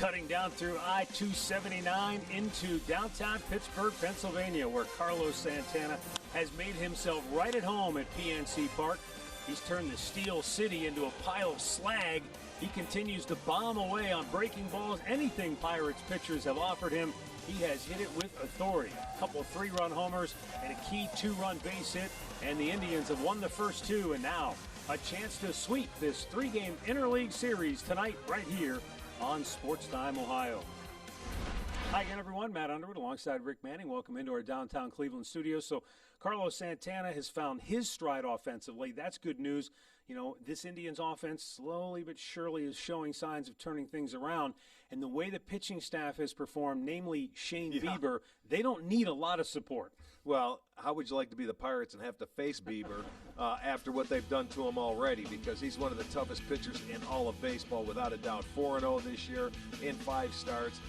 cutting down through I-279 into downtown Pittsburgh, Pennsylvania, where Carlos Santana has made himself right at home at PNC Park. He's turned the Steel City into a pile of slag. He continues to bomb away on breaking balls. Anything Pirates pitchers have offered him, he has hit it with authority. A couple 3-run homers and a key 2-run base hit, and the Indians have won the first 2, and now a chance to sweep this 3-game interleague series tonight right here on Sportstime Ohio. Hi again, everyone. Matt Underwood alongside Rick Manning. Welcome into our downtown Cleveland studios. So Carlos Santana has found his stride offensively. That's good news. You know, this Indians offense slowly but surely is showing signs of turning things around. And the way the pitching staff has performed, namely Shane Bieber, they don't need a lot of support. Well, how would you like to be the Pirates and have to face Bieber after what they've done to him already? Because he's one of the toughest pitchers in all of baseball, without a doubt. 4-0 this year in 5 starts.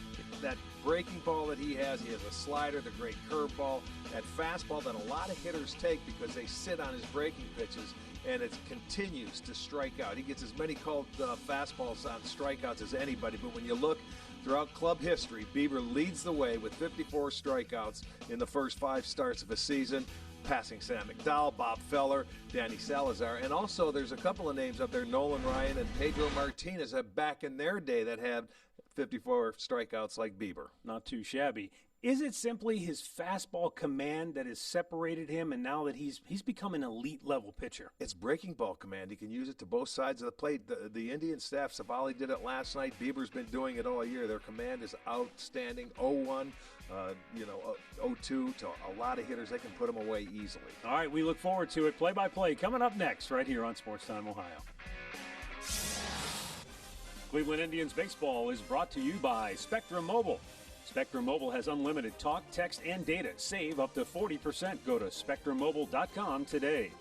That breaking ball that he has a slider, the great curveball, that fastball that a lot of hitters take because they sit on his breaking pitches, and it continues to strike out. He gets as many called fastballs on strikeouts as anybody, but when you look throughout club history, Bieber leads the way with 54 strikeouts in the first 5 starts of a season, passing Sam McDowell, Bob Feller, Danny Salazar, and also there's a couple of names up there, Nolan Ryan and Pedro Martinez, back in their day that had 54 strikeouts like Bieber. Not too shabby. Is it simply his fastball command that has separated him, and now that he's become an elite-level pitcher? It's breaking ball command. He can use it to both sides of the plate. The Indian staff, Savali did it last night. Bieber's been doing it all year. Their command is outstanding. 0-1, 0-2 to a lot of hitters. They can put them away easily. All right, we look forward to it. Play-by-play coming up next right here on Sportstime Ohio. Cleveland Indians baseball is brought to you by Spectrum Mobile. Spectrum Mobile has unlimited talk, text, and data. Save up to 40%. Go to SpectrumMobile.com today.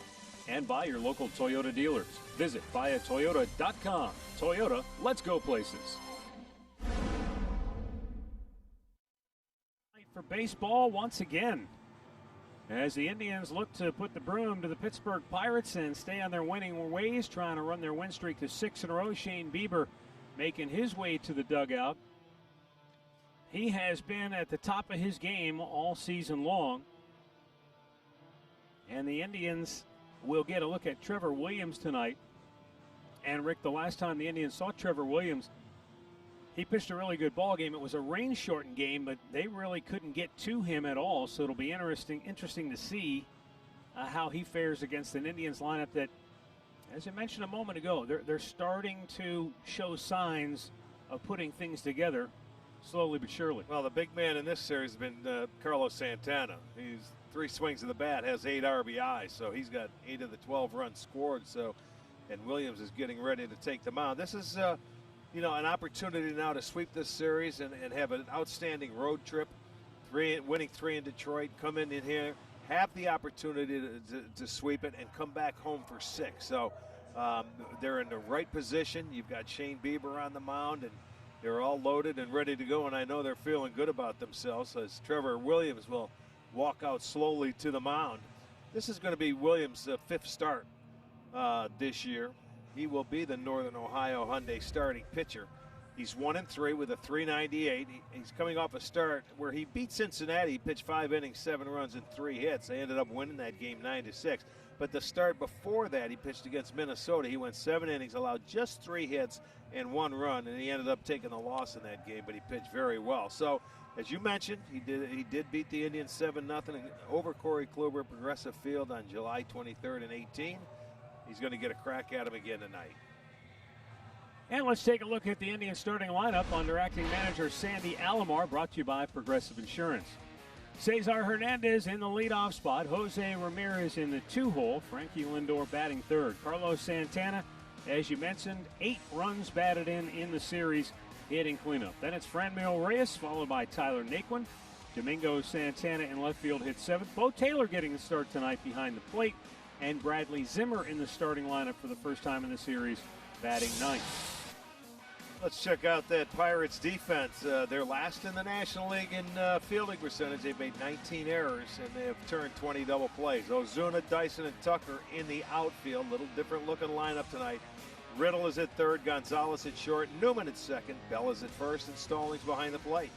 And by your local Toyota dealers. Visit buyatoyota.com. Toyota, let's go places. For baseball once again, as the Indians look to put the broom to the Pittsburgh Pirates and stay on their winning ways, trying to run their win streak to 6 in a row. Shane Bieber making his way to the dugout. He has been at the top of his game all season long. And the Indians will get a look at Trevor Williams tonight. And Rick, the last time the Indians saw Trevor Williams, he pitched a really good ball game. It was a rain-shortened game, but they really couldn't get to him at all. So it'll be interesting to see how he fares against an Indians lineup that, as I mentioned a moment ago, they're starting to show signs of putting things together slowly but surely. Well, the big man in this series has been Carlos Santana. He's 3 swings of the bat, has 8 RBIs, so he's got 8 of the 12 runs scored. So, and Williams is getting ready to take the mound. This is, an opportunity now to sweep this series and have an outstanding road trip. Winning 3 in Detroit, come in here, have the opportunity to sweep it, and come back home for 6. So they're in the right position. You've got Shane Bieber on the mound, and they're all loaded and ready to go, and I know they're feeling good about themselves as Trevor Williams will walk out slowly to the mound. This is going to be Williams' 5th start this year. He will be the Northern Ohio Hyundai starting pitcher. He's 1-3 with a 3.98. He's coming off a start where he beat Cincinnati. He pitched 5 innings, 7 runs, and 3 hits. They ended up winning that game 9-6. But the start before that, he pitched against Minnesota. He went 7 innings, allowed just 3 hits and 1 run, and he ended up taking the loss in that game, but he pitched very well. So, as you mentioned, he did beat the Indians 7-0 over Corey Kluber at Progressive Field on July 23rd and 18. He's going to get a crack at him again tonight. And let's take a look at the Indians starting lineup under acting manager Sandy Alomar, brought to you by Progressive Insurance. Cesar Hernandez in the leadoff spot. Jose Ramirez in the 2-hole. Frankie Lindor batting 3rd. Carlos Santana, as you mentioned, 8 runs batted in the series, hitting cleanup. Then it's Franmil Reyes, followed by Tyler Naquin. Domingo Santana in left field hit 7th. Bo Taylor getting the start tonight behind the plate. And Bradley Zimmer in the starting lineup for the first time in the series, batting 9th. Let's check out that Pirates defense. They're last in the National League in fielding percentage. They've made 19 errors, and they have turned 20 double plays. Ozuna, Dyson, and Tucker in the outfield. Little different looking lineup tonight. Riddle is at third, Gonzalez at short, Newman at second, Bell is at first, and Stallings behind the plate.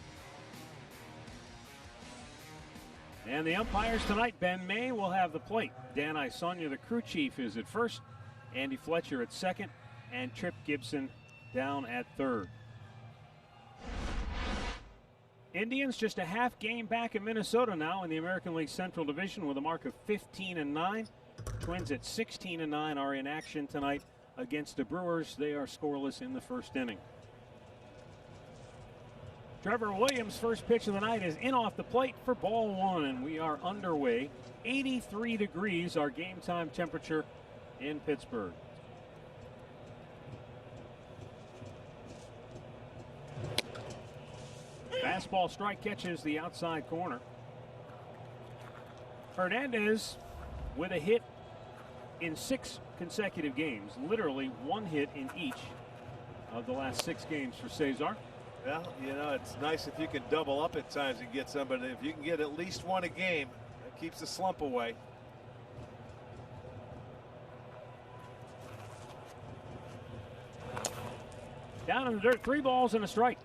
And the umpires tonight, Ben May will have the plate. Dan Isonia, the crew chief, is at first. Andy Fletcher at second. And Trip Gibson down at third. Indians just a half game back in Minnesota now in the American League Central Division with a mark of 15-9. Twins at 16-9 are in action tonight against the Brewers. They are scoreless in the first inning. Trevor Williams' first pitch of the night is in off the plate for ball one, and we are underway. 83 degrees, our game time temperature in Pittsburgh. Fastball strike catches the outside corner. Hernandez with a hit in 6 consecutive games, literally 1 hit in each of the last 6 games for Cesar. Well, you know, it's nice if you can double up at times and get somebody. If you can get at least 1 a game, that keeps the slump away. Down in the dirt, 3 balls and a strike.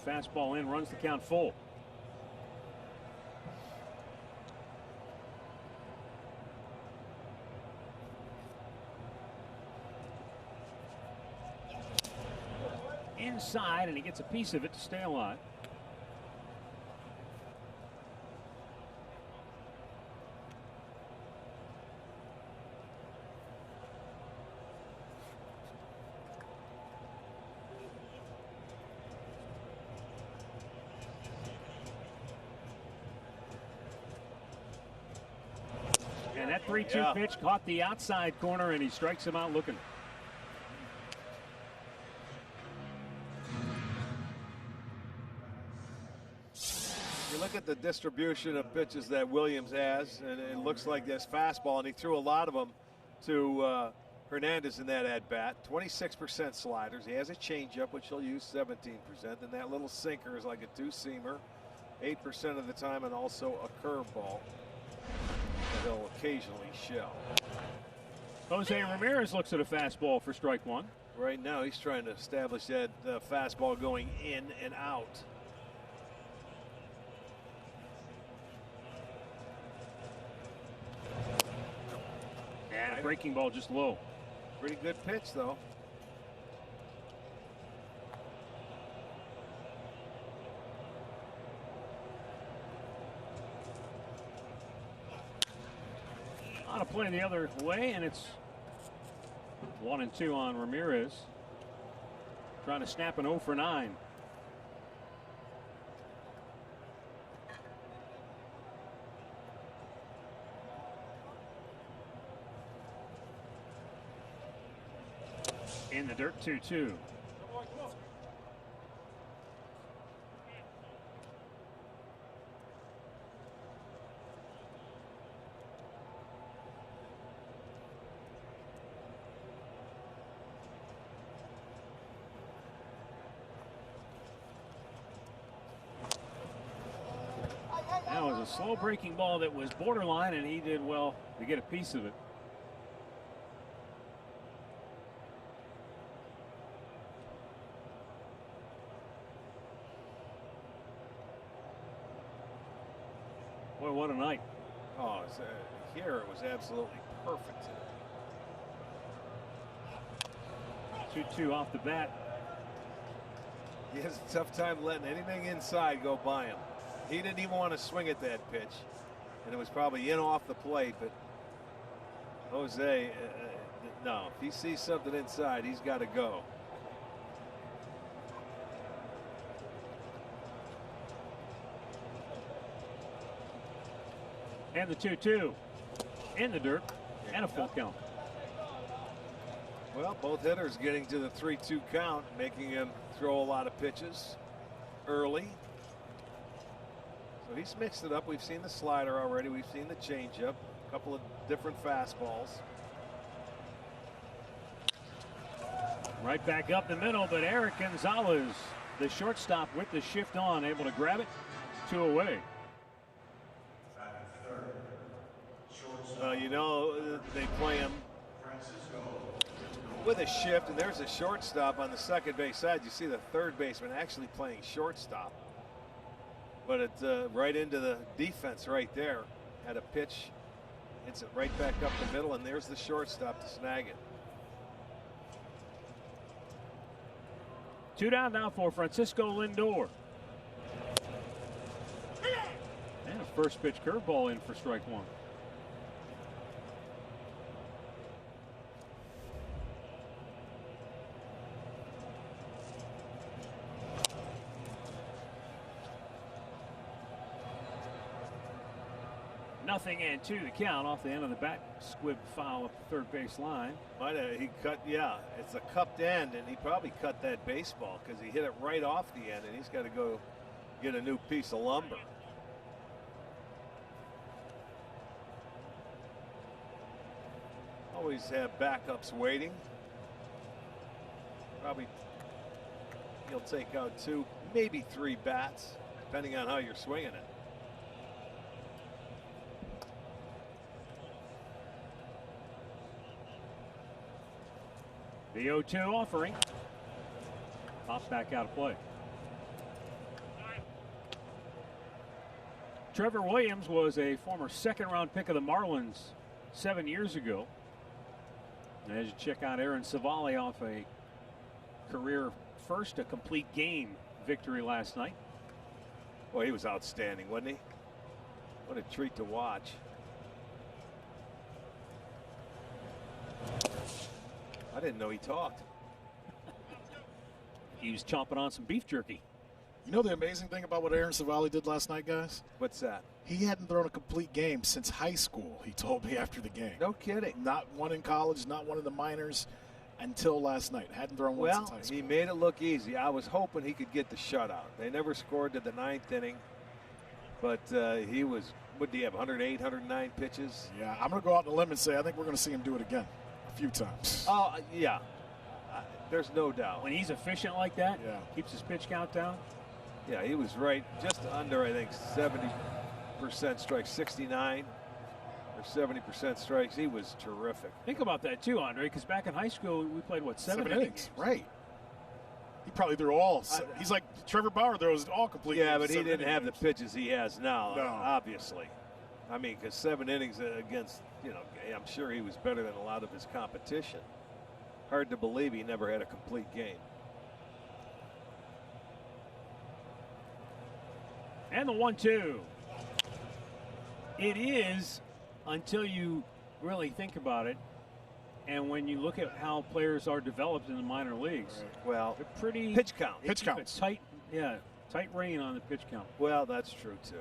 Fastball in, runs the count full. Inside, and he gets a piece of it to stay alive. And that 3-2 pitch caught the outside corner, and he strikes him out looking. You look at the distribution of pitches that Williams has, and it looks like this fastball, and he threw a lot of them to Hernandez in that at-bat. 26% sliders. He has a changeup, which he'll use 17%, and that little sinker is like a 2-seamer 8% of the time, and also a curveball that he'll occasionally shell. Jose Ramirez looks at a fastball for strike one. Right now he's trying to establish that fastball going in and out. And a breaking ball just low. Pretty good pitch though. On a play the other way, and it's 1-2 on Ramirez. Trying to snap an 0 for 9. In the dirt, 2-2. That was a slow breaking ball that was borderline, and he did well to get a piece of it. Boy, what a night. Oh, here it was absolutely perfect. 2-2 off the bat. He has a tough time letting anything inside go by him. He didn't even want to swing at that pitch, and it was probably in off the plate, but Jose, no, if he sees something inside, he's got to go. And the 2-2 in the dirt, and a full count. Well, both hitters getting to the 3-2 count, making him throw a lot of pitches early. So he's mixed it up. We've seen the slider already. We've seen the changeup. couple of different fastballs. Right back up the middle, but Eric Gonzalez, the shortstop with the shift on, able to grab it. 2 away. You know, they play him with a shift, and there's a shortstop on the second base side. You see the third baseman actually playing shortstop. But it's right into the defense right there. Had a pitch, hits it right back up the middle, and there's the shortstop to snag it. 2 down now for Francisco Lindor. And a first pitch curveball in for strike 1. Nothing and 2 the count off the end of the back squib foul up the third base line. He cut, yeah, it's a cupped end, and he probably cut that baseball because he hit it right off the end, and he's got to go get a new piece of lumber. Always have backups waiting. Probably he'll take out 2, maybe 3 bats, depending on how you're swinging it. The 0-2 offering. Pops back out of play. Trevor Williams was a former second-round pick of the Marlins 7 years ago. And as you check out Aaron Savali off a career first, a complete game victory last night. Boy, he was outstanding, wasn't he? What a treat to watch. I didn't know he talked. He was chomping on some beef jerky. You know the amazing thing about what Aaron Savali did last night, guys? What's that? He hadn't thrown a complete game since high school, he told me after the game. No kidding. Not one in college, not one in the minors until last night. Hadn't thrown one since high school. He made it look easy. I was hoping he could get the shutout. They never scored to the 9th inning, but he was, what did he have, 108, 109 pitches? Yeah, I'm going to go out on a limb and say I think we're going to see him do it again a few times. Oh, yeah. There's no doubt. When he's efficient like that, yeah, keeps his pitch count down. Yeah, he was right just under, I think, 70% strikes, 69 or 70% strikes. He was terrific. Think about that too, Andre, because back in high school we played what, seven innings? Right. He probably threw all. He's like Trevor Bauer throws all complete. Yeah, but he didn't have the pitches he has now. No. Obviously. I mean, because 7 innings against, I'm sure he was better than a lot of his competition. Hard to believe he never had a complete game. And the 1-2. It is, until you really think about it, and when you look at how players are developed in the minor leagues, right. Well, they're pretty pitch count. Pitch counts. Tight rein on the pitch count. Well, that's true too.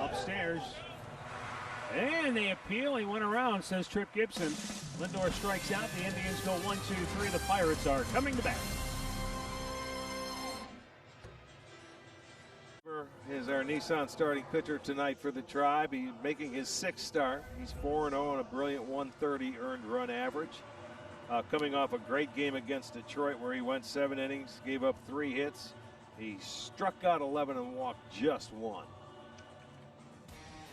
Upstairs. And they appeal. He went around, says Trip Gibson. Lindor strikes out. The Indians go 1-2-3. The Pirates are coming to bat. Is our Nissan starting pitcher tonight for the Tribe. He's making his 6th start. He's 4-0 on a brilliant 130 earned run average. Coming off a great game against Detroit where he went 7 innings, gave up 3 hits. He struck out 11 and walked just 1.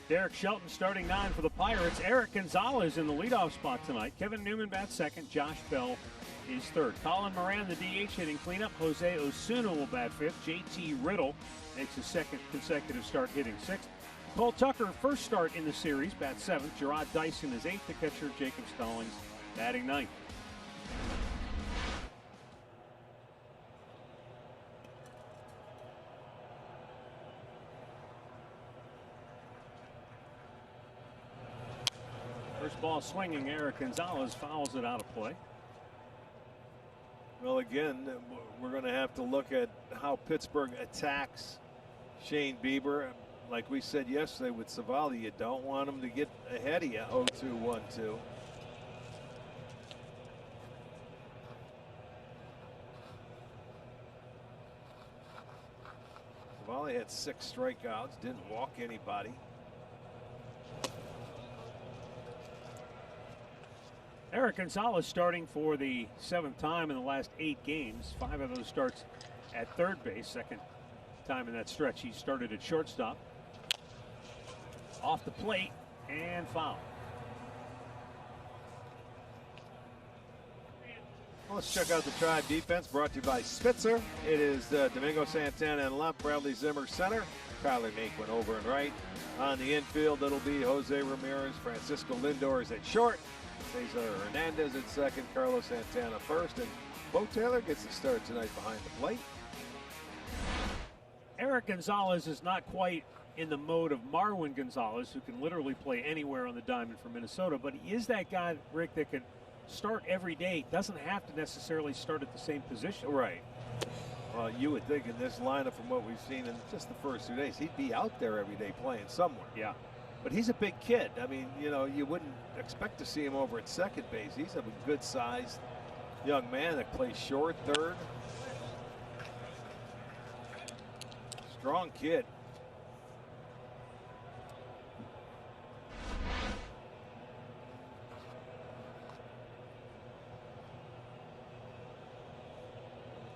Derek Shelton starting 9 for the Pirates. Eric Gonzalez in the leadoff spot tonight. Kevin Newman bats 2nd. Josh Bell is 3rd. Colin Moran, the DH, hitting cleanup. Jose Osuna will bat 5th. JT Riddle makes his 2nd consecutive start, hitting 6th. Cole Tucker, first start in the series, bats 7th. Gerard Dyson is 8th. The catcher, Jacob Stallings, batting 9th. First ball swinging, Eric Gonzalez fouls it out of play. Well, again, we're going to have to look at how Pittsburgh attacks Shane Bieber. Like we said yesterday with Savali, you don't want him to get ahead of you. 0-2, 1-2. Well, he had 6 strikeouts, didn't walk anybody. Eric Gonzalez starting for the 7th time in the last 8 games. 5 of those starts at third base. Second time in that stretch he started at shortstop. Off the plate and foul. Let's check out the Tribe defense, brought to you by Spitzer. It is Domingo Santana in left, Bradley Zimmer center, Tyler Naquin over and right. On the infield, it'll be Jose Ramirez, Francisco Lindor is at short, Cesar Hernandez at second, Carlos Santana first, and Bo Taylor gets the start tonight behind the plate. Eric Gonzalez is not quite in the mode of Marwin Gonzalez, who can literally play anywhere on the diamond for Minnesota, but he is that guy, Rick, that can start every day, doesn't have to necessarily start at the same position. Right. Well, you would think in this lineup, from what we've seen in just the first 2 days, he'd be out there every day playing somewhere. Yeah. But he's a big kid. I mean, you know, you wouldn't expect to see him over at second base. He's a good-sized young man that plays short, third. Strong kid.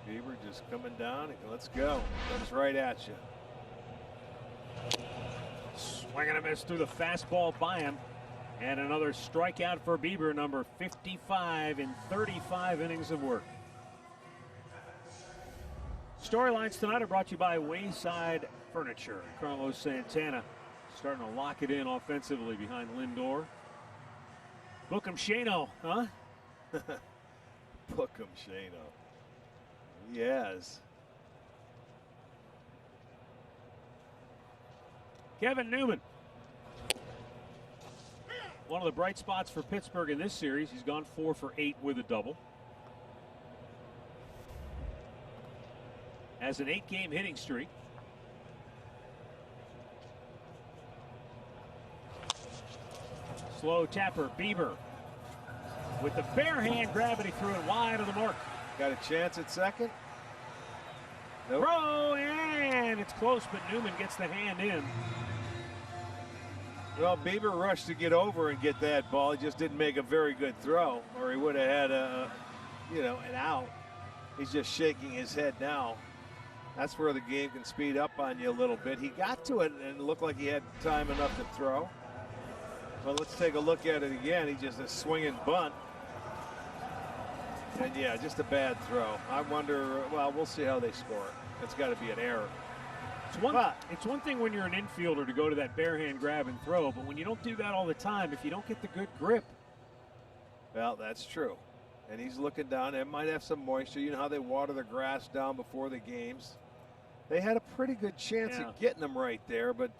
Bieber just coming down, and let's go. Comes right at you. Swing and a miss through the fastball by him. And another strikeout for Bieber, number 55 in 35 innings of work. Storylines tonight are brought to you by Wayside Furniture. Carlos Santana starting to lock it in offensively behind Lindor. Book him, Shano, huh? Book him, Shano. Yes. Kevin Newman. One of the bright spots for Pittsburgh in this series. He's gone 4 for 8 with a double. Has an 8-game hitting streak. Slow tapper, Bieber. With the bare hand grab, he threw it wide of the mark. Got a chance at second. Nope. Throw, and it's close, but Newman gets the hand in. Well, Bieber rushed to get over and get that ball. He just didn't make a very good throw, or he would have had an out. He's just shaking his head now. That's where the game can speed up on you a little bit. He got to it and it looked like he had time enough to throw. But let's take a look at it again. He just a swinging bunt. And yeah, just a bad throw. I wonder, well, we'll see how they score it. It's got to be an error. It's one thing when you're an infielder to go to that bare hand grab and throw, but when you don't do that all the time, if you don't get the good grip. Well, that's true. And he's looking down. It might have some moisture. You know how they water the grass down before the games. They had a pretty good chance of getting them right there, but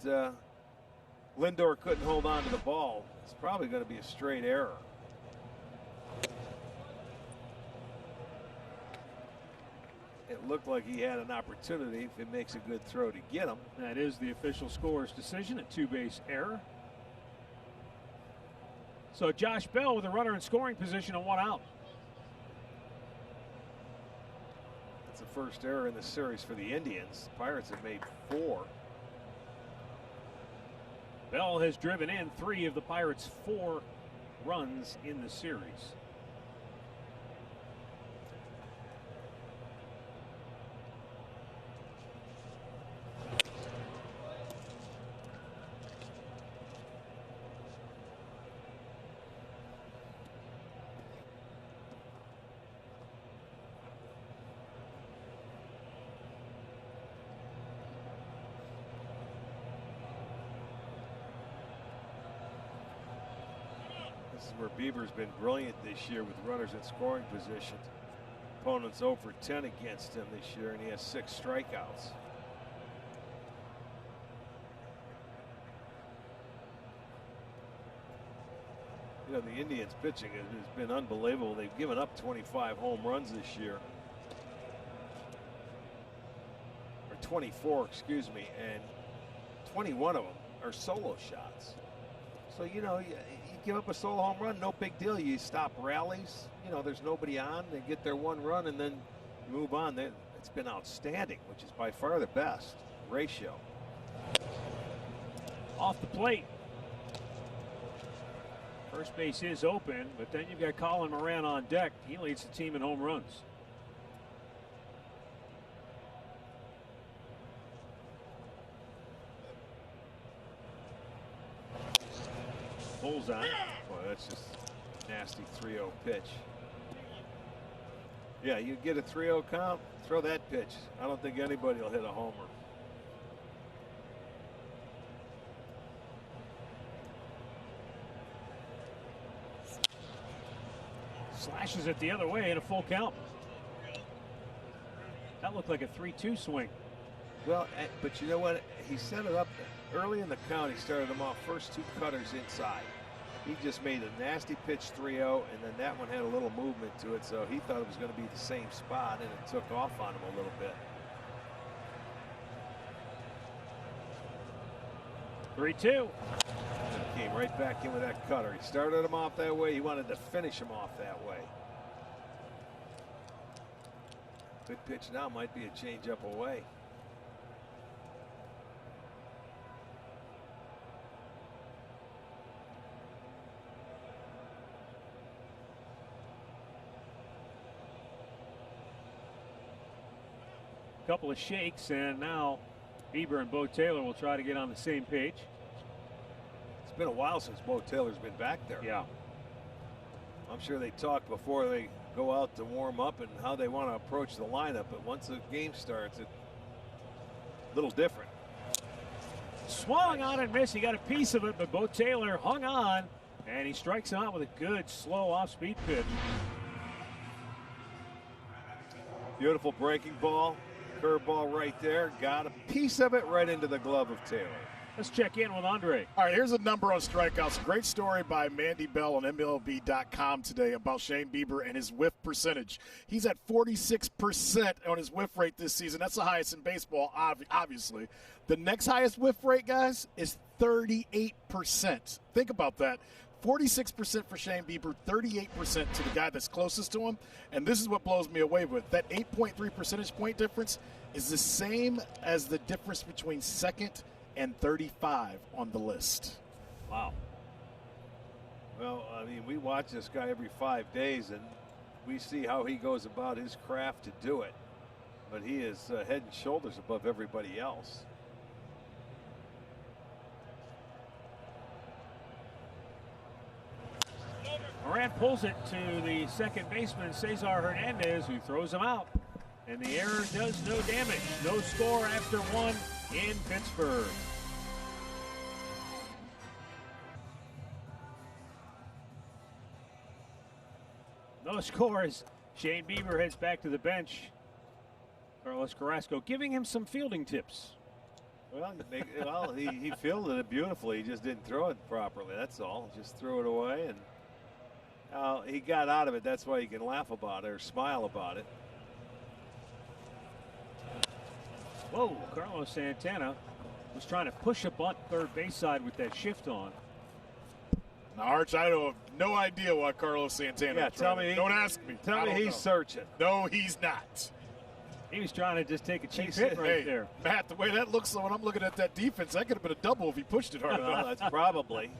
Lindor couldn't hold on to the ball. It's probably going to be a straight error. It looked like he had an opportunity if it makes a good throw to get him. That is the official scorer's decision, a 2-base error. So Josh Bell with a runner in scoring position and 1 out. That's the first error in the series for the Indians. The Pirates have made 4. Bell has driven in 3 of the Pirates' 4 runs in the series. This is where Bieber's been brilliant this year with runners in scoring position. Opponents 0 for 10 against him this year, and he has 6 strikeouts. You know, the Indians pitching has been unbelievable. They've given up 25 home runs this year. Or 24, excuse me, and 21 of them are solo shots. So, you know, you give up a solo home run, no big deal. You stop rallies, you know, there's nobody on. They get their 1 run and then move on. It's been outstanding, which is by far the best. ratio. Off the plate. First base is open, but then you've got Colin Moran on deck. He leads the team in home runs. Bullseye. Boy, that's just a nasty 3-0 pitch. Yeah, you get a 3-0 count, throw that pitch. I don't think anybody will hit a homer. Slashes it the other way in a full count. That looked like a 3-2 swing. Well, but you know what? He set it up early in the count. He started them off first 2 cutters inside. He just made a nasty pitch 3-0, and then that one had a little movement to it, so he thought it was going to be the same spot, and it took off on him a little bit. 3-2. And came right back in with that cutter. He started him off that way. He wanted to finish him off that way. Good pitch now might be a changeup away. Couple of shakes, and now Bieber and Bo Taylor will try to get on the same page. It's been a while since Bo Taylor's been back there. Yeah. I'm sure they talk before they go out to warm up and how they want to approach the lineup, but once the game starts, it's a little different. Swung on and missed. He got a piece of it, but Bo Taylor hung on, and he strikes out with a good, slow off-speed pitch. Beautiful breaking ball. Curveball right there. Got a piece of it right into the glove of Taylor. Let's check in with Andre. All right, here's a number on strikeouts. Great story by Mandy Bell on MLB.com today about Shane Bieber and his whiff percentage. He's at 46% on his whiff rate this season. That's the highest in baseball, obviously. The next highest whiff rate, guys, is 38%. Think about that. 46% for Shane Bieber, 38% to the guy that's closest to him. And this is what blows me away with. That 8.3 percentage point difference is the same as the difference between second and 35 on the list. Wow. Well, I mean, we watch this guy every 5 days, and we see how he goes about his craft to do it. But he is head and shoulders above everybody else. Moran pulls it to the second baseman, Cesar Hernandez, who throws him out. And the error does no damage. No score after 1 in Pittsburgh. No score as Shane Bieber heads back to the bench. Carlos Carrasco giving him some fielding tips. Well, he fielded it beautifully. He just didn't throw it properly. That's all. Just threw it away, and he got out of it. That's why you can laugh about it or smile about it. Whoa, Carlos Santana was trying to push a bunt third base side with that shift on. Now, Arch, I have no idea why Carlos Santana. Yeah, tell me. Don't ask me. Tell me he's searching. No, he's not. He was trying to just take a cheap hit right there. Matt, the way that looks, when I'm looking at that defense, that could have been a double if he pushed it hard enough. That's probably.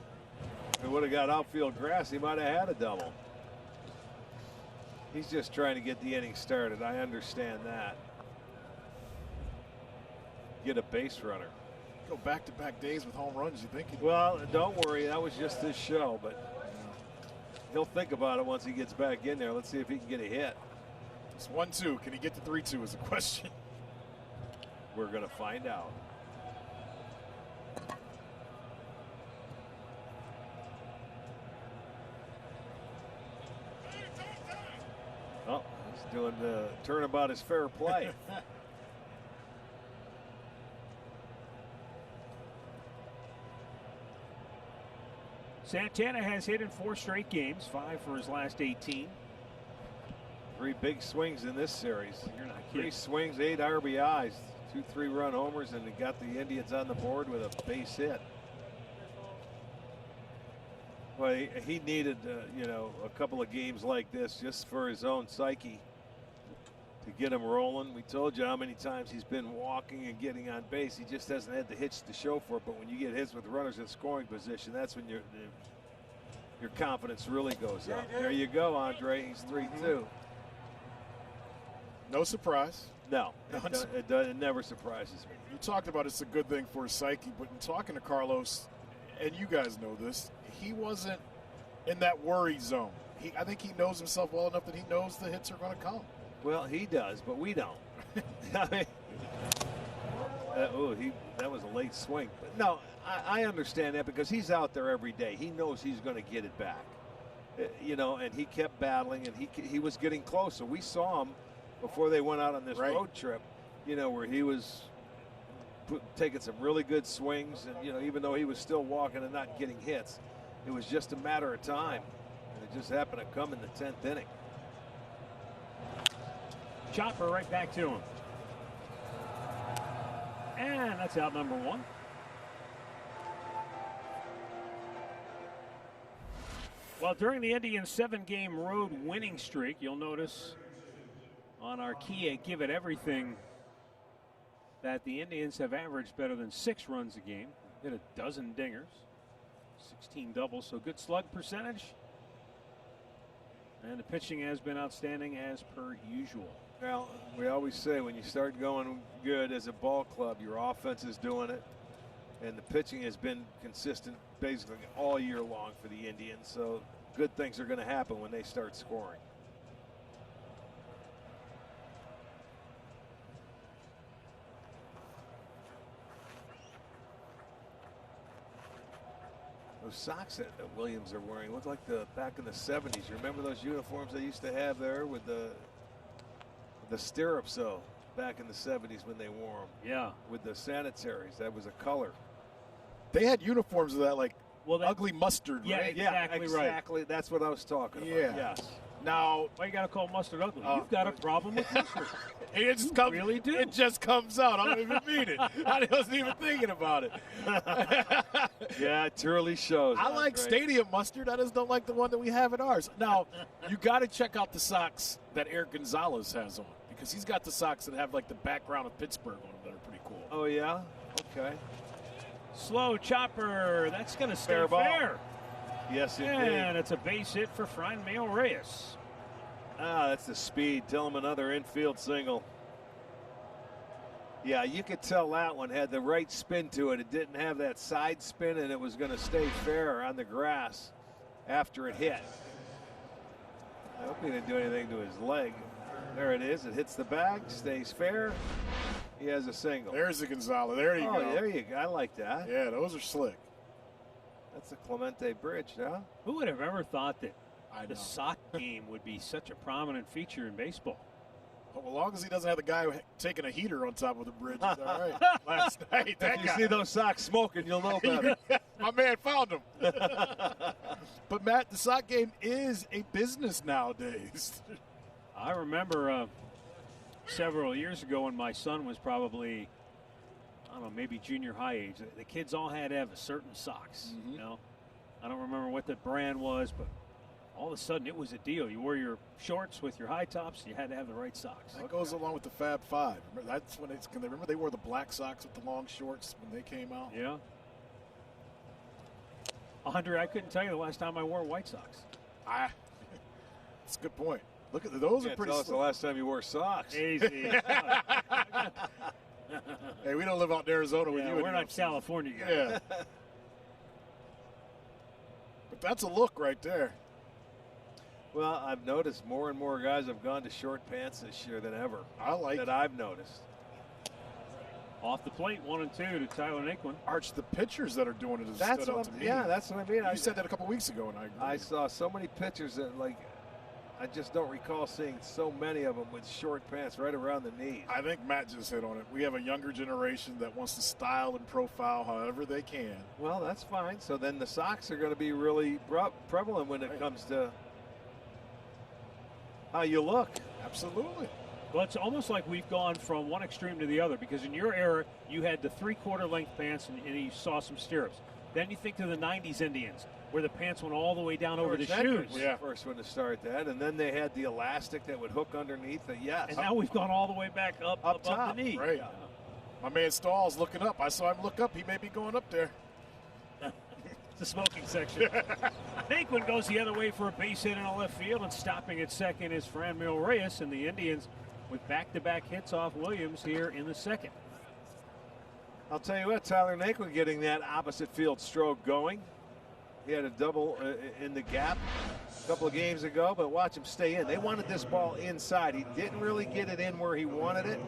If it would have got outfield grass, he might have had a double. He's just trying to get the inning started. I understand that. Get a base runner. Go back-to-back days with home runs, you think? Well, don't worry. That was just this show, but he'll think about it once he gets back in there. Let's see if he can get a hit. It's 1-2. Can he get to 3-2 is the question. We're going to find out. Oh, he's doing the turnabout is fair play. Santana has hit in 4 straight games, 5 for his last 18. 3 big swings in this series. You're not 3 kidding. swings, 8 RBIs, 2 3-run homers, and he got the Indians on the board with a base hit. Well, he needed, a couple of games like this just for his own psyche to get him rolling. We told you how many times he's been walking and getting on base. He just hasn't had the hits to show for it. But when you get hits with runners in scoring position, that's when your confidence really goes up. There you go, Andre. He's 3-2. No surprise. No, it never surprises me. You talked about it's a good thing for his psyche, but in talking to Carlos, and you guys know this, he wasn't in that worry zone. I think he knows himself well enough that he knows the hits are going to come. Well, he does, but we don't. I mean, that was a late swing. But no, I understand that because he's out there every day. He knows he's going to get it back. And he kept battling, and he was getting closer. We saw him before they went out on this road trip, where he was taking some really good swings. And, even though he was still walking and not getting hits, it was just a matter of time. And it just happened to come in the 10th inning. Chopper right back to him. And that's out number 1. Well, during the Indians' 7-game road winning streak, you'll notice on our Kia Give It Everything that the Indians have averaged better than 6 runs a game. Hit a dozen dingers, 16 doubles, so good slug percentage. And the pitching has been outstanding as per usual. Well, we always say when you start going good as a ball club, your offense is doing it. And the pitching has been consistent basically all year long for the Indians. So good things are going to happen when they start scoring. Those socks that Williams are wearing look like back in the 70s. You remember those uniforms they used to have there with the stirrups, back in the 70s when they wore them. Yeah. With the sanitaries. That was a color. They had uniforms of that, like ugly mustard, right? Exactly right. Exactly. That's what I was talking about. Yeah. Yes. Now, why you got to call mustard ugly? You've got a problem with mustard. It just comes, really do. It just comes out. I don't even mean it. I wasn't even thinking about it. Yeah, it truly shows. I like stadium mustard. I just don't like the one that we have in ours. Now, you got to check out the socks that Eric Gonzalez has on, because he's got the socks that have like the background of Pittsburgh on them that are pretty cool. Oh, yeah? Okay. Slow chopper. That's going to stay Fair ball. fair. Yes, indeed. And it's a base hit for Franmil Reyes. That's the speed. Tell him another infield single. Yeah, you could tell that one had the right spin to it. It didn't have that side spin, and it was going to stay fair on the grass after it hit. I hope he didn't do anything to his leg. There it is. It hits the bag, stays fair. He has a single. There's the Gonzalez. There you go. Oh, there you go. I like that. Yeah, those are slick. That's the Clemente Bridge, huh? Who would have ever thought that the sock game would be such a prominent feature in baseball? Well, as long as he doesn't have the guy taking a heater on top of the bridge, it's all right. Last night, if you see those socks smoking, you'll know better. My man found them. But, Matt, the sock game is a business nowadays. I remember several years ago when my son was probably, I don't know, maybe junior high age. The kids all had to have a certain socks. Mm-hmm. You know, I don't remember what the brand was, but all of a sudden it was a deal. You wore your shorts with your high tops. You had to have the right socks. That goes along with the Fab Five. Remember, that's when remember they wore the black socks with the long shorts when they came out. Yeah. Andre, I couldn't tell you the last time I wore white socks. That's a good point. Look at those are pretty. Tell us the last time you wore socks. Easy. Hey, we don't live out in Arizona with you. We're not California guys. Yeah. But that's a look right there. Well, I've noticed more and more guys have gone to short pants this year than ever. I like that. I've noticed. Off the plate, 1-2 to Tyler Naquin. Arch, the pitchers that are doing it has stood out to me. Yeah, that's what I mean. You said that a couple weeks ago, and I agree. I saw so many pitchers that, I just don't recall seeing so many of them with short pants right around the knees. I think Matt just hit on it. We have a younger generation that wants to style and profile however they can. Well, that's fine. So then the socks are going to be really prevalent when it comes to how you look. Absolutely. Well, it's almost like we've gone from one extreme to the other, because in your era, you had the 3/4 length pants and you saw some stirrups. Then you think to the 90s Indians. where the pants went all the way down over the George shoes. Edwards was the first one to start that, and then they had the elastic that would hook underneath the And now we've gone all the way back up top, the knee. Right. Yeah. My man Stahl's looking up. I saw him look up. He may be going up there. The smoking section. Naquin goes the other way for a base hit in the left field, and stopping at second is Franmil Reyes, and the Indians with back-to-back hits off Williams here in the second. I'll tell you what, Tyler Naquin getting that opposite field stroke going. He had a double in the gap a couple of games ago, but watch him stay in. They wanted this ball inside. He didn't really get it in where he wanted it,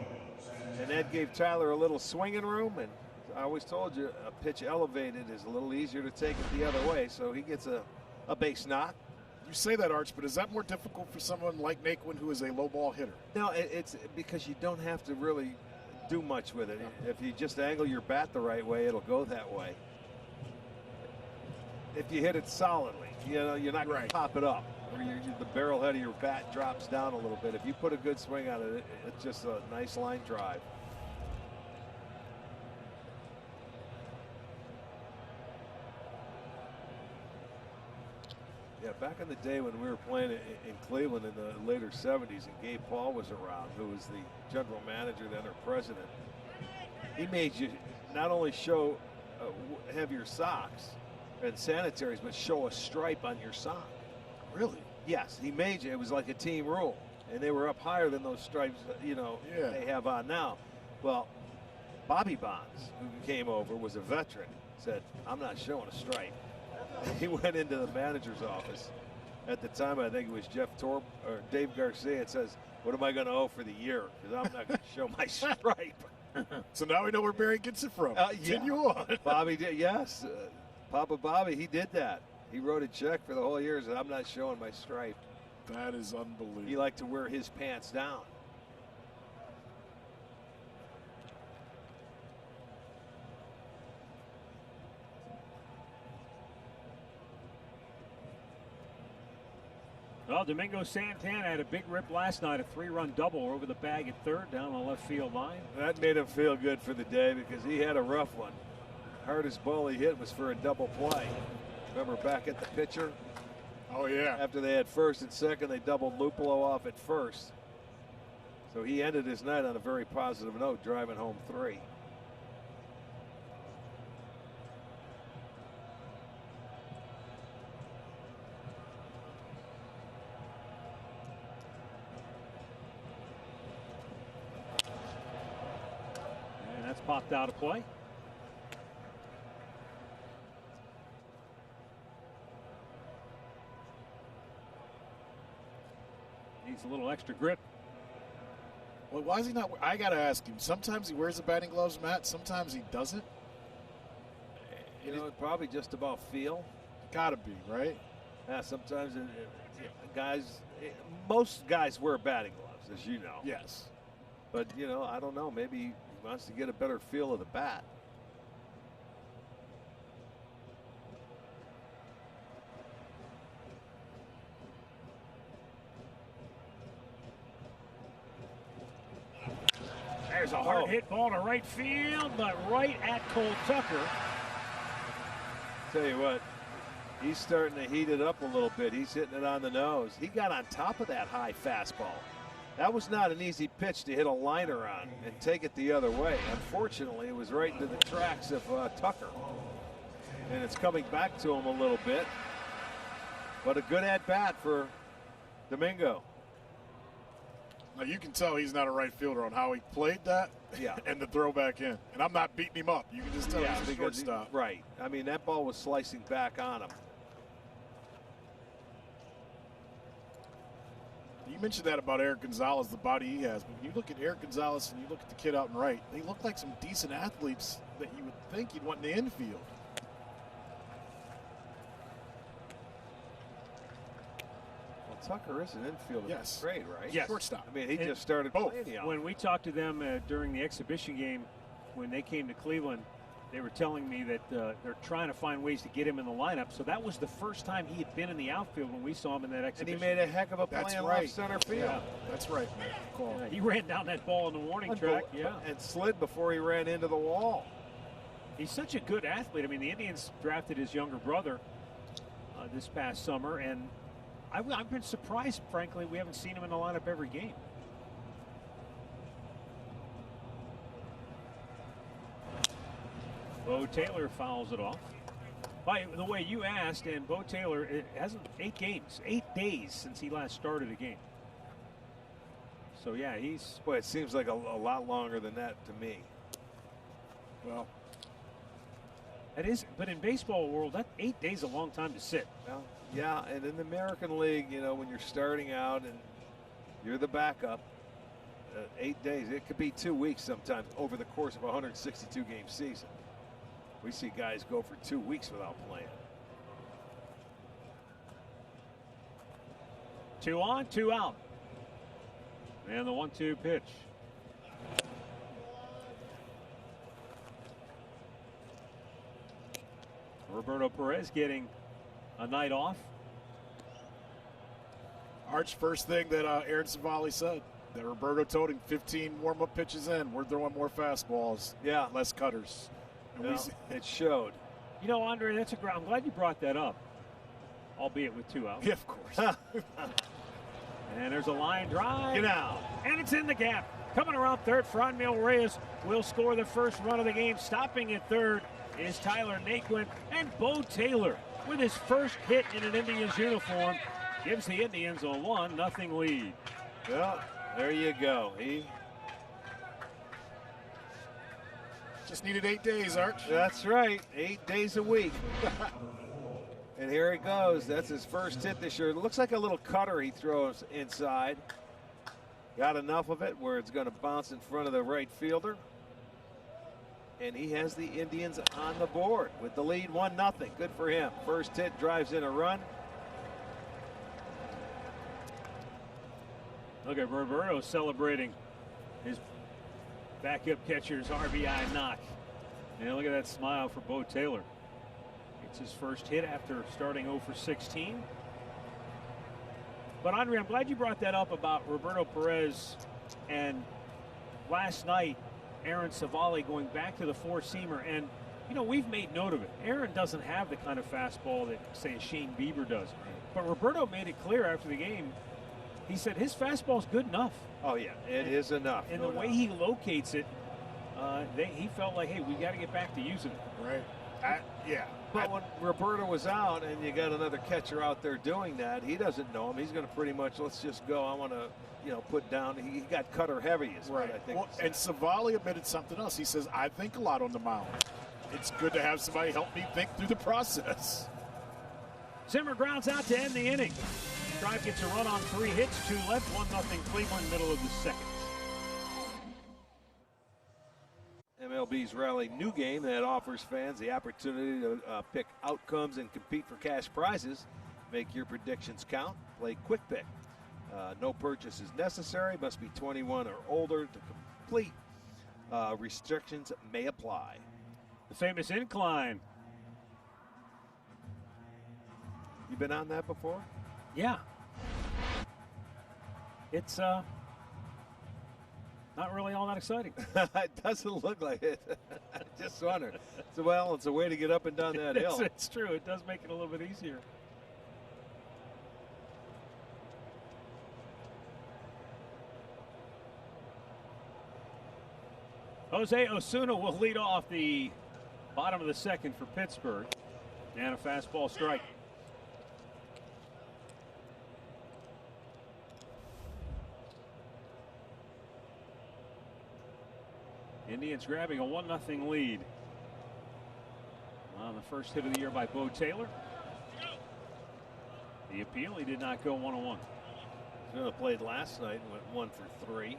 and that gave Tyler a little swinging room. And I always told you, a pitch elevated is a little easier to take it the other way, so he gets a base knock. You say that, Arch, but is that more difficult for someone like Naquin, who is a low ball hitter? No, it's because you don't have to really do much with it. If you just angle your bat the right way, it'll go that way. If you hit it solidly, you're not going to pop it up, or the barrel head of your bat drops down a little bit. If you put a good swing on it, it's just a nice line drive. Yeah, back in the day when we were playing in Cleveland in the later 70s, and Gabe Paul was around, who was the general manager then or president, he made you not only show heavier socks and sanitaries, but show a stripe on your sock. Really? Yes, he made you. It was like a team rule, and they were up higher than those stripes, they have on now. Well, Bobby Bonds, who came over, was a veteran, said, "I'm not showing a stripe." He went into the manager's office. At the time, I think it was Dave Garcia, and says, "What am I going to owe for the year? Because I'm not going to show my stripe." So now we know where Barry gets it from. Continue on. Bobby did, yes. Papa Bobby, he did that. He wrote a check for the whole year and said, "I'm not showing my stripe." That is unbelievable. He liked to wear his pants down. Well, Domingo Santana had a big rip last night, a 3-run double over the bag at third down the left field line. That made him feel good for the day because he had a rough one. Hardest ball he hit was for a double play. Remember back at the pitcher? Oh, yeah. After they had first and second, they doubled Lupolo off at first. So he ended his night on a very positive note, driving home 3. And that's popped out of play. Needs a little extra grip. Well, why is he not? I got to ask him. Sometimes he wears the batting gloves, Matt. Sometimes he doesn't. Probably just about feel. Got to be, right? Yeah, sometimes most guys wear batting gloves, as you know. Yes. But, I don't know. Maybe he wants to get a better feel of the bat. There's a hard hit ball to right field, but right at Cole Tucker. Tell you what, he's starting to heat it up a little bit. He's hitting it on the nose. He got on top of that high fastball. That was not an easy pitch to hit a liner on and take it the other way. Unfortunately, it was right into the tracks of Tucker. And it's coming back to him a little bit. But a good at-bat for Domingo. Now, you can tell he's not a right fielder on how he played that and the throw back in. And I'm not beating him up. You can just tell he's a shortstop. Right. I mean, that ball was slicing back on him. You mentioned that about Eric Gonzalez, the body he has. But when you look at Eric Gonzalez and you look at the kid out and right, they look like some decent athletes that you would think you'd want in the infield. Tucker is an infielder. Yes. Great, right? Yes. Shortstop. I mean, he just started playing young. When we talked to them during the exhibition game, when they came to Cleveland, they were telling me that they're trying to find ways to get him in the lineup. So that was the first time he had been in the outfield when we saw him in that exhibition. And he made a heck of a play in left center field. Yeah, that's right, man. Yeah, he ran down that ball in the warning track. Yeah. And slid before he ran into the wall. He's such a good athlete. I mean, the Indians drafted his younger brother this past summer, and I've been surprised, frankly, we haven't seen him in the lineup every game. Bo Taylor fouls it off. By the way, you asked, and Bo Taylor, it hasn't 8 days since he last started a game. So yeah, boy, it seems like a lot longer than that to me. Well, it is, but in baseball world, that 8 days is a long time to sit. Well, yeah, and in the American League, you know, when you're starting out and you're the backup, 8 days, it could be 2 weeks sometimes over the course of a 162 game season. We see guys go for 2 weeks without playing. 2 on, 2 out. And the 1-2 pitch. Roberto Perez getting a night off. Arch, first thing that Aaron Savali said, that Roberto told him 15 warm-up pitches in, we're throwing more fastballs, yeah, less cutters. And well, it showed. You know, Andre, I'm glad you brought that up, albeit with 2 outs. Yeah, of course. And there's a line drive. Get out. And it's in the gap. Coming around third, Franmil Reyes will score the first run of the game. Stopping at third is Tyler Naquin. And Bo Taylor, with his first hit in an Indians uniform, gives the Indians a 1-0 lead. Well, there you go. He just needed 8 days, Arch. That's right. 8 days a week. And here he goes. That's his first hit this year. It looks like a little cutter he throws inside. Got enough of it where it's going to bounce in front of the right fielder. And he has the Indians on the board with the lead 1-0. Good for him. First hit drives in a run. Look at Roberto celebrating his backup catcher's RBI knock. And look at that smile for Bo Taylor. It's his first hit after starting 0 for 16. But Andre, I'm glad you brought that up about Roberto Perez, and last night Aaron Savali going back to the 4-seamer. And you know, we've made note of it. Aaron doesn't have the kind of fastball that, say, Shane Bieber does. But Roberto made it clear after the game. He said his fastball's good enough. Oh yeah, it is enough. And the way he locates it, he felt like, hey, we got to get back to using it. Right. Yeah. But when Roberto was out and you got another catcher out there doing that, he doesn't know him. He's going to pretty much, let's just go. I want to, you know, put down. He got cutter heavy is what I think. Well, and Savali admitted something else. He says, I think a lot on the mound. It's good to have somebody help me think through the process. Zimmer grounds out to end the inning. Tribe gets a run on 3 hits, 2 left, 1-0 Cleveland, middle of the second. MLB's Rally new game that offers fans the opportunity to pick outcomes and compete for cash prizes. Make your predictions count. Play Quick Pick. No purchase is necessary. Must be 21 or older to complete. Restrictions may apply. The famous incline. You been on that before? Yeah. It's not really all that exciting. It doesn't look like it. Just wonder. So, well, it's a way to get up and down that hill. It's true. It does make it a little bit easier. Jose Osuna will lead off the bottom of the second for Pittsburgh. And a fastball strike. Indians grabbing a 1-0 lead on the first hit of the year by Bo Taylor. The appeal, he did not go 1-1. Osuna played last night and went 1 for 3.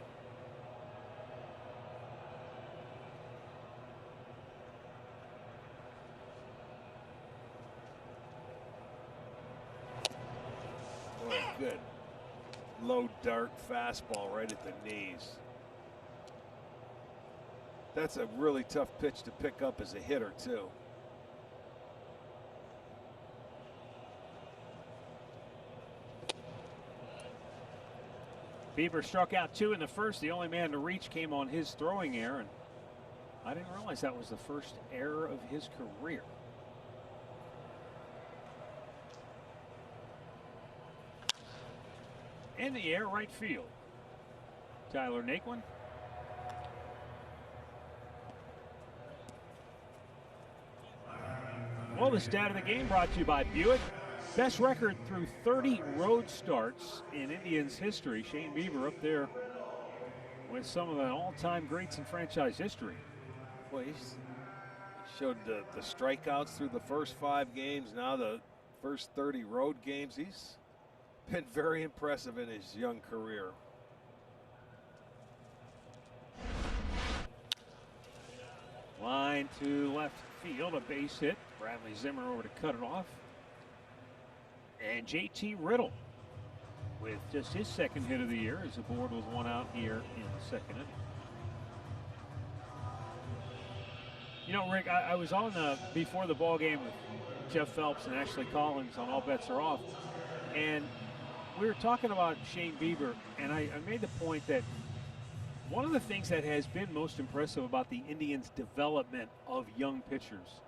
Boy, good. Low dart fastball right at the knees. That's a really tough pitch to pick up as a hitter, too. Bieber struck out 2 in the first. The only man to reach came on his throwing error, and I didn't realize that was the first error of his career. In the air, right field. Tyler Naquin. Well, the stat of the game brought to you by Buick. Best record through 30 road starts in Indians history. Shane Bieber up there with some of the all-time greats in franchise history. Well, he showed the strikeouts through the first 5 games, now the first 30 road games. He's been very impressive in his young career. Line to left field, a base hit. Bradley Zimmer over to cut it off. And JT Riddle with just his second hit of the year as the board was 1 out here in the second inning. You know, Rick, I was on before the ball game with Jeff Phelps and Ashley Collins on All Bets Are Off, and we were talking about Shane Bieber, and I made the point that one of the things that has been most impressive about the Indians' development of young pitchers,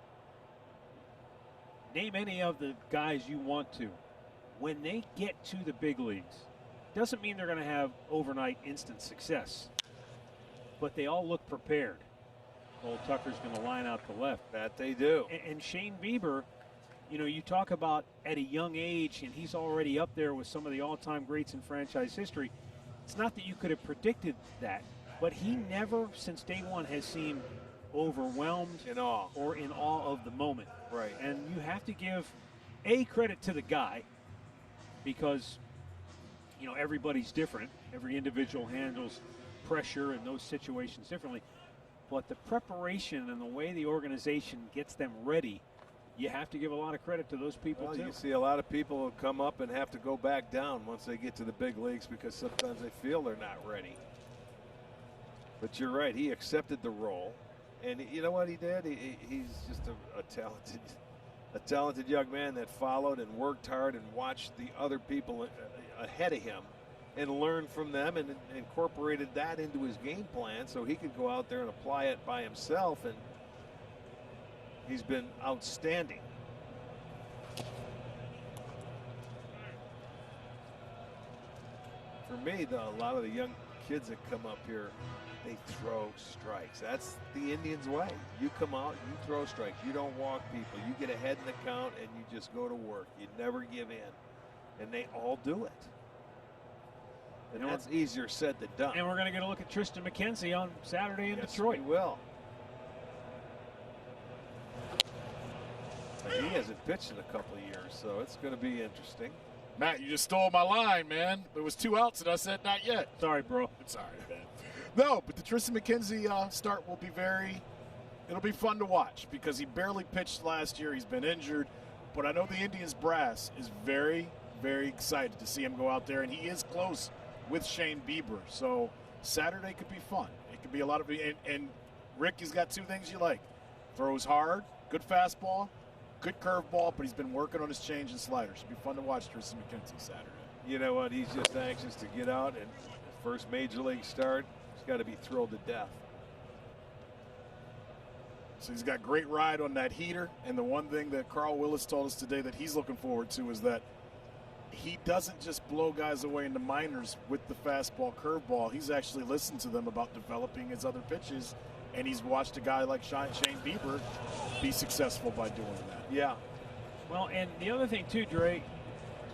name any of the guys you want to, when they get to the big leagues, doesn't mean they're going to have overnight instant success, but they all look prepared. Cole Tucker's going to line out to left. That they do. And Shane Bieber, you know, you talk about at a young age, and he's already up there with some of the all-time greats in franchise history. It's not that you could have predicted that, but he never, since day one, has seemed overwhelmed in awe or in awe of the moment. Right. And you have to give credit to the guy, because you know everybody's different. Every individual handles pressure and those situations differently. But the preparation and the way the organization gets them ready, you have to give a lot of credit to those people too. You see a lot of people come up and have to go back down once they get to the big leagues because sometimes they feel they're not ready. But you're right, he accepted the role, and you know what he did? He's just a talented young man that followed and worked hard and watched the other people ahead of him and learned from them and incorporated that into his game plan so he could go out there and apply it by himself, and he's been outstanding. For me, a lot of the young kids that come up here, they throw strikes. That's the Indians' way. You come out, you throw strikes. You don't walk people. You get ahead in the count, and you just go to work. You never give in. And they all do it. And that's easier said than done. And we're going to get a look at Tristan McKenzie on Saturday in Detroit. We will. And he hasn't pitched in a couple of years, so it's going to be interesting. Matt, you just stole my line, man. There was 2 outs, and I said not yet. Sorry, bro. It's all right, man. No, but the Tristan McKenzie start will be it'll be fun to watch because he barely pitched last year. He's been injured. But I know the Indians brass is very, very excited to see him go out there, and he is close with Shane Bieber. So Saturday could be fun. It could be a lot of and Rick, he's got 2 things you like. Throws hard, good fastball, good curveball, but he's been working on his change and slider. Should be fun to watch Tristan McKenzie Saturday. You know what? He's just anxious to get out, and his first major league start, he's got to be thrilled to death. So he's got great ride on that heater, and the one thing that Carl Willis told us today that he's looking forward to is that he doesn't just blow guys away in the minors with the fastball curveball. He's actually listened to them about developing his other pitches, and he's watched a guy like Shane Bieber be successful by doing that. Yeah. Well, and the other thing too, Dre,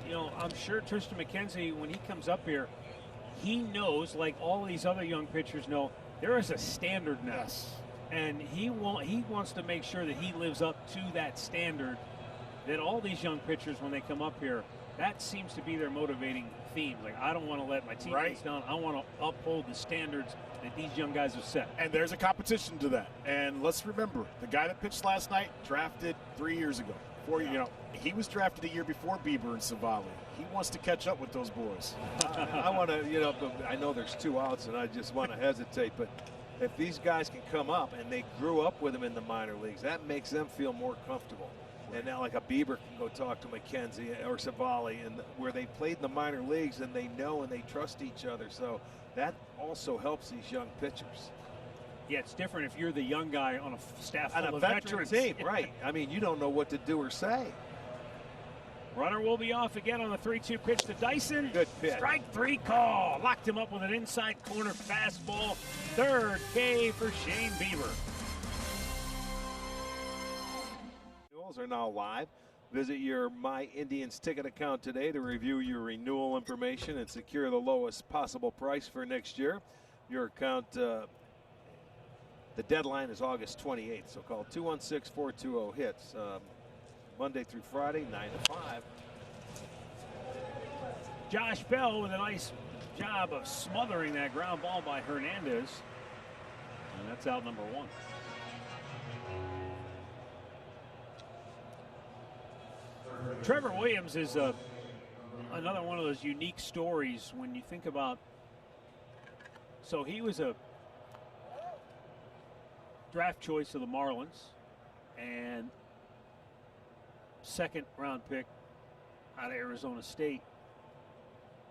you know, I'm sure Tristan McKenzie, when he comes up here, he knows, like all these other young pitchers know, there is a standard now. Yes. And he wants to make sure that he lives up to that standard, that all these young pitchers, when they come up here, that seems to be their motivating theme. Like, I don't want to let my teammates down. I want to uphold the standards that these young guys have set. And there's a competition to that. And let's remember, the guy that pitched last night, drafted 3 years ago. You know, he was drafted a year before Bieber and Savali. He wants to catch up with those boys. I want to, you know, I know there's 2 outs, and I just want to hesitate, but if these guys can come up and they grew up with him in the minor leagues, that makes them feel more comfortable. And now, like a Bieber can go talk to McKenzie or Savali, and where they played in the minor leagues and they know and they trust each other. So that also helps these young pitchers. Yeah, it's different if you're the young guy on a staff on full a of veteran veterans. team, right? I mean, you don't know what to do or say. Runner will be off again on the 3-2 pitch to Dyson. Good pitch. Strike 3 call. Locked him up with an inside corner fastball. Third K for Shane Bieber. Renewals are now live. Visit your My Indians ticket account today to review your renewal information and secure the lowest possible price for next year. Your account, the deadline is August 28th, so call 216-420-HITS. Monday through Friday, 9 to 5. Josh Bell with a nice job of smothering that ground ball by Hernandez. And that's out number 1. Trevor Williams is another one of those unique stories when you think about. So he was a draft choice of the Marlins and second round pick out of Arizona State.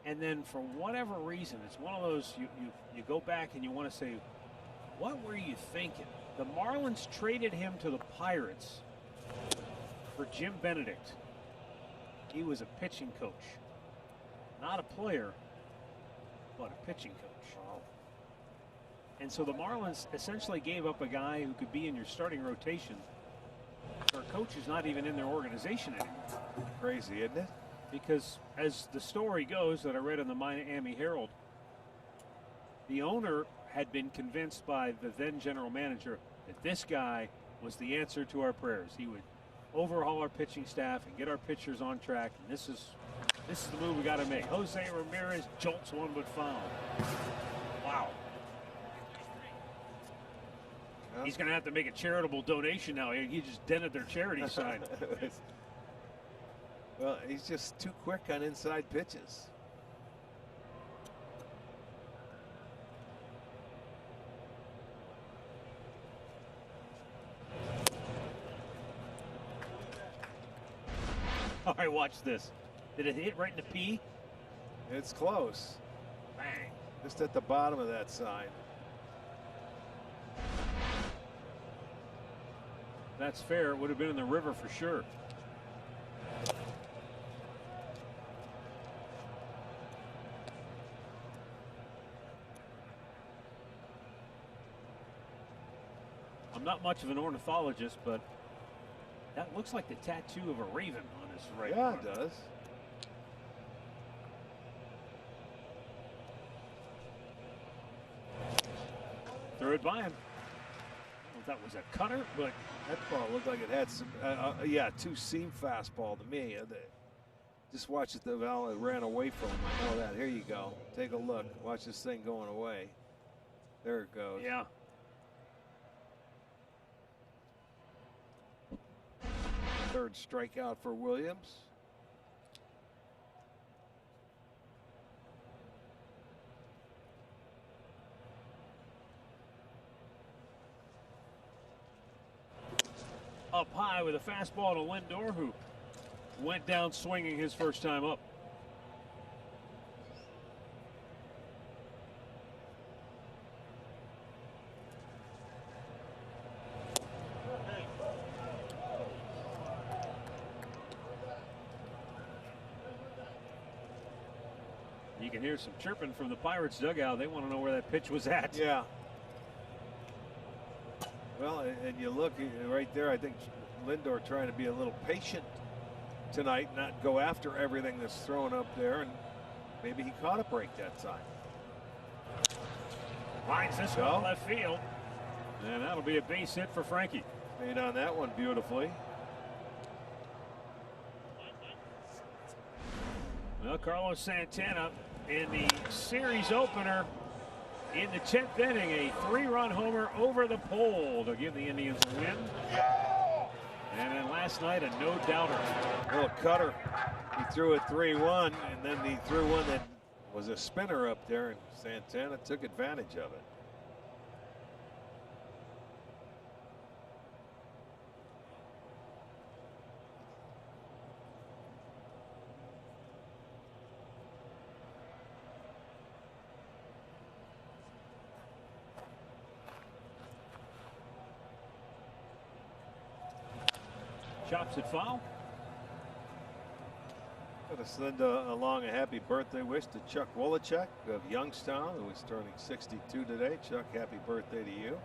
And then for whatever reason, it's one of those you go back and you want to say, what were you thinking? The Marlins traded him to the Pirates for Jim Benedict. He was a pitching coach, not a player, but a pitching coach. Wow. And so the Marlins essentially gave up a guy who could be in your starting rotation for a coach who's not even in their organization anymore. Crazy, isn't it? Because as the story goes that I read in the Miami Herald, the owner had been convinced by the then general manager that this guy was the answer to our prayers. He would overhaul our pitching staff and get our pitchers on track. And this is the move we got to make. Jose Ramirez jolts one but foul. Wow. Yeah. He's going to have to make a charitable donation now. He just dented their charity sign. Well, he's just too quick on inside pitches. All right, watch this. Did it hit right in the P? It's close. Bang. Just at the bottom of that sign. That's fair. It would have been in the river for sure. I'm not much of an ornithologist, but that looks like the tattoo of a raven on his right arm. Yeah, it does. Threw it by him. I don't know if that was a cutter, but that ball looked like it had some, two-seam fastball to me. Just watch it, the ball ran away from him. I know that. Here you go. Take a look. Watch this thing going away. There it goes. Yeah. Third strikeout for Williams. Up high with a fastball to Lindor, who went down swinging his first time up. You can hear some chirping from the Pirates dugout. They want to know where that pitch was at. Yeah. Well, and you look right there, I think Lindor trying to be a little patient tonight, not go after everything that's thrown up there, and maybe he caught a break that time. Lines this one left field, and that'll be a base hit for Frankie. Made on that one beautifully. Well, Carlos Santana in the series opener in the 10th inning, a 3-run homer over the pole to give the Indians a win. And then last night, a no-doubter. Little cutter. He threw it 3-1, and then he threw one that was a spinner up there, and Santana took advantage of it. Chops it foul. to send along a happy birthday wish to Chuck Wolochek of Youngstown, who is turning 62 today. Chuck, happy birthday to you.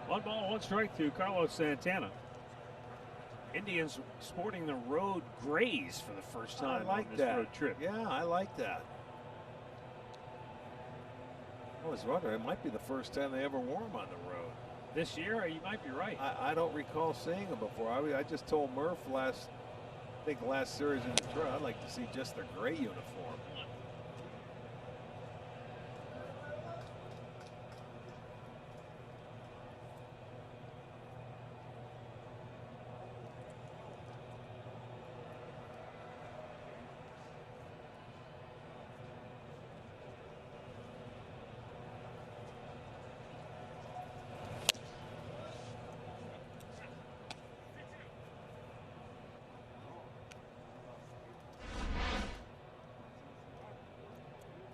One ball, one strike to Carlos Santana. Indians sporting the road grays for the first time on this road trip. Yeah, I like that. I was wondering, it might be the first time they ever wore them on the road. This year, you might be right. I don't recall seeing them before. I just told Murph last series in Detroit, I'd like to see just their gray uniform.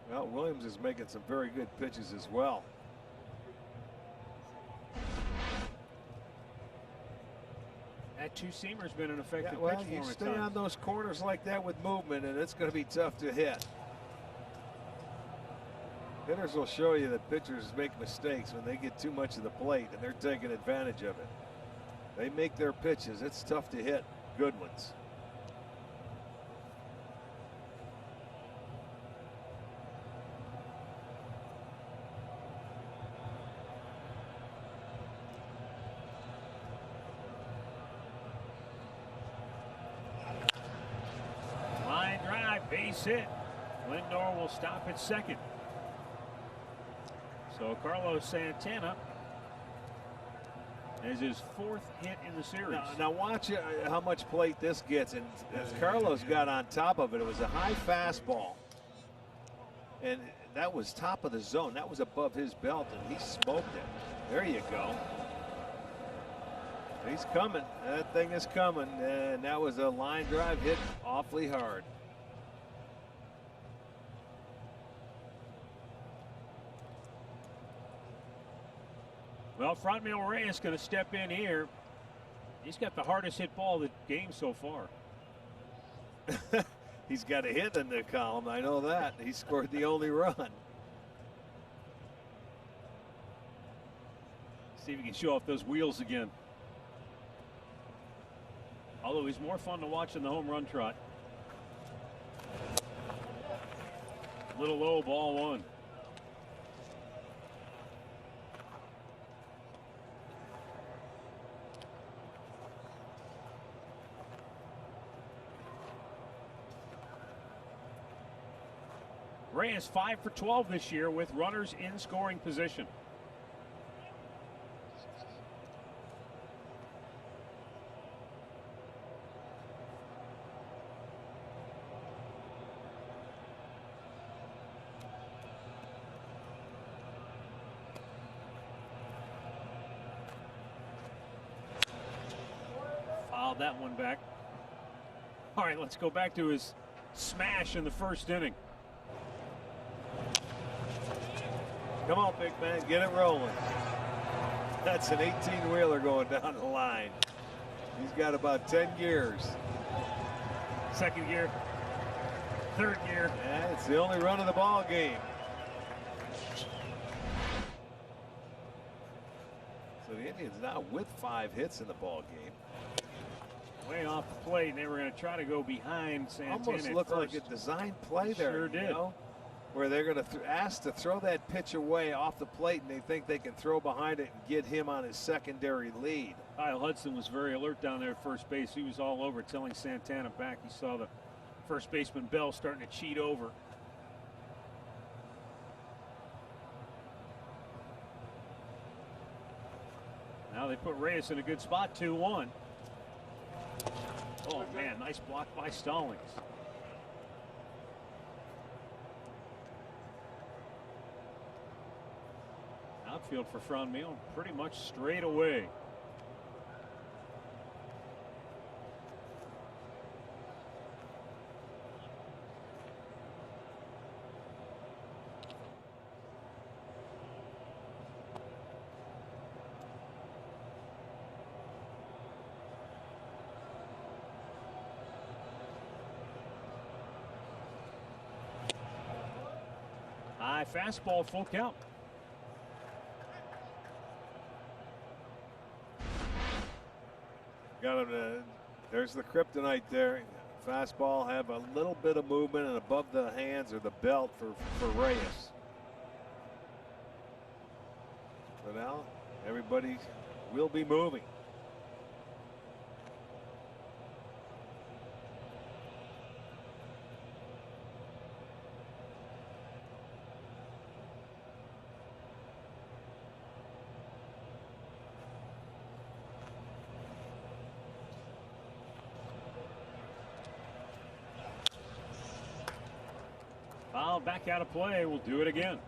Well, Williams is making some very good pitches as well. That two-seamer's been an effective pitch for him. You stay on those corners like that with movement, and it's going to be tough to hit. Hitters will show you that pitchers make mistakes when they get too much of the plate, and they're taking advantage of it. They make their pitches. It's tough to hit good ones. Base hit. Lindor will stop at second. So Carlos Santana is his fourth hit in the series. Now watch how much plate this gets. And as Carlos got on top of it, it was a high fastball. And that was top of the zone. That was above his belt, and he smoked it. There you go. He's coming. That thing is coming. And that was a line drive hit awfully hard. Well, Frontmale Reyes going to step in here. He's got the hardest hit ball of the game so far. He's got a hit in the column. I know that. He scored the only run. See if he can show off those wheels again. Although he's more fun to watch in the home run trot. Little low, ball one. Reyes 5 for 12 this year with runners in scoring position. Fouled that one back. All right, let's go back to his smash in the first inning. Come on, big man, get it rolling. That's an 18-wheeler going down the line. He's got about 10 gears. Second gear, third gear. Yeah, it's the only run of the ball game. So the Indians now with 5 hits in the ball game. Way off the plate, and they were going to try to go behind Santana. Almost looked like a design play there. Sure did. You know? Where they're going to ask to throw that pitch away off the plate, and they think they can throw behind it and get him on his secondary lead. Kyle Hudson was very alert down there at first base. He was all over telling Santana back. He saw the first baseman Bell starting to cheat over. Now they put Reyes in a good spot, 2-1. Oh, man, nice block by Stallings. Outfield for Franmil, pretty much straight away. High fastball, full count. Got him to, there's the kryptonite there. Fastball, have a little bit of movement and above the hands or the belt for Reyes. So now everybody will be moving. Foul back out of play. We'll do it again.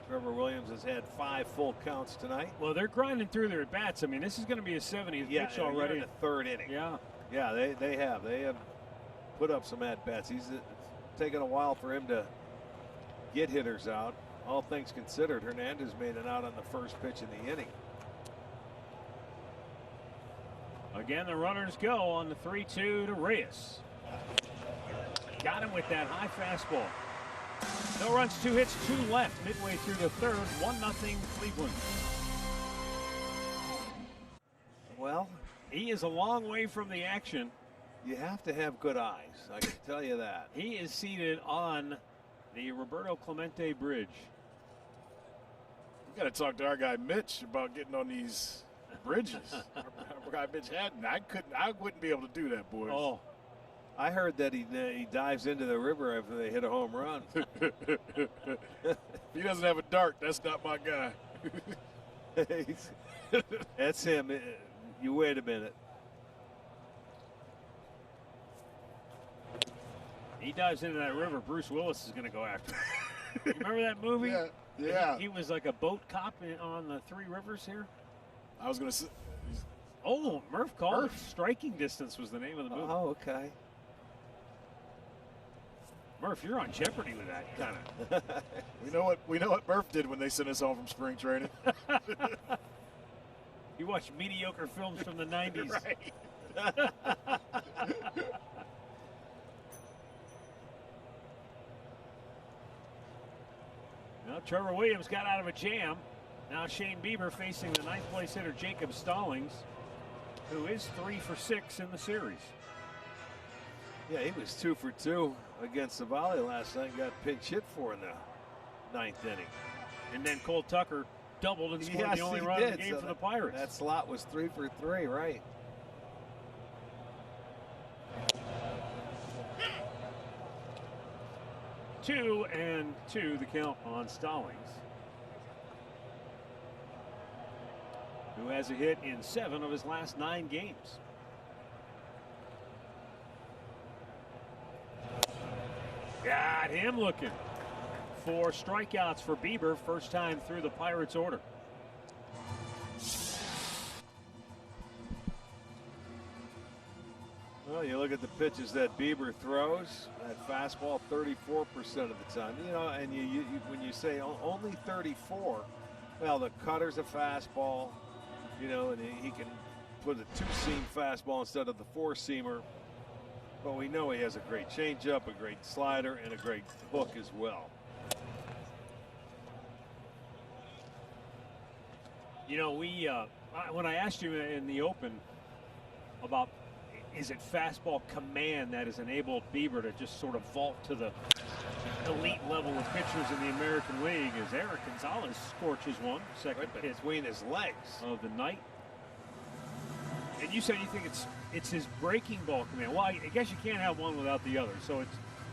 Trevor Williams has had 5 full counts tonight. Well, they're grinding through their at-bats. I mean, this is going to be a 70th pitch already. In the 3rd inning. Yeah. Yeah, they have put up some at-bats. It's taken a while for him to get hitters out. All things considered, Hernandez made it out on the first pitch in the inning. Again, the runners go on the 3-2 to Reyes. Got him with that high fastball. No runs, 2 hits, 2 left midway through the 3rd. 1-0 Cleveland. Well, he is a long way from the action. You have to have good eyes. I can tell you that. He is seated on the Roberto Clemente Bridge. We got to talk to our guy Mitch about getting on these bridges. Our guy Mitch Haddon. I wouldn't be able to do that, boys. Oh, I heard that he dives into the river after they hit a home run. If he doesn't have a dart, that's not my guy. That's him. You wait a minute. he dives into that river. Bruce Willis is going to go after him. You remember that movie? Yeah. He was like a boat cop on the Three Rivers here. I was going to say. Oh, Murph called it. Striking Distance was the name of the movie. Oh, okay. Murph, you're on Jeopardy with that kind of. We know what Murph did when they sent us home from spring training. You watch mediocre films from the 90s. Right. Well, Trevor Williams got out of a jam. Now Shane Bieber facing the 9th place hitter Jacob Stallings, who is 3 for 6 in the series. Yeah, he was 2 for 2 against Savali last night. Got pinch hit for in the 9th inning. And then Cole Tucker doubled and scored the only run in the game for the Pirates. That slot was 3 for 3, right? Two and 2 the count on Stallings, who has a hit in 7 of his last 9 games. Got him looking. 4 strikeouts for Bieber, first time through the Pirates order. Well, you look at the pitches that Bieber throws, that fastball 34% of the time. You know, and you when you say only 34, well, the cutter's a fastball, you know, and he can put a 2-seam fastball instead of the 4-seamer. But we know he has a great changeup, a great slider, and a great hook as well. You know, when I asked you in the open about is it fastball command that has enabled Bieber to just sort of vault to the elite level of pitchers in the American League, as Eric Gonzalez scorches one, second Right hit between his legs of the night. And you said you think it's his breaking ball command. Well, I guess you can't have one without the other. So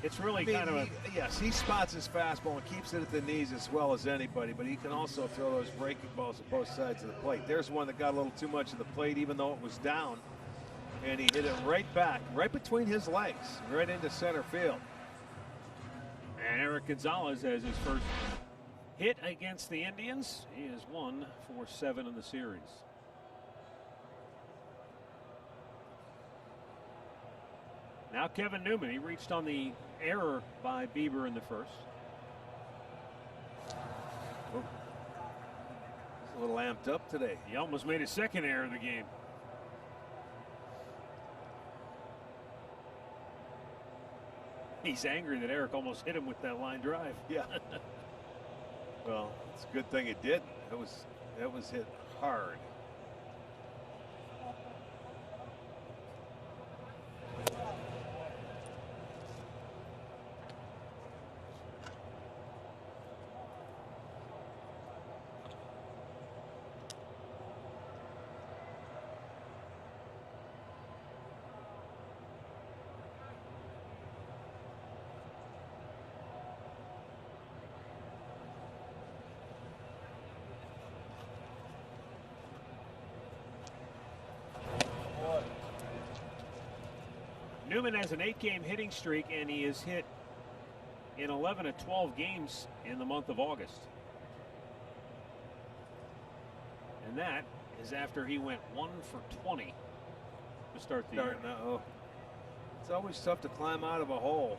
It's really I mean, kind of yes, he spots his fastball and keeps it at the knees as well as anybody, but he can also throw those breaking balls at both sides of the plate. There's one that got a little too much of the plate, even though it was down, and he hit it right back, right between his legs, right into center field. And Eric Gonzalez has his first hit against the Indians. He is 1 for 7 in the series. Now Kevin Newman, he reached on the error by Bieber in the first. Oh. He's a little amped up today. He almost made his second error of the game. He's angry that Eric almost hit him with that line drive. Yeah. Well, it's a good thing it didn't. That was hit hard. Newman has an 8-game hitting streak, and he is hit in 11 of 12 games in the month of August. And that is after he went 1 for 20 to start the year. Oh, it's always tough to climb out of a hole.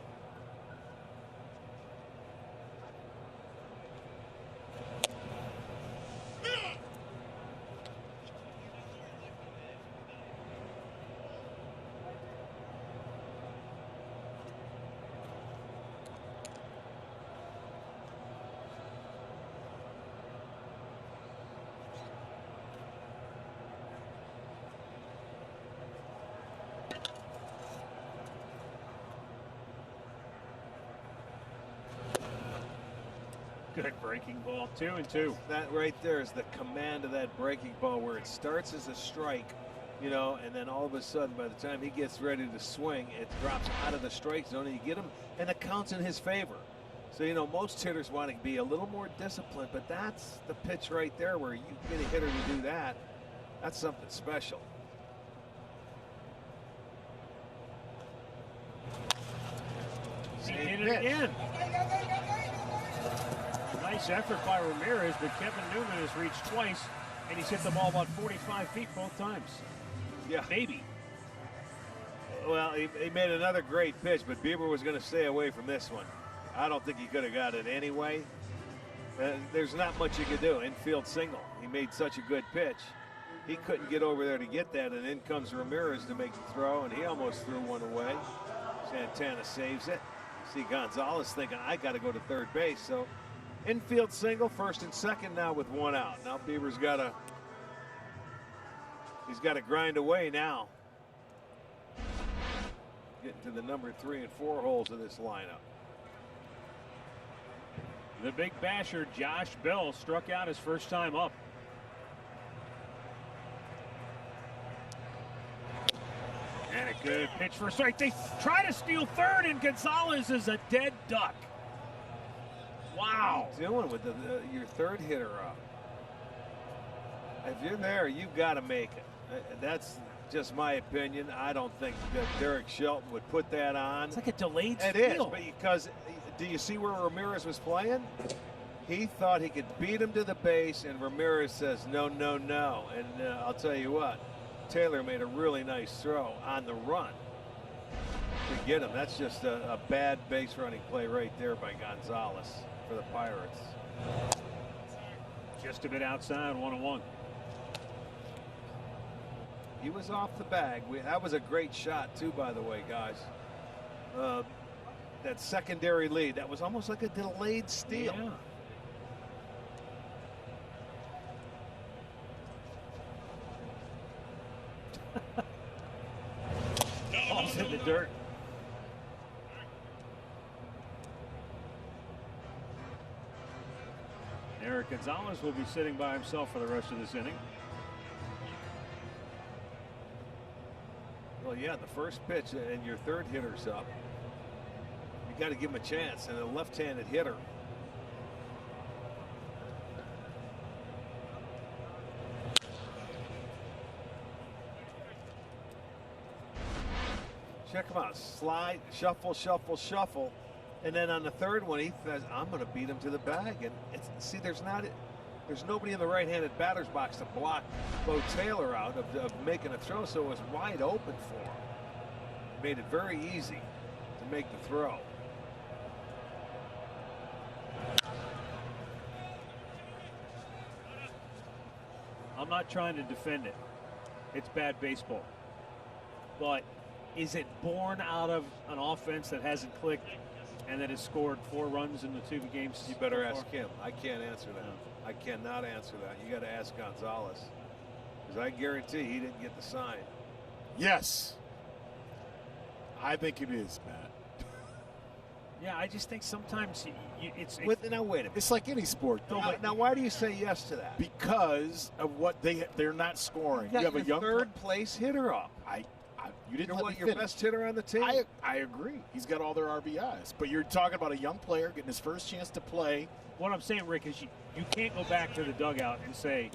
Good breaking ball, 2-2. That right there is the command of that breaking ball, where it starts as a strike, you know, and then all of a sudden, by the time he gets ready to swing, it drops out of the strike zone, and you get him, and it counts in his favor. So, you know, most hitters want to be a little more disciplined, but that's the pitch right there where you get a hitter to do that. That's something special. He hit it again. Nice effort by Ramirez, but Kevin Newman has reached twice, and he's hit the ball about 45 feet both times. Yeah. Maybe. Well, he made another great pitch, but Bieber was going to stay away from this one. I don't think he could have got it anyway. There's not much you could do. Infield single. He made such a good pitch. He couldn't get over there to get that, and in comes Ramirez to make the throw, and he almost threw one away. Santana saves it. See Gonzalez thinking, I got to go to third base. So infield single, first and second now with one out. Now Bieber's got to grind away now. Getting to the number 3 and 4 holes of this lineup. The big basher, Josh Bell, struck out his first time up. And a good pitch for strike. They try to steal third, and Gonzalez is a dead duck. Wow. What are you doing with your third hitter up? If you're there, you've got to make it. That's just my opinion. I don't think that Derek Shelton would put that on. It's like a delayed steal. It is, because do you see where Ramirez was playing? He thought he could beat him to the base, and Ramirez says, no, no, no. And I'll tell you what, Taylor made a really nice throw on the run to get him. That's just a bad base running play right there by Gonzalez for the Pirates. Just a bit outside, 1-1. He was off the bag. That was a great shot too, by the way, guys. That secondary lead, that was almost like a delayed steal. Yeah. Ball's in the dirt. Eric Gonzalez will be sitting by himself for the rest of this inning. Well, yeah, the first pitch and your third hitter's up. You got to give him a chance, and a left-handed hitter. Check him out. Slide, shuffle, shuffle, shuffle. And then on the third one, he says, I'm going to beat him to the bag. And see, there's nobody in the right-handed batter's box to block Bo Taylor out of making a throw, so it was wide open for him. Made it very easy to make the throw. I'm not trying to defend it. It's bad baseball. But is it born out of an offense that hasn't clicked and that has scored 4 runs in the 2 games? You better ask him. I can't answer that. I cannot answer that. You got to ask Gonzalez, because I guarantee he didn't get the sign. Yes. I think it is, Matt. Yeah, I just think sometimes Now wait a minute. It's like any sport, though. Now why do you say yes to that? Because of what they're not scoring. You have a young third-place hitter up. You didn't want your best hitter on the team. I agree. He's got all their RBIs, but you're talking about a young player getting his first chance to play. What I'm saying, Rick, is you can't go back to the dugout and say,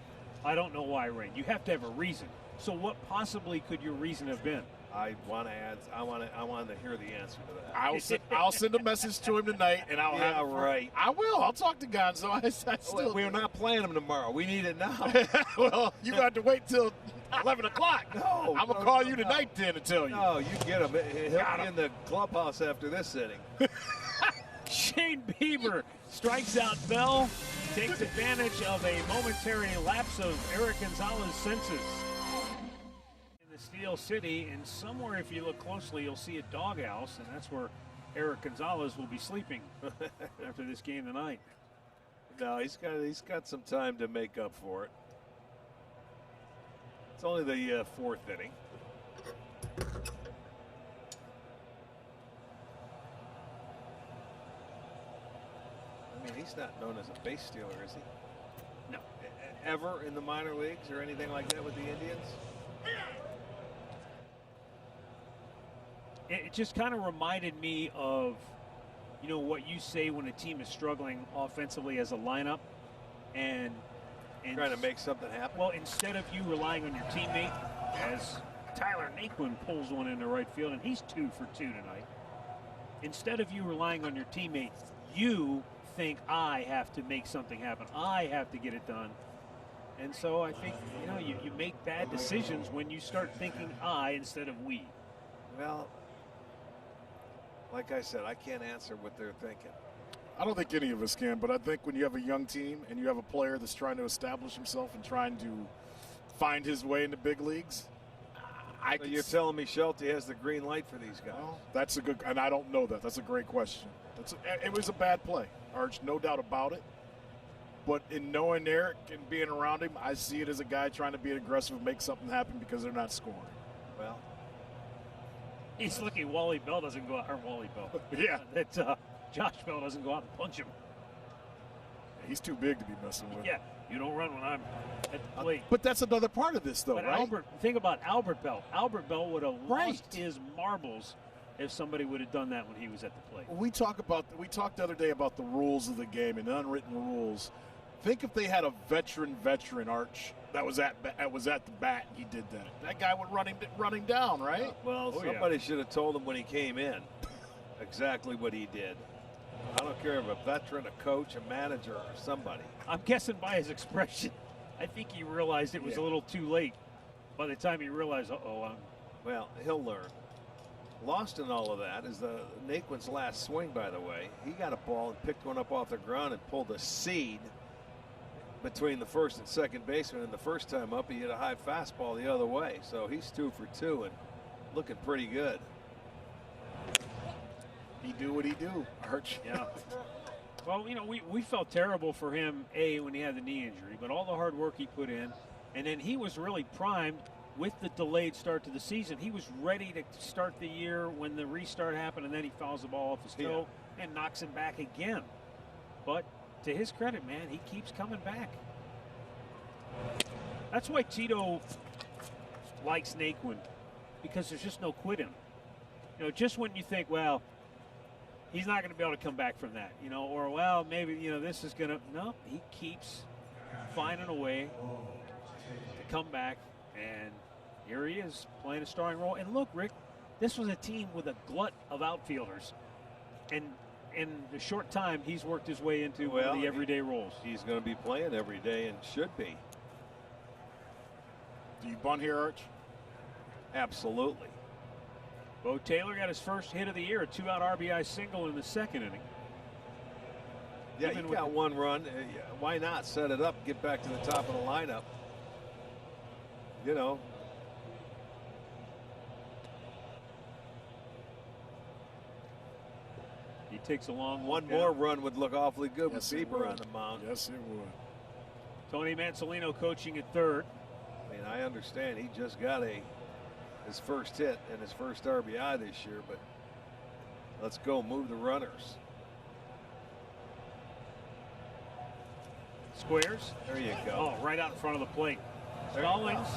I don't know why it rained. You have to have a reason. So what possibly could your reason have been? I want to hear the answer to that. I'll send a message to him tonight, and I'll have right. I will. I'll talk to Gonzo. We're not playing him tomorrow. We need it now. Well, you got to wait till 11 o'clock. No, I'm gonna call you tonight then to tell you. No, you get him. He'll be in the clubhouse after this inning. Shane Bieber strikes out Bell, takes advantage of a momentary lapse of Eric Gonzalez's senses. Steel City, and somewhere, if you look closely, you'll see a doghouse, and that's where Eric Gonzalez will be sleeping after this game tonight. No, he's got some time to make up for it. It's only the 4th inning. I mean, he's not known as a base stealer, is he? No. Ever in the minor leagues or anything like that with the Indians? It just kind of reminded me of, what you say when a team is struggling offensively as a lineup, and trying to make something happen. Well, instead of you relying on your teammate, as Tyler Naquin pulls one into right field, and he's 2 for 2 tonight. Instead of you relying on your teammate, you think, I have to make something happen. I have to get it done. And so I think, you make bad decisions when you start thinking I instead of we. Well, like I said, I can't answer what they're thinking. I don't think any of us can, but I think when you have a young team and you have a player that's trying to establish himself and trying to find his way in the big leagues, So you're telling me Schulte has the green light for these guys? Well, that's a good, and I don't know that. That's a great question. It was a bad play, Arch, no doubt about it. But in knowing Eric and being around him, I see it as a guy trying to be aggressive and make something happen because they're not scoring. Well, he's lucky Wally Bell doesn't go out, or Wally Bell. Yeah. That Josh Bell doesn't go out and punch him. He's too big to be messing with. Yeah, you don't run when I'm at the plate. But that's another part of this, though, but right? Think about Albert Bell. Albert Bell would have Right. lost his marbles if somebody would have done that when he was at the plate. We talked the other day about the rules of the game and the unwritten rules. Think if they had a veteran Arch that was at the bat and he did that. That guy would run him down, right? Well, somebody should have told him when he came in exactly what he did. I don't care if a veteran, a coach, a manager, or somebody. I'm guessing by his expression, I think he realized it was a little too late. By the time he realized, well, he'll learn. Lost in all of that is Naquin's last swing, by the way. He got a ball and picked one up off the ground and pulled a seed between the first and second baseman, and the first time up he hit a high fastball the other way. So he's 2 for 2 and looking pretty good. He do what he do, Arch. Yeah. Well, we felt terrible for him, when he had the knee injury, but all the hard work he put in, and then he was really primed with the delayed start to the season. He was ready to start the year when the restart happened, and then he fouls the ball off his toe and knocks him back again. But to his credit, man, he keeps coming back. That's why Tito likes Naquin, because there's just no quitting. Just when you think, well, he's not going to be able to come back from that, or, well, maybe, this is going to. No, he keeps finding a way to come back, and here he is playing a starring role. And look, Rick, this was a team with a glut of outfielders, and in the short time he's worked his way into one of the everyday roles. He's going to be playing every day and should be. Do you bunt here, Arch? Absolutely. Bo Taylor got his first hit of the year, a 2-out RBI single in the second inning. Yeah, you got one run. Why not set it up, get back to the top of the lineup? He takes a long one more run would look awfully good with Bieber on the mound. Yes, it would. Tony Mansolino coaching at third. I mean, I understand he just got his first hit and his first RBI this year, but let's go move the runners. Squares. There you go. Oh, right out in front of the plate. Stallings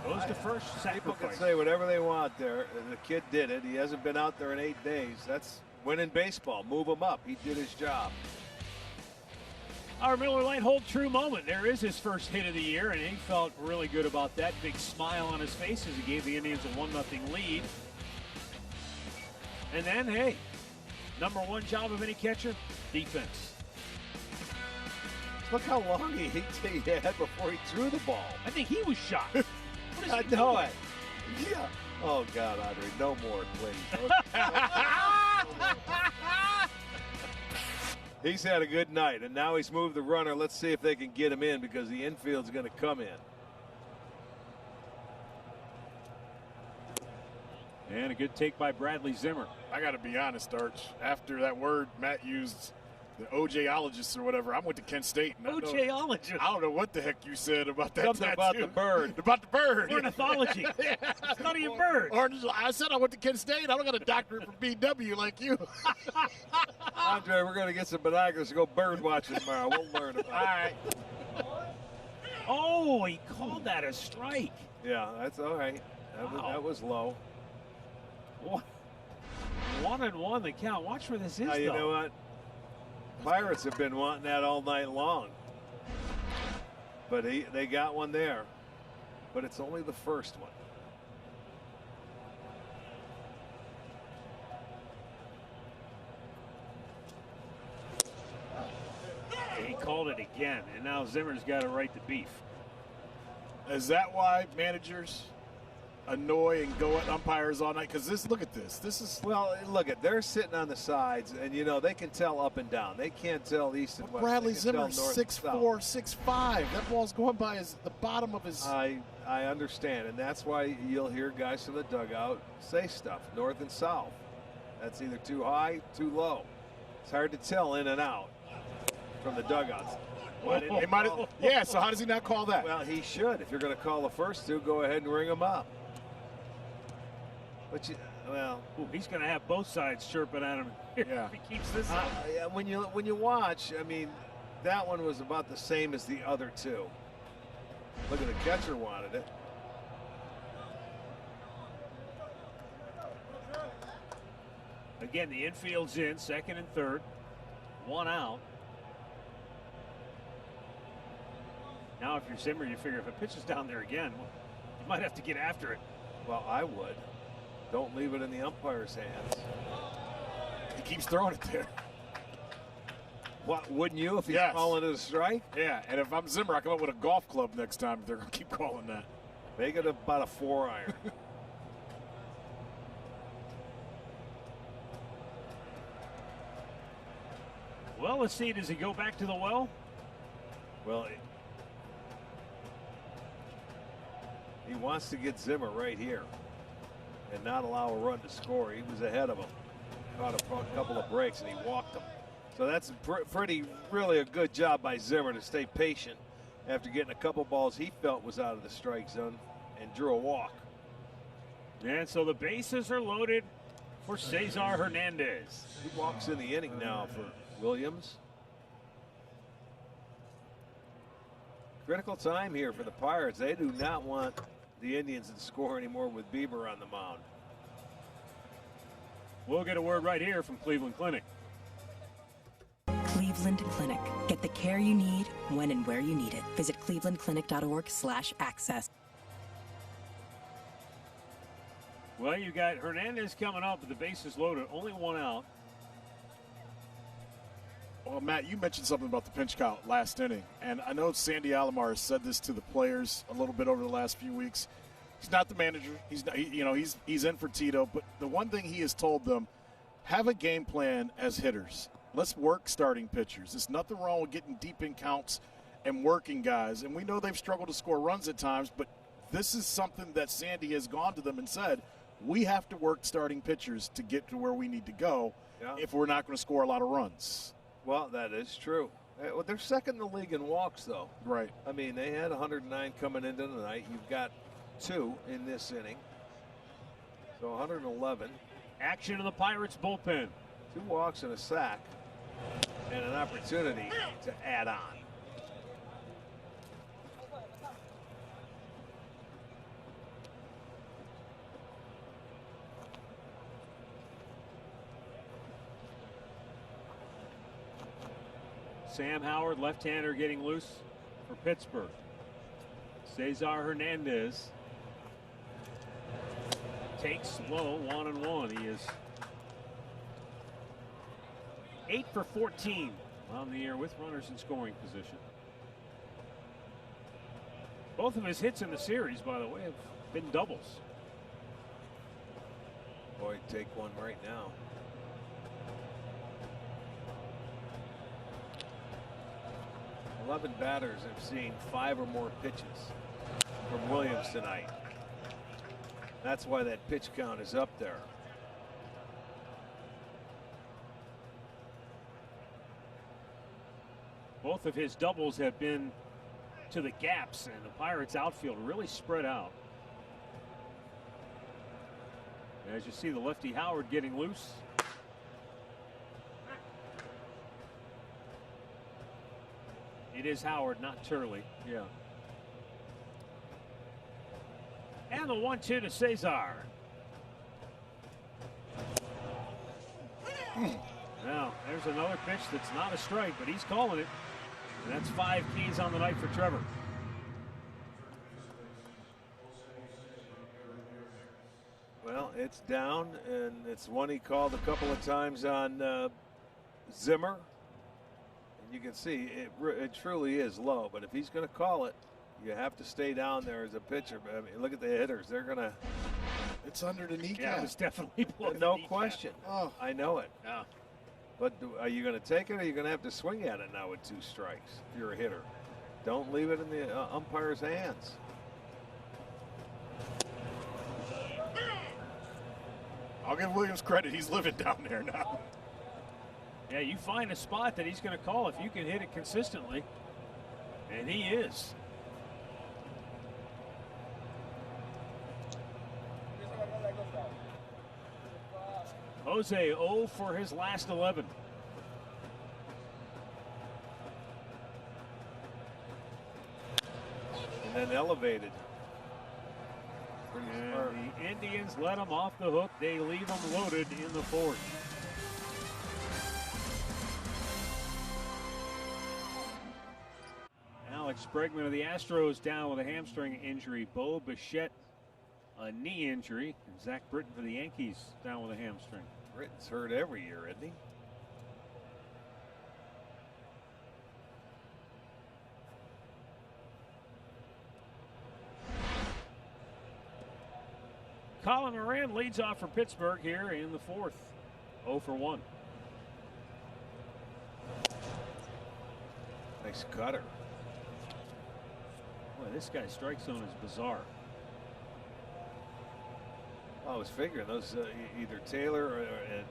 goes to first. People Sacrifice. can say whatever they want there. The kid did it. He hasn't been out there in 8 days. That's winning baseball. Move him up. He did his job. Our Miller Lite Hold True moment. There is his first hit of the year, and he felt really good about that. Big smile on his face as he gave the Indians a 1-0 lead. And then, hey, number one job of any catcher, defense. Look how long he had before he threw the ball. I think he was shocked. I know it. Yeah. Oh, God, Andre, no more, please. He's had a good night, and now he's moved the runner. Let's see if they can get him in because the infield's going to come in. And a good take by Bradley Zimmer. I got to be honest, Arch. After that word Matt used, the OJologist or whatever, I went to Kent State. OJologist. I don't know what the heck you said about that. Something about the bird. About the bird. Ornithology. Study of birds. I said I went to Kent State. I don't got a doctorate from BW like you. Andre, we're going to get some binoculars to go bird watching tomorrow. We'll learn about it. All right. Oh, he called that a strike. Yeah, that's all right. That was low. 1-1 the count. Watch where this is, Now, you though. know what? Pirates have been wanting that all night long. But they got one there. But it's only the first one. He called it again, and now Zimmer's got to right the beef. Is that why managers annoy and go at umpires all night? Because look at this. This is they're sitting on the sides, and they can tell up and down. They can't tell east and west. Bradley Zimmer 6'4", 6'5". That ball's going by the bottom of his. I understand, and that's why you'll hear guys from the dugout say stuff north and south. That's either too high, too low. It's hard to tell in and out from the dugouts. So how does he not call that? Well, he should. If you're going to call the first two, go ahead and ring them up. But he's going to have both sides chirping at him. Yeah. If he keeps this up. When you watch, I mean, that one was about the same as the other two. Look at the catcher wanted it. Again, the infield's in, second and third. 1 out. Now, if you're Zimmer, you figure if it pitches down there again, you might have to get after it. Well, I would. Don't leave it in the umpire's hands. He keeps throwing it there. What, wouldn't you if he's Yes. calling it a strike? Yeah, and if I'm Zimmer, I come up with a golf club next time if they're going to keep calling that. Make it about a 4-iron. Well, let's see. Does he go back to the well? Well, he wants to get Zimmer right here and not allow a run to score. He was ahead of him. Caught a couple of breaks, and he walked him. So that's really a good job by Zimmer to stay patient after getting a couple balls he felt was out of the strike zone and drew a walk. And so the bases are loaded for Cesar Hernandez. He walks in the inning now for Williams. Critical time here for the Pirates. They do not want the Indians to score anymore with Bieber on the mound. We'll get a word right here from Cleveland Clinic. Cleveland Clinic. Get the care you need when and where you need it. Visit clevelandclinic.org/access. Well, you got Hernandez coming up with the bases loaded, only one out. Well, Matt, you mentioned something about the pinch count last inning, and I know Sandy Alomar has said this to the players a little bit over the last few weeks. He's not the manager. He's not, he's in for Tito, but the one thing he has told them, have a game plan as hitters. Let's work starting pitchers. There's nothing wrong with getting deep in counts and working guys, and we know they've struggled to score runs at times, but this is something that Sandy has gone to them and said, we have to work starting pitchers to get to where we need to go if we're not going to score a lot of runs. Well, that is true. Well, they're second in the league in walks, though. Right. I mean, they had 109 coming into the night. You've got 2 in this inning. So 111. Action in the Pirates bullpen. 2 walks and a sack. And an opportunity to add on. Sam Howard, left-hander, getting loose for Pittsburgh. Cesar Hernandez takes low, 1-1. He is 8 for 14 on the year with runners in scoring position. Both of his hits in the series, by the way, have been doubles. Boy, take one right now. Batters have seen 5 or more pitches from Williams tonight. That's why that pitch count is up there. Both of his doubles have been to the gaps, and the Pirates outfield really spread out. As you see, the lefty Howard getting loose. It is Howard, not Turley. Yeah. And the 1-2 to Cesar. Now, there's another pitch that's not a strike, but he's calling it. And that's 5 keys on the night for Trevor. Well, it's down, and it's one he called a couple of times on Zimmer. You can see it truly is low, but if he's going to call it, you have to stay down there as a pitcher. I mean, look at the hitters. They're going to. It's under the kneecap. Yeah, it's definitely below no the question. Oh. I know it. Yeah. But are you going to take it, or are you going to have to swing at it now with 2 strikes if you're a hitter? Don't leave it in the umpire's hands. I'll give Williams credit. He's living down there now. Yeah, you find a spot that he's going to call if you can hit it consistently. And he is. Jose 0 for his last 11. And then elevated. And the Indians let him off the hook. They leave him loaded in the 4th. Alex Bregman of the Astros down with a hamstring injury. Bo Bichette, a knee injury. And Zach Britton for the Yankees down with a hamstring. Britton's hurt every year, isn't he? Colin Moran leads off for Pittsburgh here in the 4th. 0 for 1. Nice cutter. Boy, this guy's strike zone is bizarre. I was figuring those either Taylor and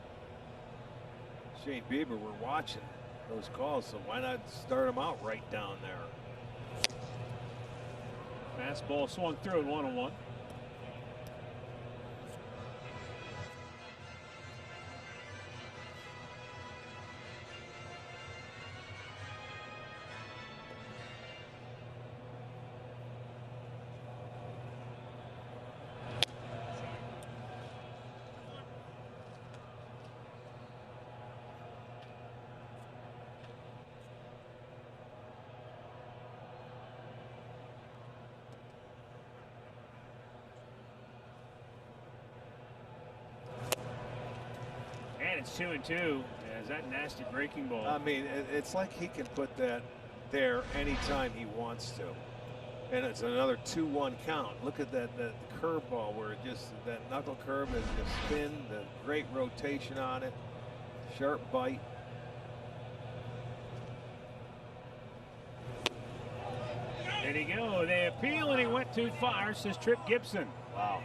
Shane Bieber were watching those calls, so why not start them out right down there? Fastball swung through at 1-1. it's 2-2. Is that nasty breaking ball? I mean, it's like he can put that there anytime he wants to. And it's another 2-1 count. Look at that curveball where it just, that knuckle curve is just spin, the great rotation on it, sharp bite. There you go. They appeal, and he went too far, says Trip Gibson. Wow.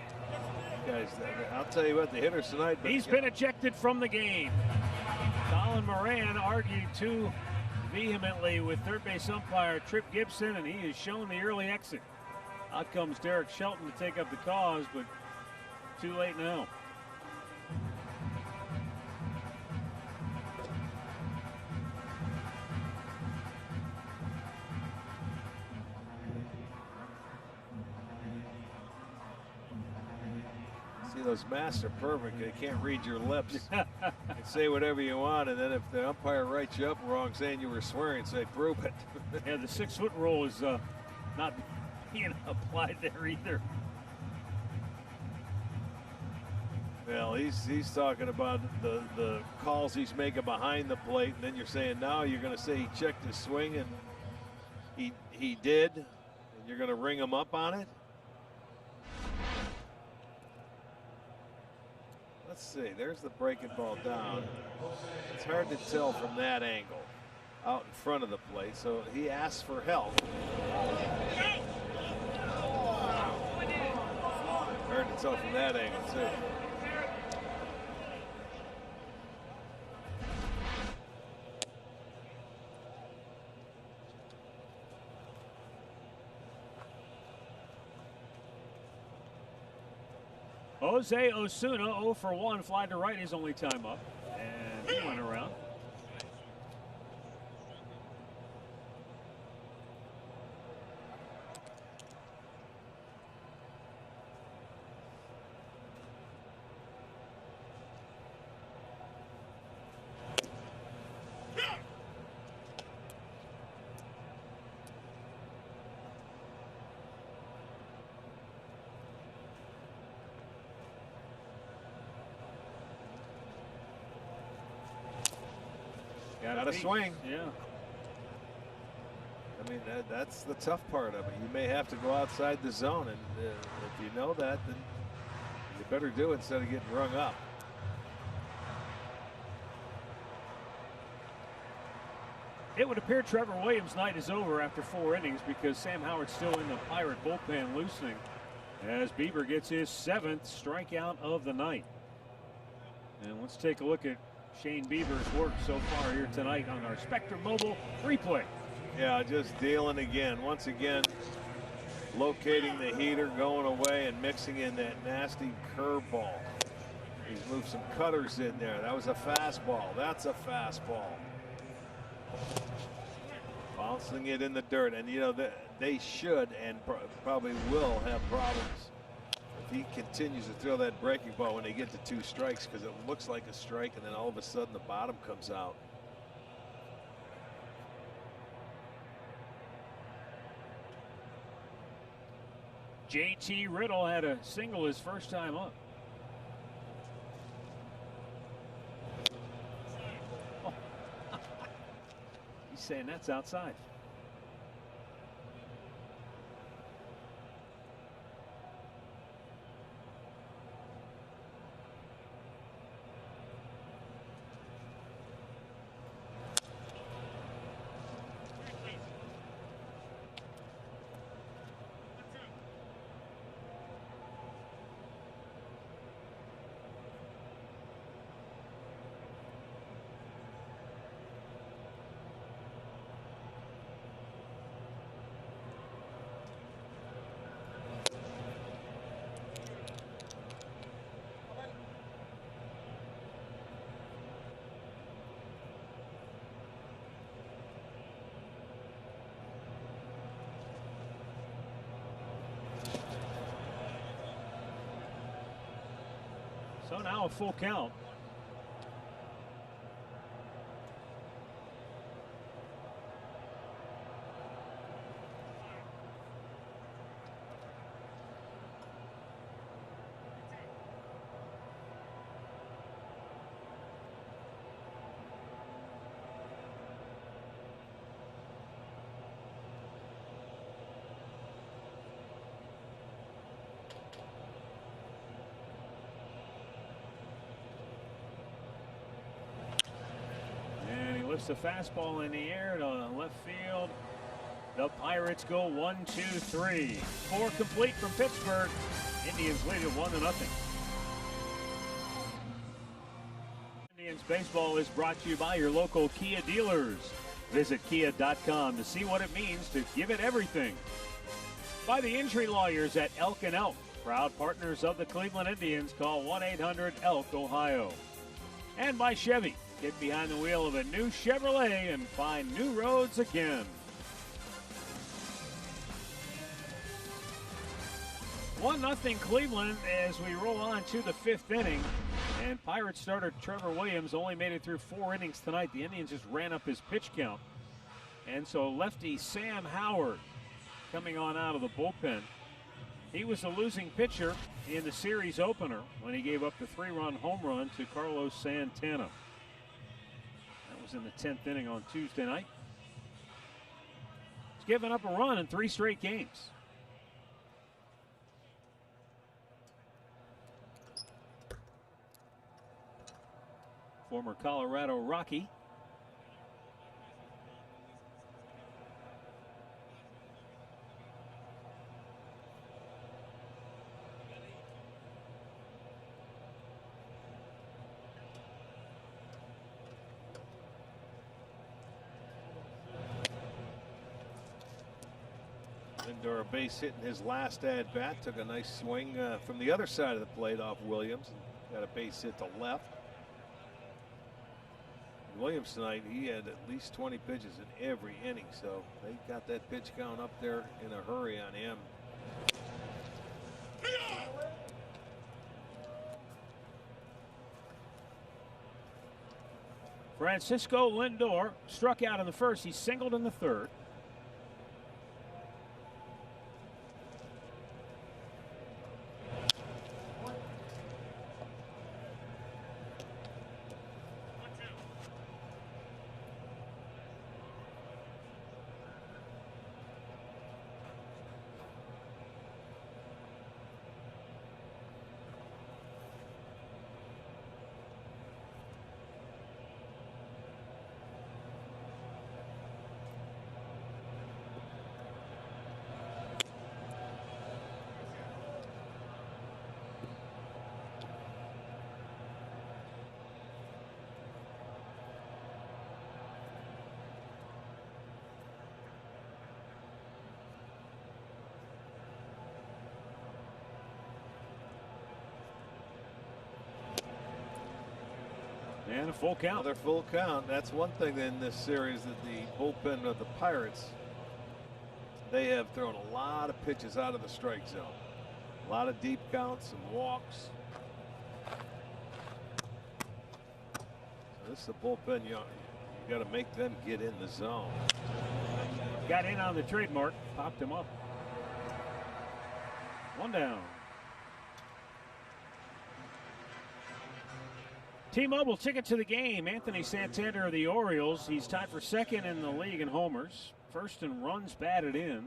Guys, I'll tell you what, the hitters tonight. He's been ejected from the game. Colin Moran argued too vehemently with third base umpire Trip Gibson, and he has shown the early exit. Out comes Derek Shelton to take up the cause, but too late now. See, those masks are perfect. They can't read your lips. You can say whatever you want, and then if the umpire writes you up wrong saying you were swearing, say, prove it. Yeah, the 6-foot rule is not being applied there either. Well, he's talking about the calls he's making behind the plate, and then you're saying now you're going to say he checked his swing, and he did, and you're going to ring him up on it? Let's see, there's the breaking ball down. It's hard to tell from that angle out in front of the plate, so he asks for help. Hard to tell from that angle too. Jose Osuna 0 for 1, fly to right his only time up, and he went around. Got a swing. Yeah. I mean, that's the tough part of it. You may have to go outside the zone, and if you know that, then you better do it instead of getting rung up. It would appear Trevor Williams' night is over after 4 innings because Sam Howard's still in the Pirate bullpen loosening as Bieber gets his 7th strikeout of the night. And let's take a look at Shane Bieber's work so far here tonight on our Spectrum Mobile replay. Yeah, just dealing again. Once again, locating the heater, going away, and mixing in that nasty curveball. He's moved some cutters in there. That was a fastball. That's a fastball. Bouncing it in the dirt. And, you know, they should and probably will have problems if he continues to throw that breaking ball when they get to 2 strikes, because it looks like a strike, and then all of a sudden the bottom comes out. JT Riddle had a single his first time up. Oh. He's saying that's outside. So now a full count. Lifts the fastball in the air to left field. The Pirates go 1-2-3. 4 complete from Pittsburgh. Indians lead it 1-0. Indians baseball is brought to you by your local Kia dealers. Visit kia.com to see what it means to give it everything. By the injury lawyers at Elk & Elk, proud partners of the Cleveland Indians. Call 1-800-ELK, Ohio. And by Chevy. Get behind the wheel of a new Chevrolet and find new roads again. 1-0 Cleveland as we roll on to the 5th inning. And Pirates starter Trevor Williams only made it through 4 innings tonight. The Indians just ran up his pitch count. And so lefty Sam Howard coming on out of the bullpen. He was the losing pitcher in the series opener when he gave up the 3-run home run to Carlos Santana. That was in the 10th inning on Tuesday night. He's given up a run in 3 straight games. Former Colorado Rocky. Lindor a base hit in his last at bat. Took a nice swing from the other side of the plate off Williams. And got a base hit to left. Williams tonight, he had at least 20 pitches in every inning, so they got that pitch count up there in a hurry on him. Francisco Lindor struck out in the first. He singled in the third. And a full count. Another full count. That's one thing in this series that the bullpen of the Pirates, they have thrown a lot of pitches out of the strike zone. A lot of deep counts and walks. So this is the bullpen. You got to make them get in the zone. Got in on the trademark, popped him up. 1 down. T-Mobile ticket to the game. Anthony Santander of the Orioles. He's tied for 2nd in the league in homers. 1st in runs batted in.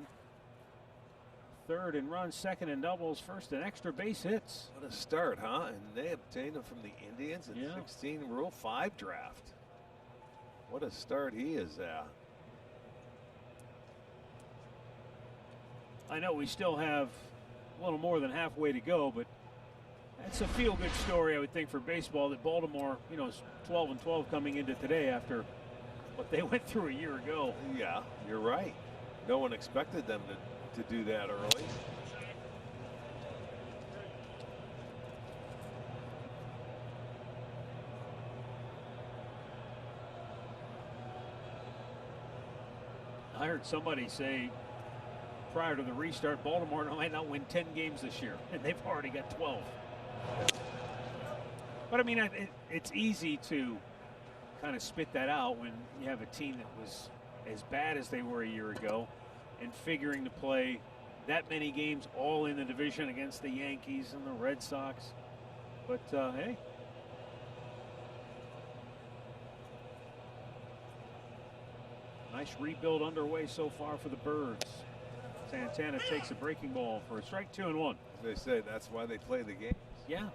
3rd in runs, 2nd in doubles, 1st in extra base hits. What a start, huh? And they obtained him from the Indians in 16 Rule 5 draft. What a start he is at. I know we still have a little more than halfway to go, but that's a feel-good story, I would think, for baseball that Baltimore, is 12-12 coming into today after what they went through a year ago. Yeah, you're right. No one expected them to do that early. I heard somebody say prior to the restart, Baltimore might not win 10 games this year, and they've already got 12. But I mean, it's easy to kind of spit that out when you have a team that was as bad as they were a year ago and figuring to play that many games all in the division against the Yankees and the Red Sox. But hey. Nice rebuild underway so far for the Birds. Santana takes a breaking ball for a strike, 2-1. They say that's why they play the game. Yeah.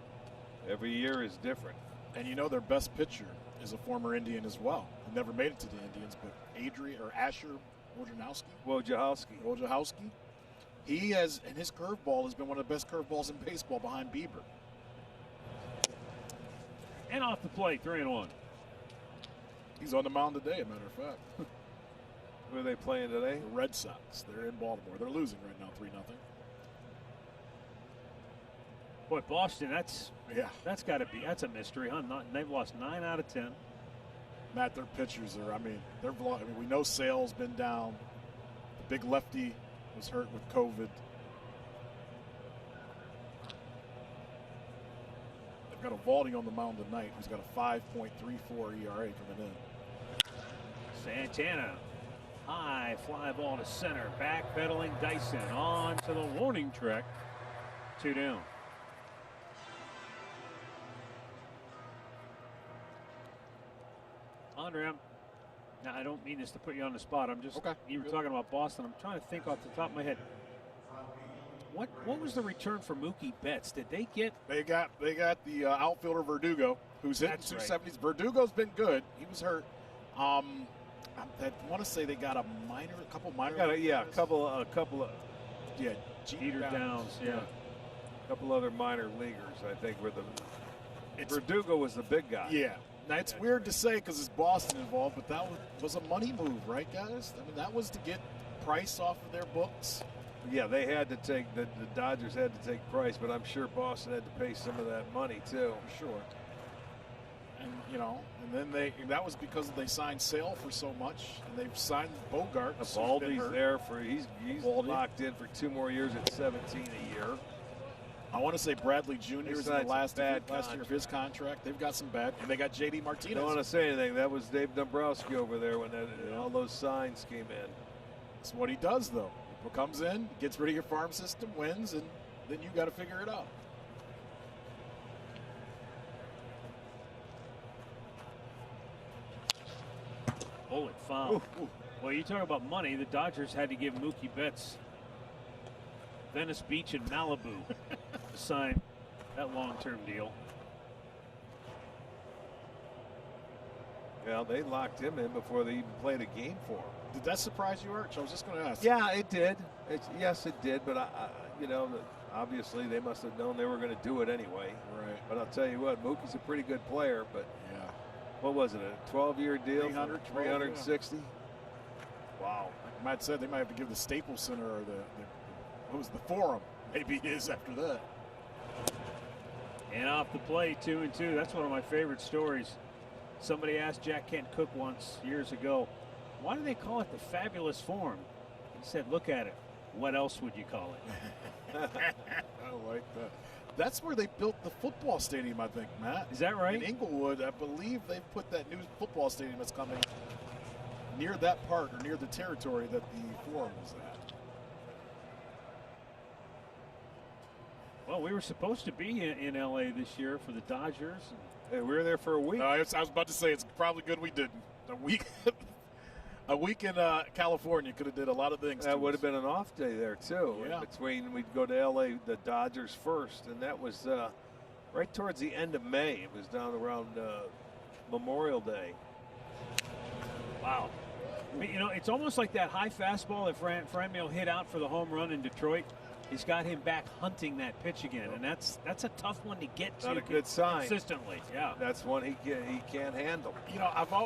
Every year is different. And their best pitcher is a former Indian as well. He never made it to the Indians, but Asher Wojciechowski. He has, and his curveball has been one of the best curveballs in baseball behind Bieber. And off the plate, 3-1. He's on the mound today, as a matter of fact. Who are they playing today? The Red Sox. They're in Baltimore. They're losing right now, 3-0. Boy, Boston, that's got to be, that's a mystery, huh? They've lost 9 out of 10. Matt, their pitchers are, we know Sale's been down. The big lefty was hurt with COVID. They've got a Valdi on the mound tonight who's got a 5.34 ERA coming in. Santana, high fly ball to center, backpedaling Dyson on to the warning track. 2 down. Andre, now I don't mean this to put you on the spot. I'm just, you were talking about Boston. I'm trying to think off the top of my head. What was the return for Mookie Betts? Did they get? They got the outfielder Verdugo, who's hitting 270s. Right. Verdugo's been good. He was hurt. I want to say they got a couple minor. A couple of Jeter Downs. Yeah. A couple other minor leaguers, I think, were Verdugo was the big guy. Yeah. Now, it's weird to say because it's Boston involved, but that was a money move, right, guys? I mean, that was to get Price off of their books. Yeah, they had to take, the Dodgers had to take Price, but I'm sure Boston had to pay some of that money, too. Sure. And, and then that was because they signed Sale for so much, and they've signed Bogart. Valdi's there he's locked in for 2 more years at $17 a year. I want to say Bradley Jr. is in the last year of his contract. They've got some bad, and they got J.D. Martinez. I don't want to say anything. That was Dave Dombrowski over there when all those signs came in. That's what he does, though. He comes in, gets rid of your farm system, wins, and then you got to figure it out. Bullet foul. Well, you talk about money. The Dodgers had to give Mookie Betts Venice Beach and Malibu to sign that long-term deal. Yeah, they locked him in before they even played a game for him. Did that surprise you, Arch? I was just going to ask. Yeah, it did. Yes, it did. But obviously they must have known they were going to do it anyway. Right. But I'll tell you what, Mookie's a pretty good player. But yeah, what was it? A 12-year deal? 360. Yeah. Wow. Like Matt said, they might have to give the Staples Center or the Forum. Maybe it is after that. And off the play, 2-2. That's one of my favorite stories. Somebody asked Jack Kent Cooke once years ago, why do they call it the Fabulous Forum? He said, look at it. What else would you call it? I like that. That's where they built the football stadium, I think, Matt. Is that right? In Inglewood, I believe they've put that new football stadium that's coming near that part or near the territory that the Forum is at. Well, we were supposed to be in L.A. this year for the Dodgers. Hey, we were there for a week. I was about to say it's probably good we didn't. A week in California could have did a lot of things. That would have been an off day there too. Yeah. Between we'd go to L.A. the Dodgers first, and that was right towards the end of May. It was down around Memorial Day. Wow. It's almost like that high fastball that Franmil hit out for the home run in Detroit. He's got him back hunting that pitch again, and that's a tough one to get to. Not a good sign. Consistently, yeah. That's one he can't handle.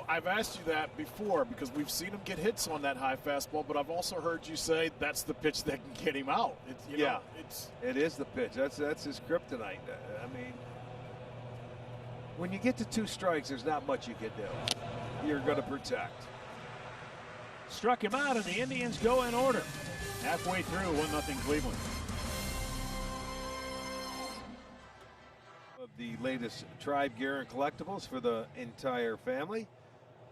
I've asked you that before because we've seen him get hits on that high fastball, but I've also heard you say that's the pitch that can get him out. It is the pitch. That's his kryptonite. I mean, when you get to 2 strikes, there's not much you can do. You're going to protect. Struck him out, and the Indians go in order. Halfway through, 1-0 Cleveland. The latest Tribe gear and collectibles for the entire family.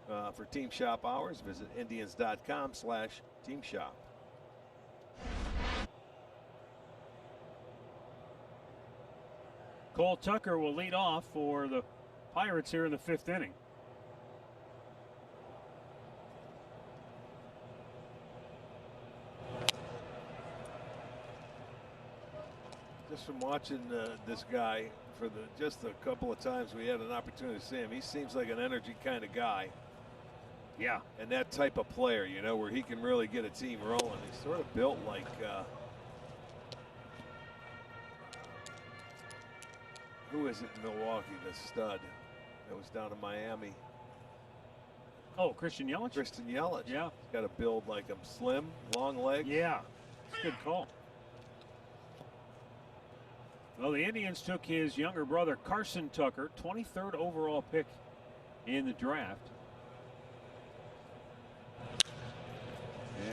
For Team Shop hours, visit Indians.com/teamshop. Cole Tucker will lead off for the Pirates here in the 5th inning. Just from watching this guy for just a couple of times we had an opportunity to see him, he seems like an energy kind of guy. Yeah. And that type of player, you know, where he can really get a team rolling. He's sort of built like who is it in Milwaukee, the stud that was down in Miami? Oh, Christian Yelich? Christian Yelich. Yeah. He's got a build like him, slim, long legs. Yeah, it's a good call. Well, the Indians took his younger brother, Carson Tucker, 23rd overall pick in the draft.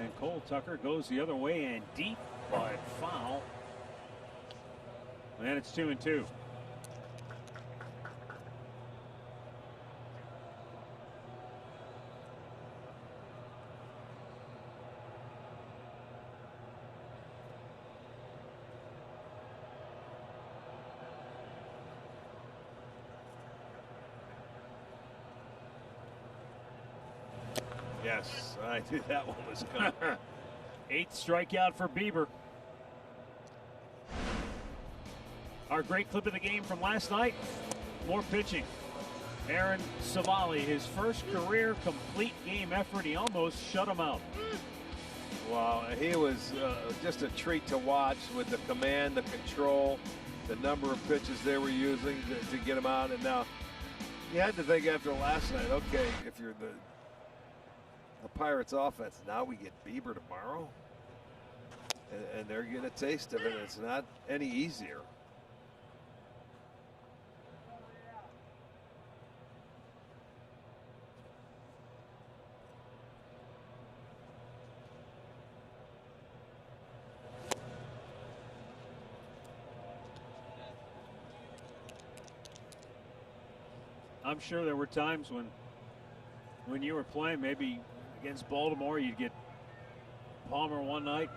And Cole Tucker goes the other way and deep, but foul. And it's 2-2. Yes, I knew that one was coming. 8th strikeout for Bieber. Our great clip of the game from last night, more pitching. Aaron Savali, his first career complete game effort. He almost shut him out. Wow, he was just a treat to watch with the command, the control, the number of pitches they were using to get him out. And now you had to think after last night, okay, if you're the Pirates offense, now we get Bieber tomorrow, and they're getting a taste of it. It's not any easier. I'm sure there were times when you were playing, maybe against Baltimore, you'd get Palmer one night,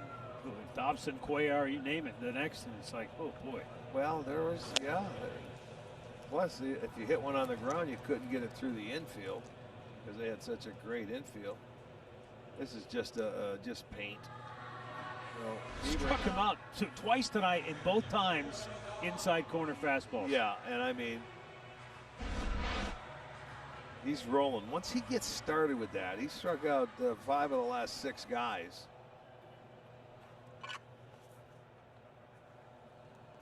Dobson, Cuellar, you name it, the next, and it's like, oh boy. Well, there was, yeah. Plus, if you hit one on the ground, you couldn't get it through the infield because they had such a great infield. This is just just paint. Struck him out twice tonight, and both times inside corner fastball. Yeah, and I mean, he's rolling. Once he gets started with that, he struck out 5 of the last 6 guys.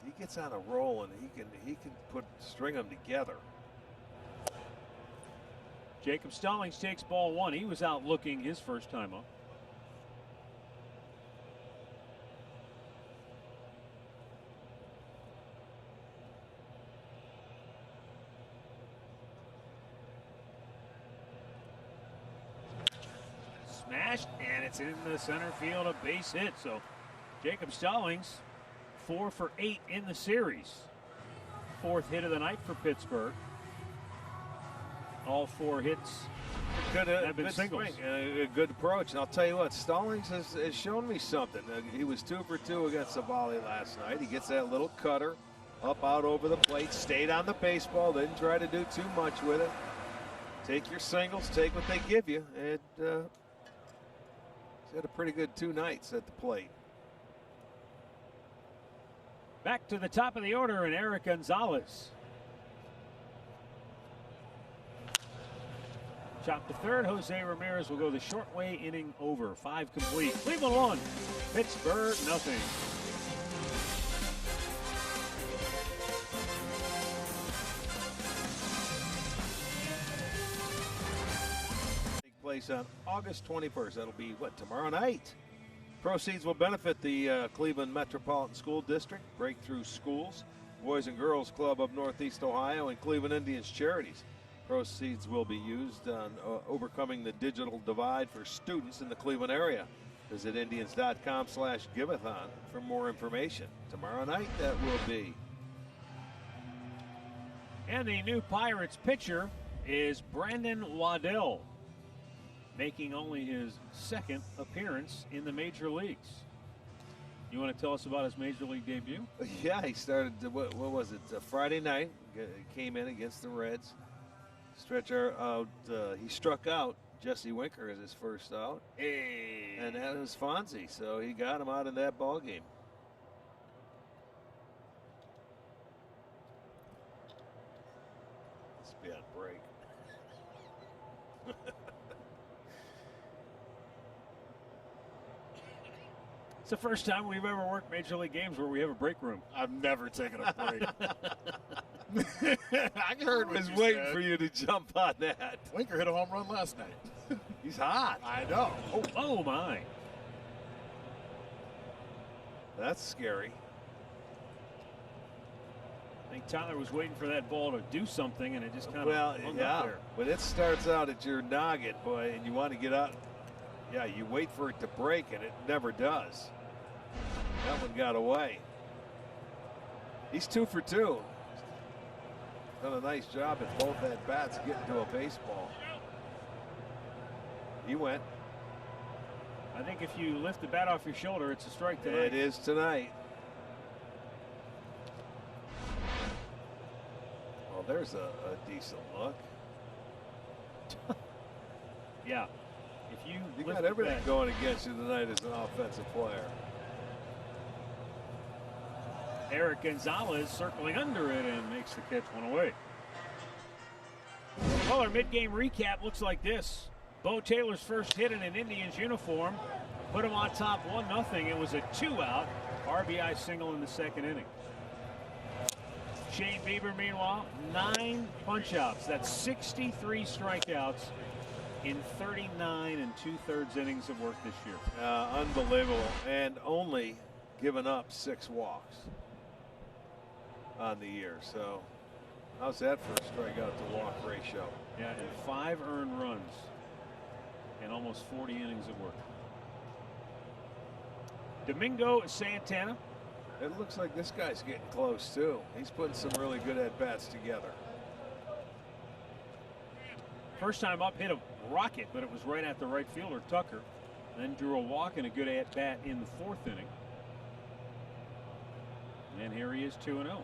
He gets on a roll, and he can string them together. Jacob Stallings takes ball 1. He was out looking his first time up. Smashed, and it's in the center field, a base hit. So Jacob Stallings, 4 for 8 in the series. 4th hit of the night for Pittsburgh. All 4 hits have been singles. Swing, a good approach. And I'll tell you what, Stallings has shown me something. He was 2 for 2 against Savali last night. He gets that little cutter up out over the plate, stayed on the baseball, didn't try to do too much with it. Take your singles, take what they give you. And he's had a pretty good 2 nights at the plate. Back to the top of the order, and Eric Gonzalez. Chop to third. Jose Ramirez will go the short way, inning over. 5 complete. Cleveland 1, Pittsburgh nothing. Take place on August 21st. That'll be what, tomorrow night? Proceeds will benefit the Cleveland Metropolitan School District, Breakthrough Schools, Boys and Girls Club of Northeast Ohio, and Cleveland Indians Charities. Proceeds will be used on overcoming the digital divide for students in the Cleveland area. Visit Indians.com/giveathon for more information. Tomorrow night, that will be. And the new Pirates pitcher is Brandon Waddell, making only his 2nd appearance in the major leagues. You want to tell us about his major league debut? Yeah, he started, what was it, Friday night, came in against the Reds. He struck out Jesse Winker as his first out. Hey. And that was Fonzie, so he got him out in that ball game. It's the first time we've ever worked Major League games where we have a break room. I've never taken a break. I heard what I was you waiting said. for you to jump on that. Winker hit a home run last night. He's hot. I know. Oh my. That's scary. I think Tyler was waiting for that ball to do something, and it just kind Well, of hung yeah. up there. When it starts out at your noggin, boy, and you want to get out, yeah, you wait for it to break, and it never does. That one got away. He's 2 for 2. Done a nice job at both at bats getting to a baseball. He went. I think if you lift the bat off your shoulder, it's a strike tonight. It is tonight. Well, there's a decent look. Yeah. If you You lift got the everything bat- going against you tonight as an offensive player. Eric Gonzalez circling under it and makes the catch one away. Well, our mid-game recap looks like this. Bo Taylor's first hit in an Indians uniform put him on top 1-0. It was a 2-out RBI single in the second inning. Shane Bieber, meanwhile, 9 punch-outs. That's 63 strikeouts in 39 2/3 innings of work this year. Unbelievable. And only given up 6 walks on the year. So how's that for a strikeout to walk ratio? Yeah, and 5 earned runs in almost 40 innings of work. Domingo Santana. It looks like this guy's getting close too. He's putting some really good at-bats together. First time up, hit a rocket, but it was right at the right fielder, Tucker. Then drew a walk and a good at-bat in the 4th inning. And here he is 2-0.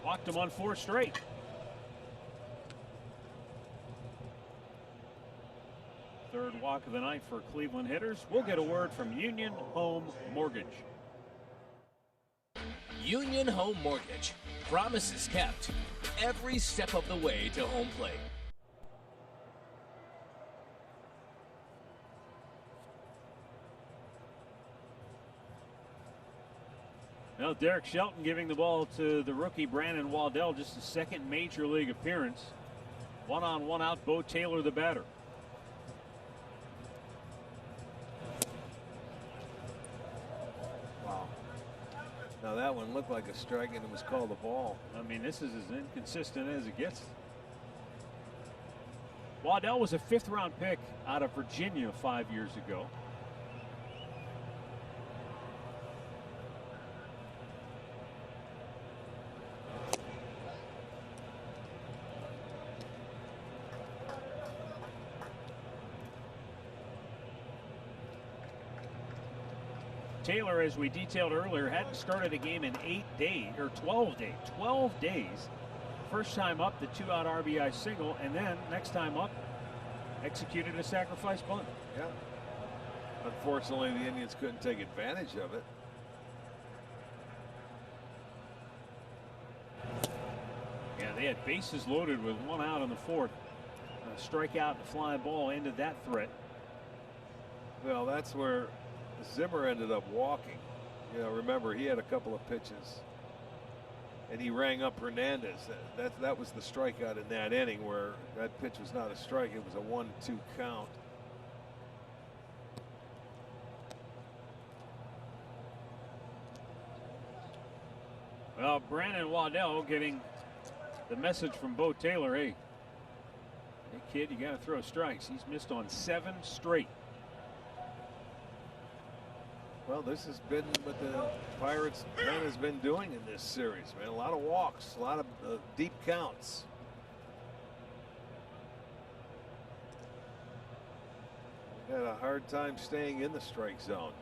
Walked him on 4 straight. Third walk of the night for Cleveland hitters. We'll get a word from Union Home Mortgage. Union Home Mortgage. Promises kept every step of the way to home plate. Now Derek Shelton giving the ball to the rookie Brandon Waddell, just his second major league appearance. 1-on-1 out, Bo Taylor the batter. Wow. Now that one looked like a strike and it was called a ball. I mean, this is as inconsistent as it gets. Waddell was a 5th round pick out of Virginia 5 years ago. Taylor, as we detailed earlier, hadn't started a game in 8 days, or 12 days. 12 days. First time up, the 2-out RBI single, and then next time up, executed a sacrifice bunt. Yeah. Unfortunately, the Indians couldn't take advantage of it. Yeah, they had bases loaded with 1 out in the 4th. A strikeout and fly ball ended that threat. Well, that's where Zimmer ended up walking. You know, remember, he had a couple of pitches. And he rang up Hernandez. That was the strikeout in that inning where that pitch was not a strike. It was a 1-2 count. Well, Brandon Waddell getting the message from Bo Taylor. Hey kid, you got to throw strikes. He's missed on 7 straight. Well, this has been what the Pirates man has been doing in this series, man. A lot of walks, a lot of deep counts. Had a hard time staying in the strike zone.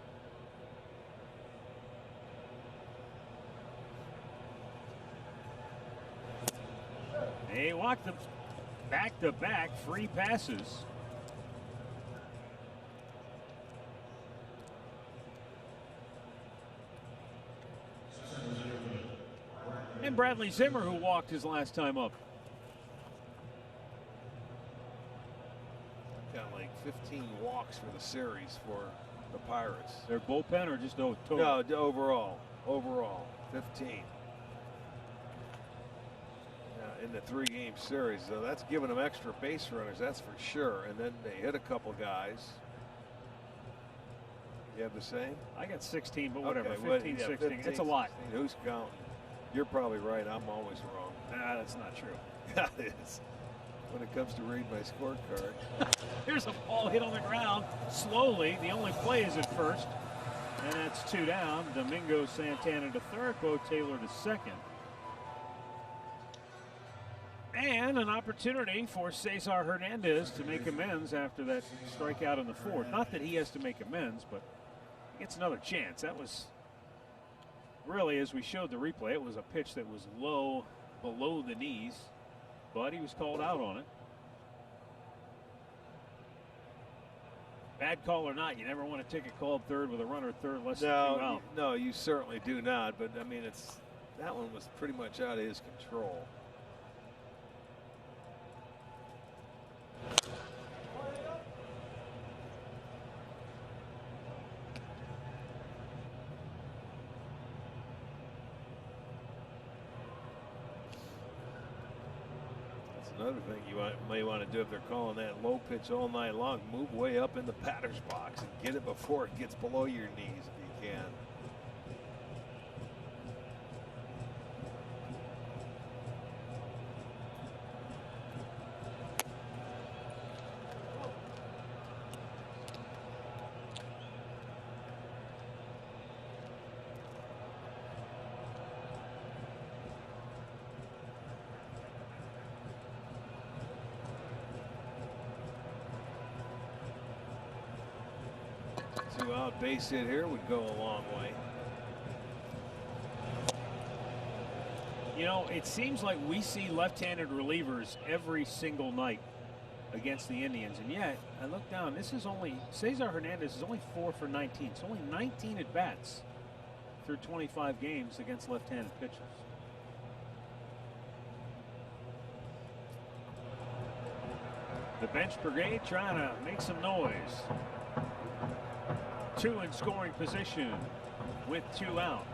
They walked them back-to-back free passes. And Bradley Zimmer, who walked his last time up. Got like 15 walks for the series for the Pirates. Their bullpen or just total? No, overall, 15. In the 3-game series, so that's giving them extra base runners, that's for sure. And then they hit a couple guys. You have the same? I got 16, but whatever. Okay, 15, 16. 15, it's a lot. 16. Who's counting? You're probably right. I'm always wrong. Nah, that's not true. That is. When it comes to reading my scorecard. Here's a ball hit on the ground slowly. The only play is at first. And that's 2 down. Domingo Santana to third, Bo Taylor to second. And an opportunity for Cesar Hernandez to make amends after that strikeout in the 4th. Not that he has to make amends, but he gets another chance. That was really, as we showed the replay, it was a pitch that was low, below the knees, but he was called out on it. Bad call or not, you never want to take a called third with a runner at third less than 2 out. No, you certainly do not. But I mean, that one was pretty much out of his control. Another thing you may want to do if they're calling that low pitch all night long, move way up in the batter's box and get it before it gets below your knees if you can. Out base hit here would go a long way. You know, it seems like we see left-handed relievers every single night against the Indians, and yet I look down, this is only, Cesar Hernandez is only 4 for 19. It's only 19 at bats through 25 games against left-handed pitchers. The bench brigade trying to make some noise. 2 in scoring position with 2 out.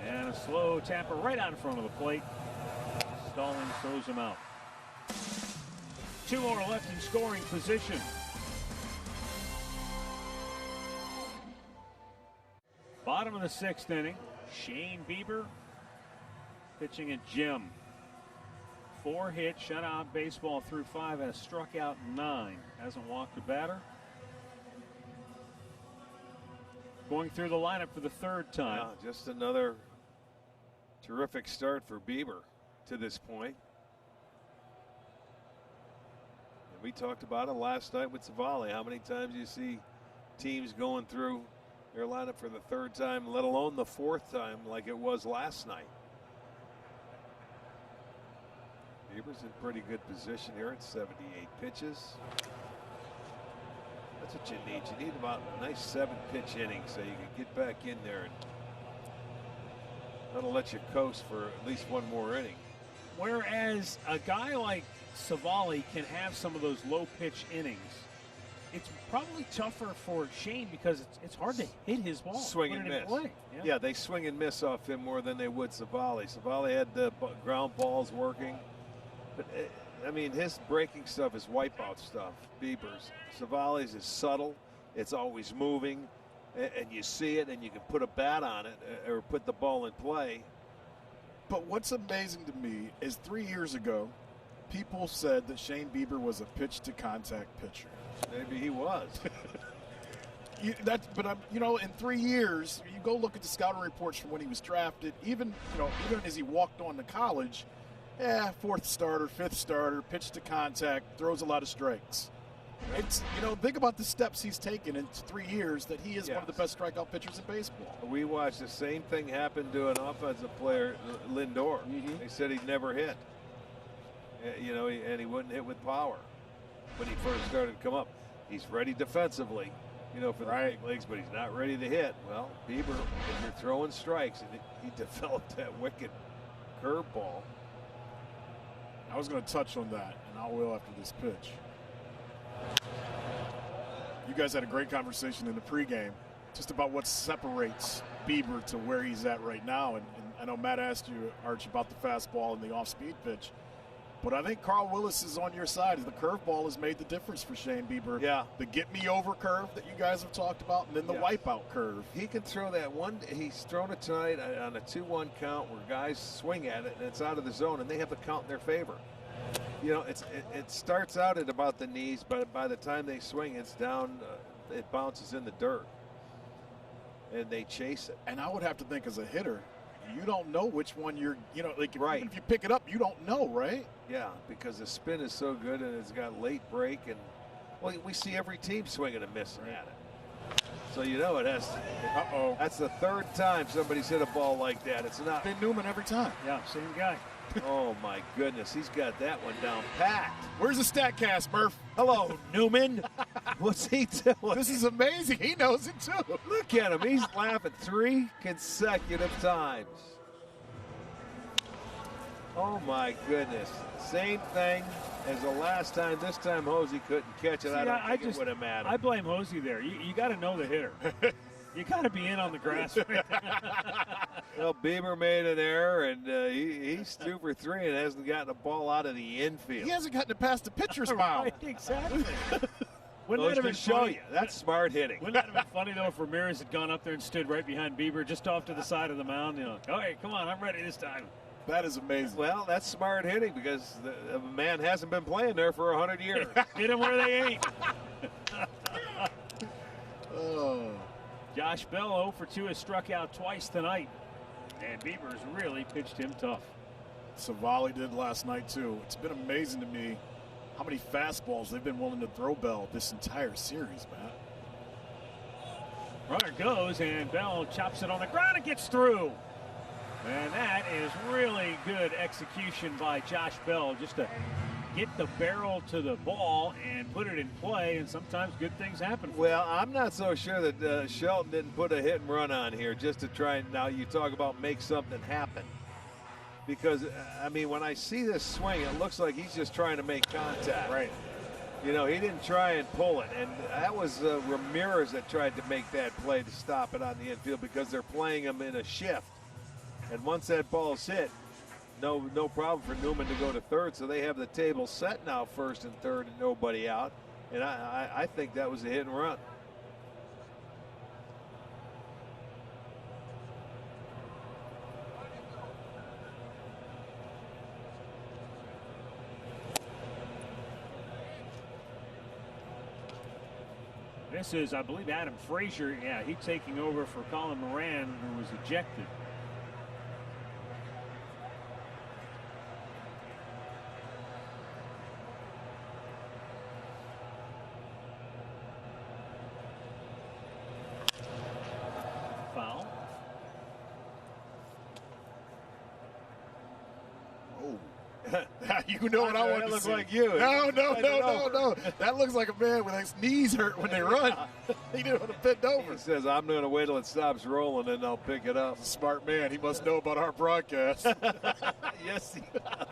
And a slow tapper right out in front of the plate. Stallings throws him out. 2 more left in scoring position. Bottom of the 6th inning. Shane Bieber pitching at Jim. 4 hits, shutout baseball through 5, has struck out 9. Hasn't walked a batter. Going through the lineup for the 3rd time. Just another terrific start for Bieber to this point. And we talked about it last night with Savali. How many times you see teams going through their lineup for the 3rd time, let alone the 4th time like it was last night. Bieber's in pretty good position here at 78 pitches. That's what you need. You need about a nice 7-pitch inning so you can get back in there, and that'll let you coast for at least 1 more inning. Whereas a guy like Savali can have some of those low pitch innings. It's probably tougher for Shane because it's hard to hit his ball. Swing and miss. Yeah, they swing and miss off him more than they would Savali. Savali had the ground balls working. But, I mean, his breaking stuff is wipeout stuff. Bieber's. Savali's is subtle. It's always moving. And you see it, and you can put a bat on it or put the ball in play. But what's amazing to me is 3 years ago, people said that Shane Bieber was a pitch-to-contact pitcher. Maybe he was. In 3 years, you go look at the scouting reports from when he was drafted. Even as he walked on to college, 4th starter, 5th starter, pitch to contact, throws a lot of strikes. It's think about the steps he's taken in 3 years that he is one of the best strikeout pitchers in baseball. We watched the same thing happen to an offensive player, Lindor. They said he'd never hit. You know, and he wouldn't hit with power when he first started to come up. He's ready defensively, you know, for the big leagues, but he's not ready to hit. Well, Bieber, if you're throwing strikes, and he developed that wicked curveball. I was going to touch on that, and I will after this pitch. You guys had a great conversation in the pregame just about what separates Bieber to where he's at right now. And I know Matt asked you, Arch, about the fastball and the off-speed pitch. But I think Carl Willis is on your side. The curveball has made the difference for Shane Bieber. Yeah. The get-me-over curve that you guys have talked about, and then the wipeout curve. He can throw that one. He's thrown it tonight on a 2-1 count where guys swing at it, and it's out of the zone, and they have the count in their favor. You know, it starts out at about the knees, but by the time they swing, it's down. It bounces in the dirt, and they chase it. And I would have to think as a hitter, you don't know which one you're, you know, like right. Even if you pick it up, you don't know, right? Yeah, because the spin is so good and it's got late break, and well, we see every team swinging and missing at it. So you know it has. That's the third time somebody's hit a ball like that. It's not. Been Newman every time. Yeah, same guy. Oh my goodness, he's got that one down packed. Where's the StatCast, Murph? Hello, Newman. What's he doing? This is amazing. He knows it too. Look at him. He's laughing 3 consecutive times. Oh my goodness. Same thing as the last time. This time Hosey couldn't catch it. I don't think it would have mattered. I blame Hosey there. You got to know the hitter. You got to be in on the grass. Well, Bieber made an error, and he's 2 for 3 and hasn't gotten a ball out of the infield. He hasn't gotten it past the pitcher's mound. Right, exactly. Wouldn't that have been show you? That's smart hitting. Wouldn't that have been funny, though, if Ramirez had gone up there and stood right behind Bieber, just off to the side of the mound? You know, okay, come on, I'm ready this time. That is amazing. Well, that's smart hitting because the man hasn't been playing there for 100 years. Get him where they ain't. Oh. Josh Bell 0 for 2 has struck out twice tonight. And Bieber's really pitched him tough. Savali did last night, too. It's been amazing to me how many fastballs they've been willing to throw Bell this entire series, Matt. Runner goes, and Bell chops it on the ground and gets through. And that is really good execution by Josh Bell, just to get the barrel to the ball and put it in play, and sometimes good things happen. Well, I'm not so sure that Shelton didn't put a hit and run on here just to try and, now you talk about make something happen. Because, I mean, when I see this swing, it looks like he's just trying to make contact. Right. You know, he didn't try and pull it. And that was Ramirez that tried to make that play to stop it on the infield because they're playing him in a shift. And once that ball's hit, no problem for Newman to go to third. So they have the table set now, first and third, and nobody out. And I think that was a hit and run. This is, I believe, Adam Frazier. Yeah, he's taking over for Colin Moran, who was ejected. Foul. You know what I want to look see. like you. No. That looks like a man with his knees hurt when they run. He didn't want to bend over. He says, I'm going to wait till it stops rolling and I'll pick it up. Smart man. He must know about our broadcast. Yes, he does.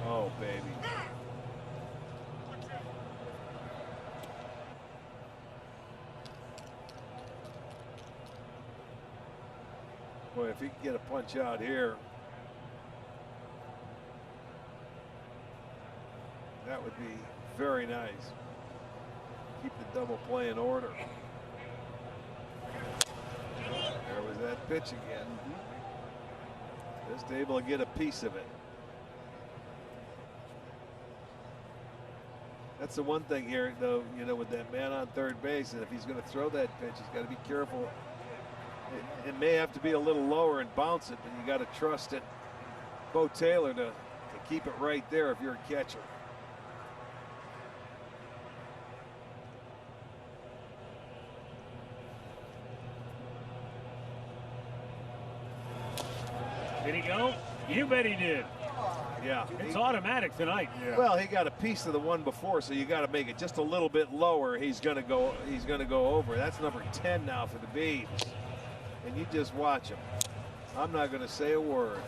Oh, baby. Boy, if he could get a punch out here, that would be very nice. Keep the double play in order. There was that pitch again. Just able to get a piece of it. That's the one thing here, though, you know, with that man on third base, and if he's going to throw that pitch, he's got to be careful. It may have to be a little lower and bounce it, but you got to trust it, Bo Taylor, to keep it right there if you're a catcher. Did he go? You bet he did. Yeah. It's automatic tonight. Yeah. Well, he got a piece of the one before, so you got to make it just a little bit lower. He's going to go over. That's number 10 now for the Beavs. And you just watch him. I'm not going to say a word.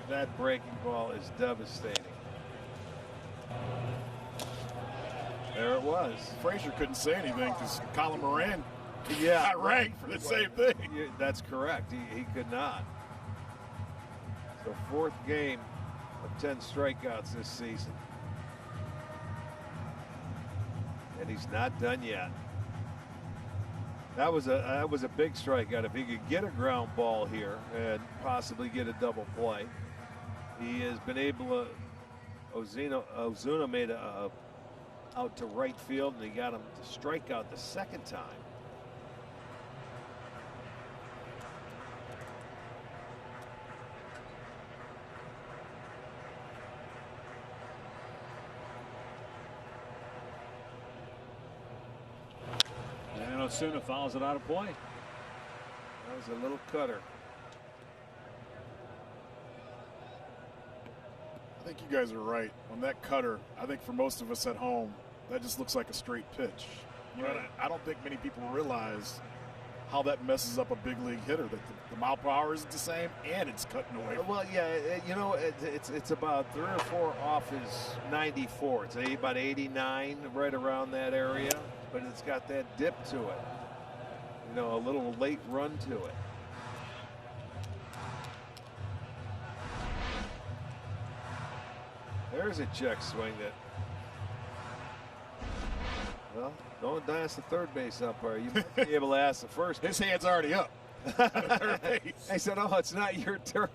That breaking ball is devastating. There it was. Frazier couldn't say anything because Colin Moran Yeah, got ranked for the same thing. That's correct. He could not. So 4th game of 10 strikeouts this season. And he's not done yet. That was a big strikeout. If he could get a ground ball here and possibly get a double play, he has been able to. Ozuna made a out to right field, and he got him to strike out the 2nd time. And Ozuna fouls it out of play. That was a little cutter. I think you guys are right. On that cutter, I think for most of us at home, that just looks like a straight pitch. You know, I don't think many people realize how that messes up a big league hitter, that the mile per hour isn't the same and it's cutting away. Well, yeah, you know, it's about 3 or 4 off his 94. It's about 89, right around that area, but it's got that dip to it. You know, a little late run to it. There's a check swing that, well, don't ask the third base umpire. You might be able to ask the first. His hand's already up. Third base. I said, oh, it's not your turn.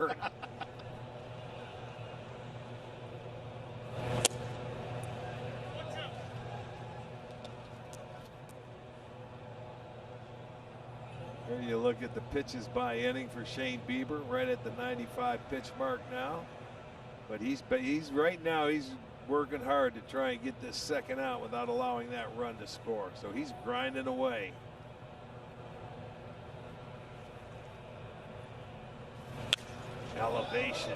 Here you look at the pitches by inning for Shane Bieber, right at the 95 pitch mark now. But he's right now he's working hard to try and get this 2nd out without allowing that run to score. So he's grinding away. Elevation.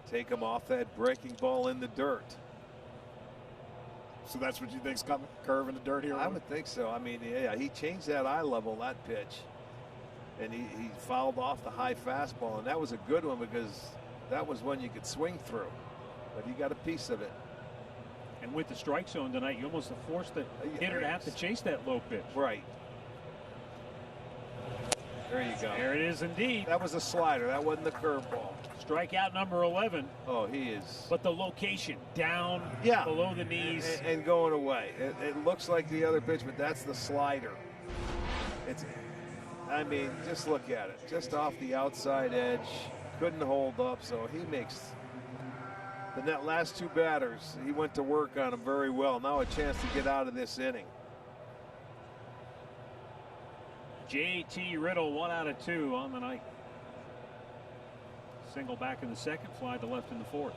Take him off that breaking ball in the dirt. So that's what you think's coming? Curve in the dirt here? I would think so. I mean, yeah, he changed that eye level, that pitch. And he fouled off the high fastball, and that was a good one because that was one you could swing through. But he got a piece of it. And with the strike zone tonight, you almost have forced the hitter to have to chase that low pitch. Right. There you go. There it is indeed. That was a slider. That wasn't the curveball. Strikeout number 11. Oh, he is. But the location down below the knees. And going away. It looks like the other pitch, but that's the slider. I mean, just look at it. Just off the outside edge. Couldn't hold up, so he makes the last 2 batters. He went to work on them very well. Now a chance to get out of this inning. J.T. Riddle 1 out of 2 on the night. Single back in the 2nd, fly to left in the 4th.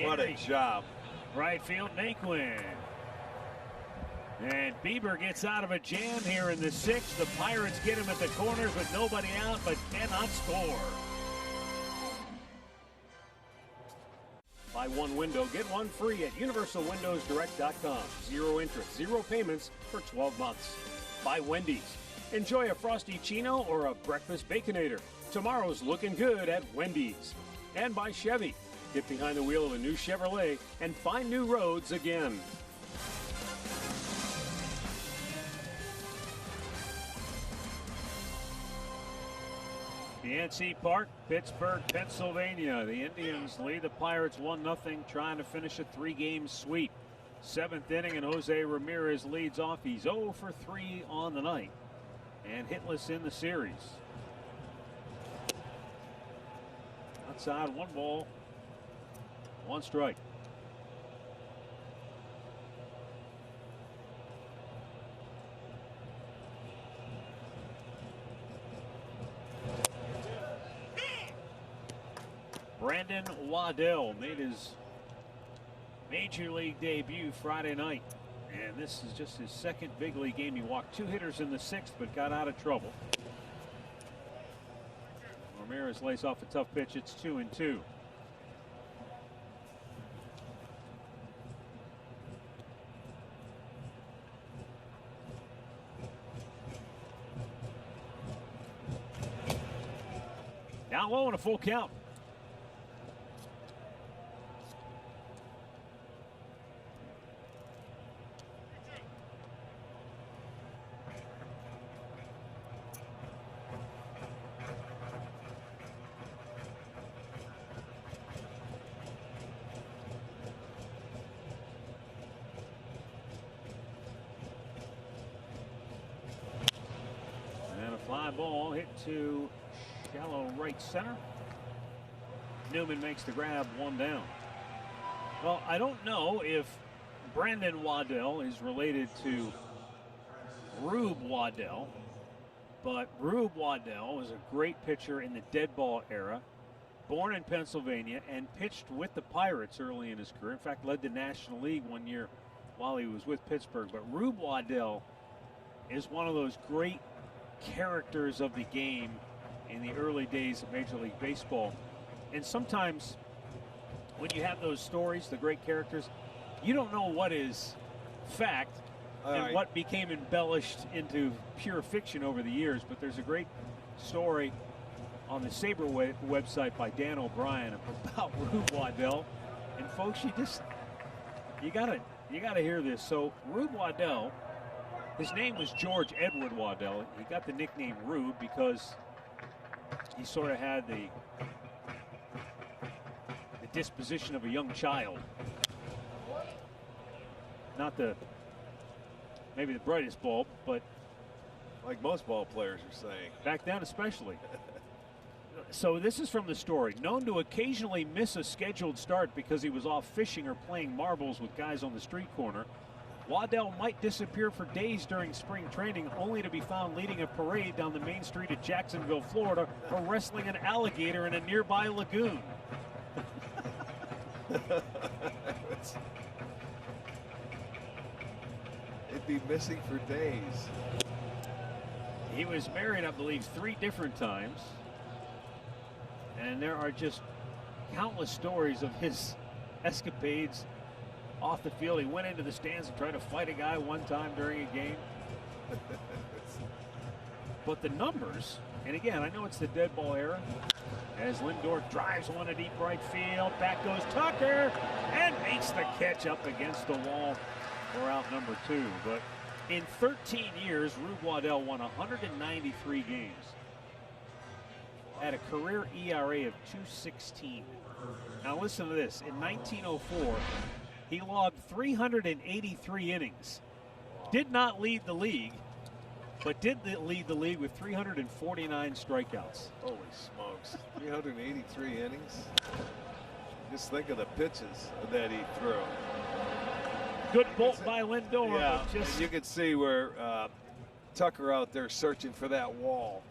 What a job. Right field, Naquin. And Bieber gets out of a jam here in the 6th. The Pirates get him at the corners with nobody out, but cannot score. Buy one window, get one free at universalwindowsdirect.com. 0 interest, 0 payments for 12 months. Buy Wendy's. Enjoy a Frosty Chino or a breakfast Baconator. Tomorrow's looking good at Wendy's. And by Chevy. Get behind the wheel of a new Chevrolet and find new roads again. PNC Park, Pittsburgh, Pennsylvania. The Indians lead the Pirates 1-0, trying to finish a 3-game sweep. 7th inning, and Jose Ramirez leads off. He's 0 for 3 on the night and hitless in the series. Outside, 1 ball, 1 strike. Brandon Waddell made his Major League debut Friday night, and this is just his 2nd big league game. He walked 2 hitters in the 6th, but got out of trouble. Ramirez lays off a tough pitch. It's 2-2. Down low and a full count. Fly ball hit to shallow right center. Newman makes the grab, 1 down. Well, I don't know if Brandon Waddell is related to Rube Waddell, but Rube Waddell was a great pitcher in the dead ball era, born in Pennsylvania and pitched with the Pirates early in his career. In fact, led the National League 1 year while he was with Pittsburgh. But Rube Waddell is one of those great characters of the game in the early days of Major League Baseball. And sometimes when you have those stories, the great characters, you don't know what is fact and what became embellished into pure fiction over the years. But there's a great story on the Sabre website by Dan O'Brien about Rube Waddell. And folks, you gotta hear this. So Rube Waddell, his name was George Edward Waddell. He got the nickname Rube because he sort of had the disposition of a young child. Not maybe the brightest bulb, but like most ball players are saying. Back then especially. So this is from the story. Known to occasionally miss a scheduled start because he was off fishing or playing marbles with guys on the street corner, Waddell might disappear for days during spring training, only to be found leading a parade down the main street of Jacksonville, Florida, or wrestling an alligator in a nearby lagoon. It'd be missing for days. He was married, I believe, 3 different times. And there are just countless stories of his escapades off the field. He went into the stands and tried to fight a guy one time during a game. But the numbers, and again, I know it's the dead ball era, as Lindor drives one to deep right field. Back goes Tucker and makes the catch up against the wall for out number 2. But in 13 years, Rube Waddell won 193 games. Had a career ERA of 2.16. Now listen to this. In 1904, he logged 383 innings. Did not lead the league, but did lead the league with 349 strikeouts. Holy smokes. 383 innings? Just think of the pitches that he threw. Good bolt by Lindor. Yeah, just you can see where Tucker out there searching for that wall.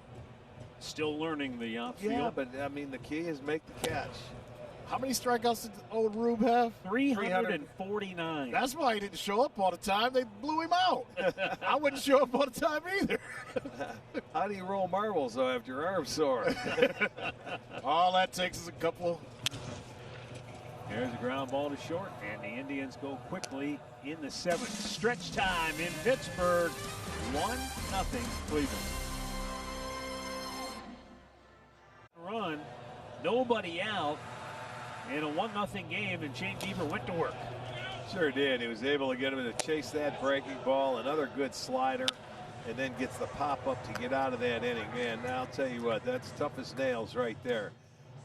Still learning the outfield. Yeah, but I mean, the key is make the catch. How many strikeouts did old Rube have? 349. That's why he didn't show up all the time. They blew him out. I wouldn't show up all the time either. How do you roll marbles, though, after your arm's sore? All that takes is a couple. There's a ground ball to short, and the Indians go quickly in the 7th. Stretch time in Pittsburgh. 1-0 Cleveland. Run, nobody out in a 1-0 game, and Shane Bieber went to work. Sure did. He was able to get him to chase that breaking ball. Another good slider. and then gets the pop-up to get out of that inning. Man, now I'll tell you what, that's tough as nails right there.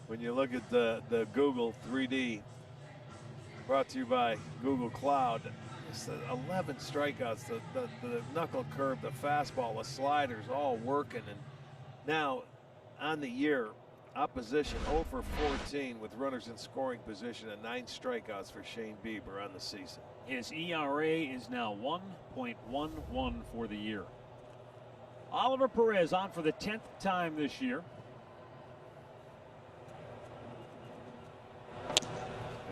When you look at the Google 3D, brought to you by Google Cloud, it's 11 strikeouts, the knuckle curve, the fastball, the sliders all working. And now on the year, opposition 0 for 14 with runners in scoring position and 9 strikeouts for Shane Bieber on the season. His ERA is now 1.11 for the year. Oliver Perez on for the 10th time this year.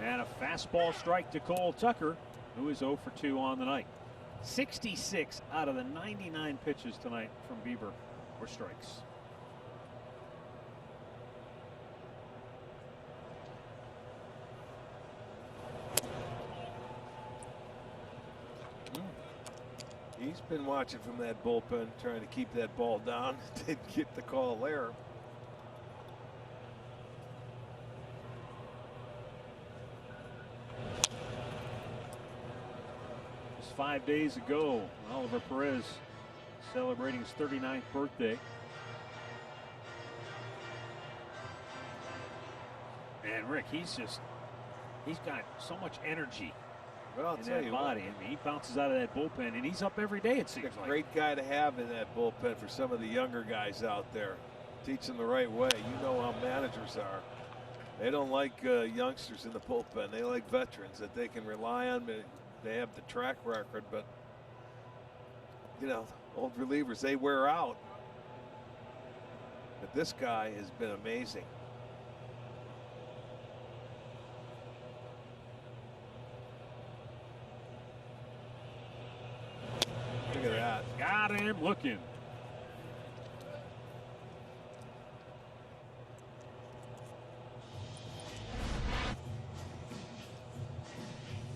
And a fastball strike to Cole Tucker, who is 0 for 2 on the night. 66 out of the 99 pitches tonight from Bieber were strikes. He's been watching from that bullpen, trying to keep that ball down. Didn't get the call there. Just 5 days ago, Oliver Perez celebrating his 39th birthday. And Rick, he's got so much energy. Well, I'll in tell that you body. I mean, he bounces out of that bullpen, and he's up every day, it seems a like. great guy to have in that bullpen for some of the younger guys out there. Teach them the right way. You know how managers are. They don't like youngsters in the bullpen. They like veterans that they can rely on. They have the track record, but, you know, old relievers, they wear out. But this guy has been amazing. Look at that. Got him looking.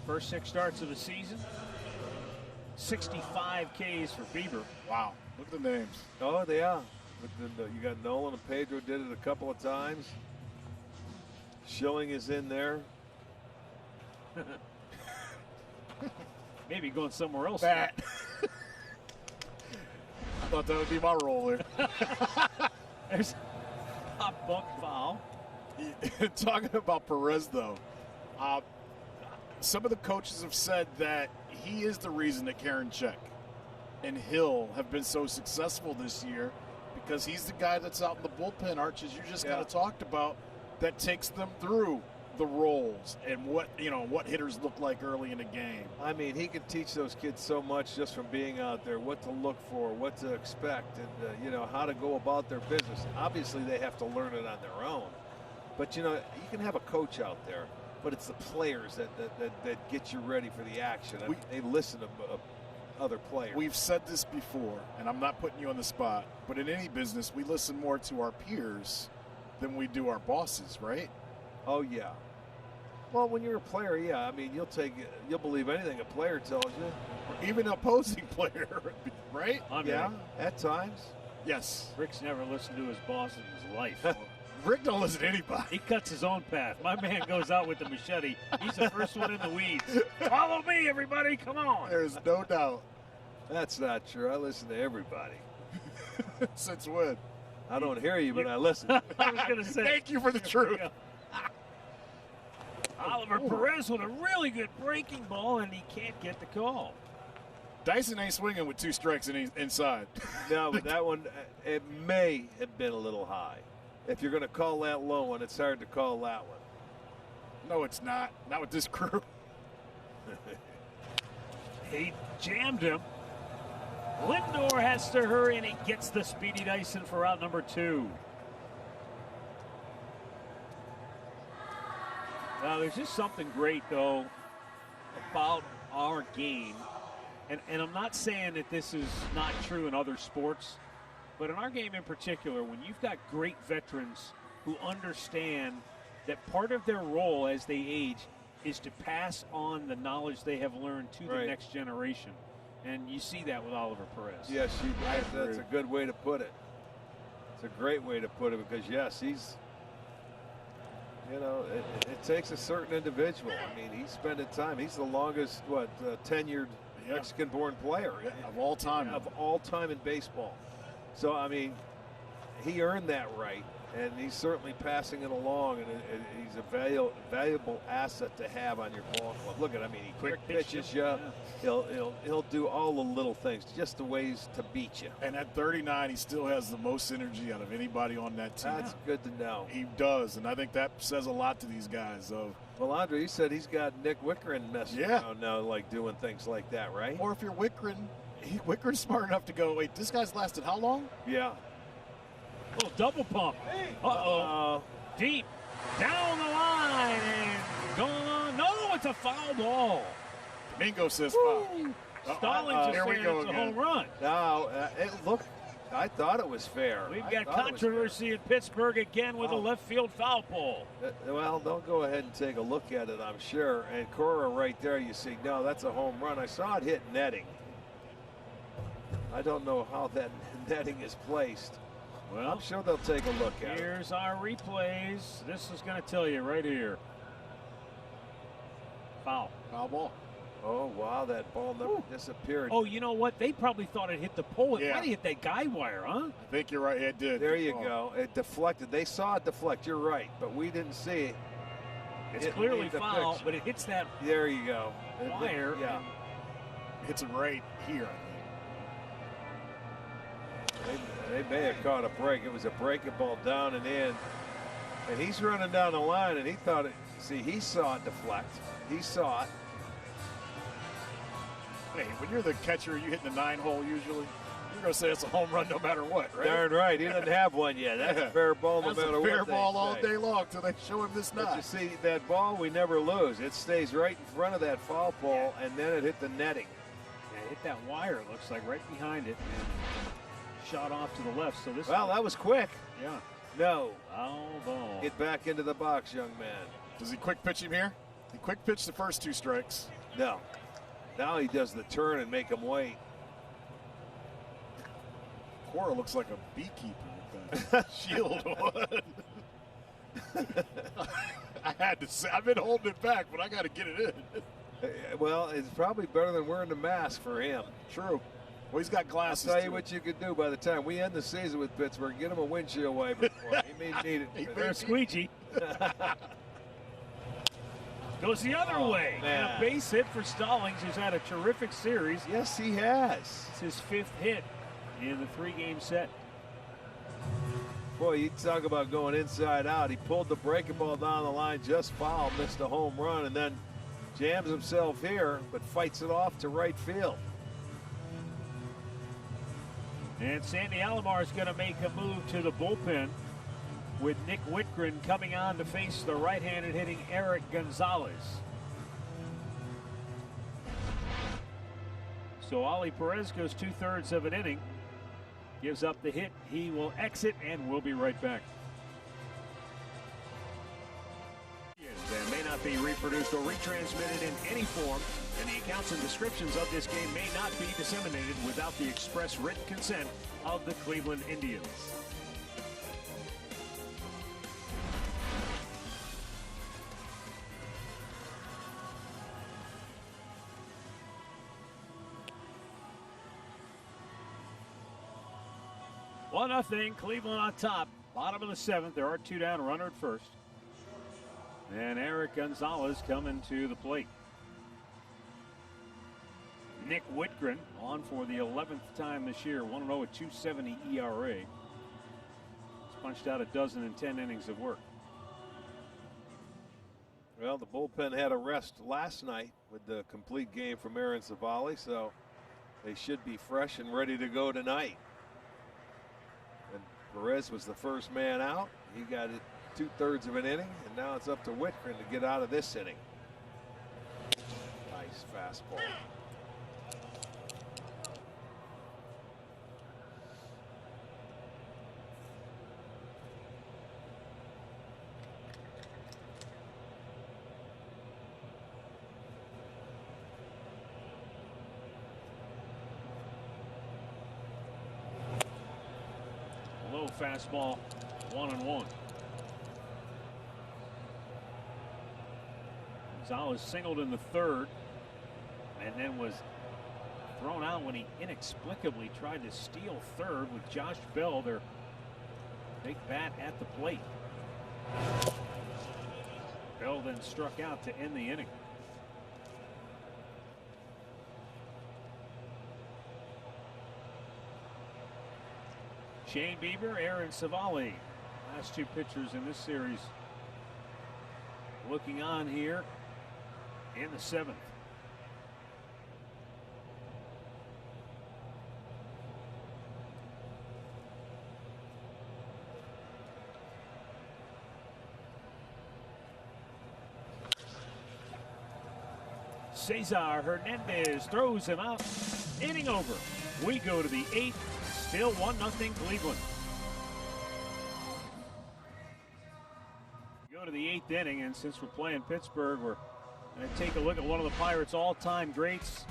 First 6 starts of the season. 65 Ks for Bieber. Wow. Look at the names. Oh, they are. You got Nolan and Pedro did it a couple of times. Schilling is in there. Maybe going somewhere else. Bat. I thought that would be my role there. There's a buck foul. Talking about Perez, though, some of the coaches have said that he is the reason that Karinchak and Hill have been so successful this year, because he's the guy that's out in the bullpen, Arch, as you just kind of talked about, that takes them through the roles and what hitters look like early in a game. I mean, he can teach those kids so much just from being out there, what to look for, what to expect, and how to go about their business. Obviously, they have to learn it on their own, but you can have a coach out there, but it's the players that get you ready for the action. They listen to other players. We've said this before, and I'm not putting you on the spot, but in any business, we listen more to our peers than we do our bosses, right? Oh yeah. Well, when you're a player, yeah. I mean, you'll believe anything a player tells you. Or even an opposing player, right? Yeah, at times. Yes. Rick's never listened to his boss in his life. Rick don't listen to anybody. He cuts his own path. My man goes out with the machete. He's the first one in the weeds. Follow me, everybody. Come on. There's no doubt. That's not true. I listen to everybody. Since when? I don't hear you, but I listen. I was going to say. Thank you for the truth. Oliver Perez with a really good breaking ball, and he can't get the call. Dyson ain't swinging with 2 strikes inside. No, but that one, it may have been a little high. If you're going to call that low one, it's hard to call that one. No, it's not. Not with this crew. He jammed him. Lindor has to hurry, and he gets the speedy Dyson for out number 2. Now, there's just something great, though, about our game. And I'm not saying that this is not true in other sports, but in our game in particular, when you've got great veterans who understand that part of their role as they age is to pass on the knowledge they have learned to the next generation. And you see that with Oliver Perez. Yes, that's a good way to put it. It's a great way to put it, because, yes, he's, it takes a certain individual. I mean, he's spending time. He's the longest, tenured Mexican-born player of all time. Of all time in baseball. So, I mean, he earned that right, and he's certainly passing it along, and he's a valuable asset to have on your ball club. Look at, I mean, he quick pitches you. Yeah. He'll do all the little things, just the ways to beat you. And at 39, he still has the most energy out of anybody on that team. That's good to know. He does, and I think that says a lot to these guys. Well, Andre, you said he's got Nick Wickren messing around now, like doing things like that, right? Or if you're Wickren's smart enough to go, wait, this guy's lasted how long? Yeah. Oh, double pump. Uh-oh. Deep. Down the line and going on. No, it's a foul ball. Domingo says foul. Stallings is saying it's a home run. No, I thought it was fair. We've got controversy in Pittsburgh again with a left field foul ball. Well, they'll go ahead and take a look at it, I'm sure. And Cora right there, you see, no, that's a home run. I saw it hit netting. I don't know how that netting is placed. Well, I'm sure they'll take a look at it. Here's our replays. This is going to tell you right here. Foul. Foul ball. Oh, wow, that ball never disappeared. Oh, you know what? They probably thought it hit the pole. It might have hit that guy wire, huh? I think you're right. It did. There you go. It deflected. They saw it deflect. You're right, but we didn't see it. It's clearly foul, but it hits that there you go. wire. Yeah. Hits it right here. They may have caught a break. It was a breaking ball down and in. And he's running down the line, and he thought it. See, he saw it deflect. He saw it. Hey, when you're the catcher, you hitting the 9-hole usually. You're going to say it's a home run no matter what, right? Darn right. He doesn't have one yet. That's a fair ball no matter what. That's a fair ball all day long till they show him this But notch. you see, that ball we never lose. It stays right in front of that foul pole, and then it hit the netting. Yeah, it hit that wire, it looks like, right behind it. And shot off to the left. So this. Well, that was quick. Yeah. No. Foul ball. Get back into the box, young man. Does he quick pitch him here? He quick pitched the first 2 strikes. No. Now he does the turn and make him wait. Cora looks like a beekeeper with that shield on. I had to say, I've been holding it back, but I got to get it in. Well, it's probably better than wearing the mask for him. True. Well, he's got glasses. I'll tell you what you could do by the time we end the season with Pittsburgh. Get him a windshield wiper for him. He may need it. They're squeegee. Goes the other way. Man. And a base hit for Stallings, who's had a terrific series. Yes, he has. It's his 5th hit in the 3-game set. Boy, you talk about going inside out. He pulled the breaking ball down the line, just foul, missed a home run, and then jams himself here, but fights it off to right field. And Sandy Alomar is going to make a move to the bullpen with Nick Wickren coming on to face the right-handed hitting Eric Gonzalez. So Ali Perez goes 2/3 of an inning, gives up the hit. He will exit, and we'll be right back. And may not be reproduced or retransmitted in any form, and the accounts and descriptions of this game may not be disseminated without the express written consent of the Cleveland Indians. One nothing, Cleveland on top. Bottom of the 7th. There are 2 down, runner at first. And Eric Gonzalez coming to the plate. Nick Wickren on for the 11th time this year, 1-0 at 2.70 ERA. He's punched out 12 in 10 innings of work. Well, the bullpen had a rest last night with the complete game from Aaron Savali, so they should be fresh and ready to go tonight. And Perez was the first man out. He got it 2/3 of an inning, and now it's up to Wickren to get out of this inning. Nice fastball. Low fastball, 1-1. Gonzalez singled in the 3rd and then was thrown out when he inexplicably tried to steal third with Josh Bell, their big bat at the plate. Bell then struck out to end the inning. Shane Bieber, Aaron Savali, last two pitchers in this series looking on here in the seventh. Cesar Hernandez throws him out. Inning over. We go to the eighth. Still 1-0 Cleveland. Go to the eighth inning, and since we're playing Pittsburgh, we're going to take a look at one of the Pirates' all-time greats,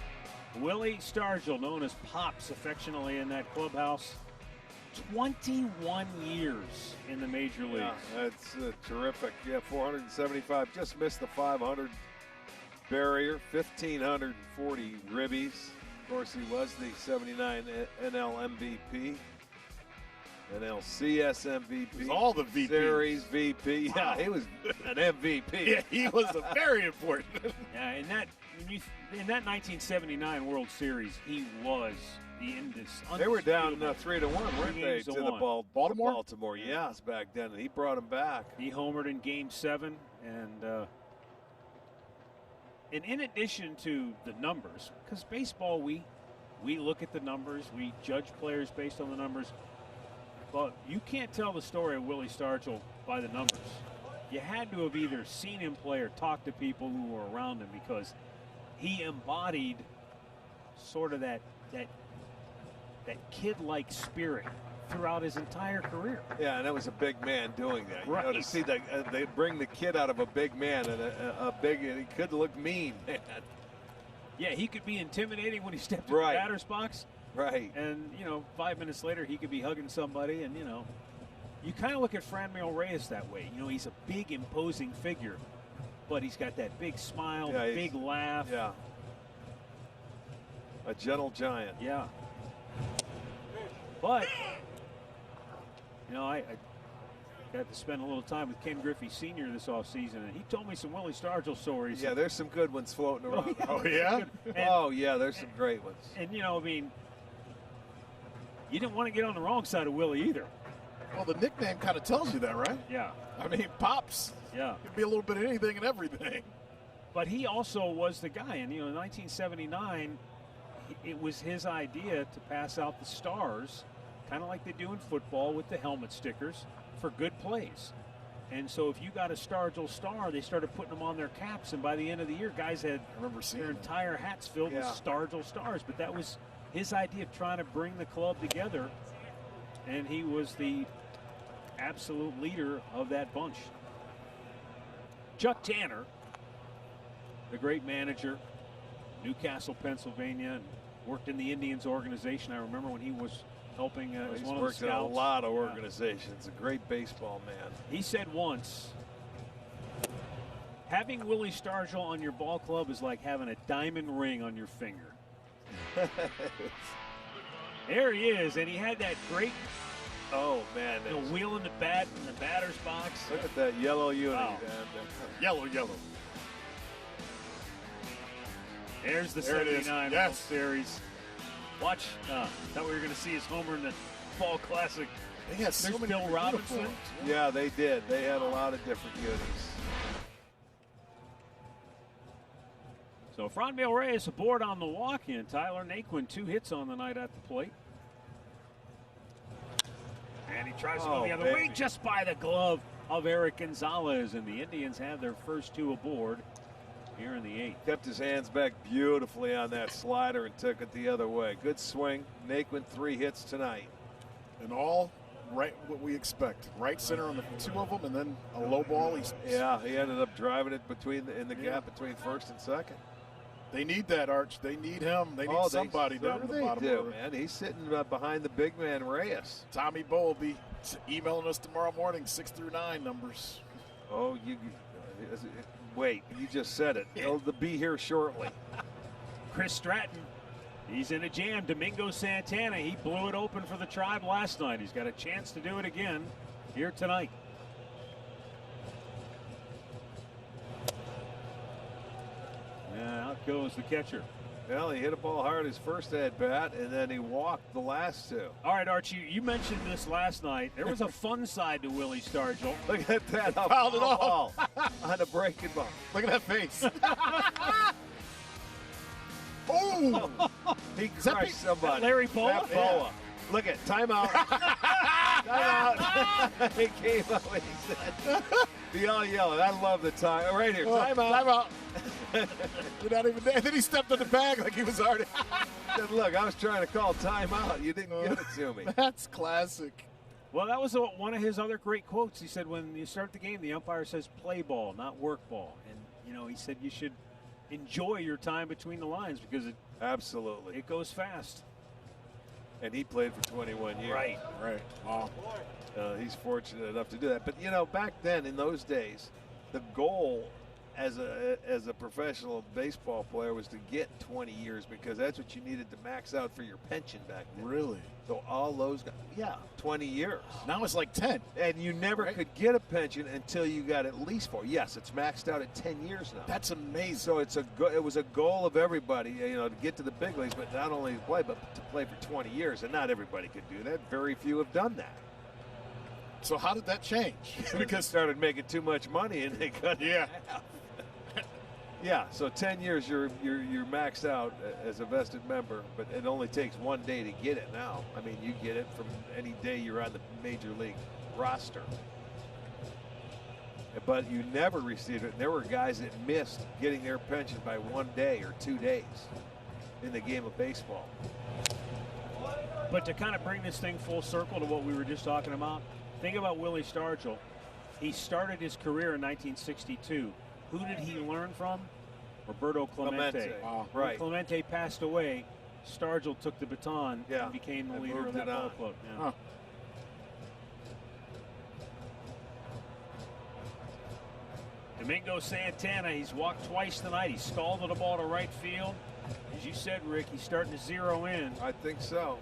Willie Stargell, known as Pops affectionately in that clubhouse. 21 years in the major leagues. Yeah, that's terrific. Yeah, 475. Just missed the 500 barrier. 1,540 ribbies. Of course, he was the 79 NL MVP, NLCS MVP, all the VPs. Series VP. Wow. Yeah, he was an MVP. Yeah, he was very important. Yeah, in that 1979 World Series, he was the They were down 3-1, weren't they, to the Baltimore? Baltimore, yes, back then, and he brought him back. He homered in Game 7, and in addition to the numbers, because baseball, we look at the numbers, we judge players based on the numbers, but you can't tell the story of Willie Stargell by the numbers. You had to have either seen him play or talked to people who were around him, because he embodied sort of that kid-like spirit throughout his entire career. Yeah, and that was a big man doing that. Right. You know, to see that they bring the kid out of a big man, and he could look mean, man. Yeah, he could be intimidating when he stepped in Right. the batter's box. Right. And, 5 minutes later, he could be hugging somebody. And, you kind of look at Franmil Reyes that way. He's a big, imposing figure, but he's got that big smile, Yeah, the big laugh. Yeah. A gentle giant. Yeah. But, I got to spend a little time with Ken Griffey Sr. this offseason, and he told me some Willie Stargell stories. Yeah, there's some good ones floating around. Oh, yeah? There's some great ones. And, you didn't want to get on the wrong side of Willie either. Well, the nickname kind of tells you that, right? Yeah. I mean, Pops. Yeah. Could be a little bit of anything and everything. But he also was the guy. And, in 1979, it was his idea to pass out the stars, kind of like they do in football with the helmet stickers, for good plays. And so if you got a Stargell star, they started putting them on their caps. And by the end of the year, guys had their entire hats filled with Stargell stars. But that was his idea of trying to bring the club together. And he was the absolute leader of that bunch. Chuck Tanner, the great manager, Newcastle, Pennsylvania, and worked in the Indians organization. I remember when he was helping as He's one of the worked in a scouts. lot of organizations. A great baseball man. He said once, having Willie Stargell on your ball club is like having a diamond ring on your finger. There he is, and he had that great man. wheeling the bat in the batter's box. Look at that yellow unity. Wow. Yellow. There's the There it is. 79 Yes. World Series. Watch. Thought we were going to see his homer in the Fall Classic. They had so There's many Bill Robinson. uniforms. Yeah, they did. They had a lot of different unis. So Franmil Reyes aboard on the walk-in. Tyler Naquin, 2 hits on the night at the plate. And he tries to go the other way just by the glove of Eric Gonzalez. And the Indians have their first 2 aboard here in the 8th. Kept his hands back beautifully on that slider and took it the other way. Good swing. Naquin 3 hits tonight. And all right what we expect. Right center on the 2 of them, and then a low ball. He ended up driving it in the gap between first and second. They need that, Arch. They need him. They need somebody down at the bottom They do, of it. man. He's sitting behind the big man, Reyes. Tommy Bowe will be emailing us tomorrow morning, 6 through 9 numbers. Oh, wait, you just said it. They'll be here shortly. Chris Stratton He's in a jam. Domingo Santana, he blew it open for the Tribe last night. He's got a chance to do it again here tonight. Yeah, out goes the catcher. Well, he hit a ball hard his first at bat, and then he walked the last two. All right, Archie, you mentioned this last night. There was a fun side to Willie Stargell. Look at that. Fouled it off. On a breaking ball. Look at that face. Oh! He crushed somebody. Larry Boa? Matt Boa. Yeah. Look at timeout. Timeout. He came up and he said, "Be all yelling." I love the time. Right here, timeout. You're not even there. Then he stepped on the bag like he was already. Said, "Look, I was trying to call timeout. You didn't give it to me." That's classic. Well, that was one of his other great quotes. He said, when you start the game, the umpire says play ball, not work ball. And, he said you should enjoy your time between the lines because Absolutely. it goes fast. And he played for 21 years. Right. Wow. He's fortunate enough to do that. But, back then in those days, the goal as a professional baseball player was to get 20 years because that's what you needed to max out for your pension back then. Really? So all those guys, 20 years. Now it's like 10. And you never could get a pension until you got at least 4. Yes, it's maxed out at 10 years now. That's amazing. So it was a goal of everybody, to get to the big leagues, but not only to play, but to play for 20 years. And not everybody could do that. Very few have done that. So how did that change? Because started making too much money and they cut it in half. Yeah, so 10 years you're maxed out as a vested member, but it only takes 1 day to get it now. I mean, you get it from any day you're on the major league roster. But you never received it. And there were guys that missed getting their pension by 1 day or 2 days in the game of baseball. But to kind of bring this thing full circle to what we were just talking about, think about Willie Stargell. He started his career in 1962. Who did he learn from? Roberto Clemente. Wow. When Right. Clemente passed away, Stargell took the baton and became the And leader of moved that it ball on. club. Yeah. Huh. Domingo Santana, he's walked twice tonight. He scalded a ball to right field. As you said, Rick, he's starting to zero in. I think so.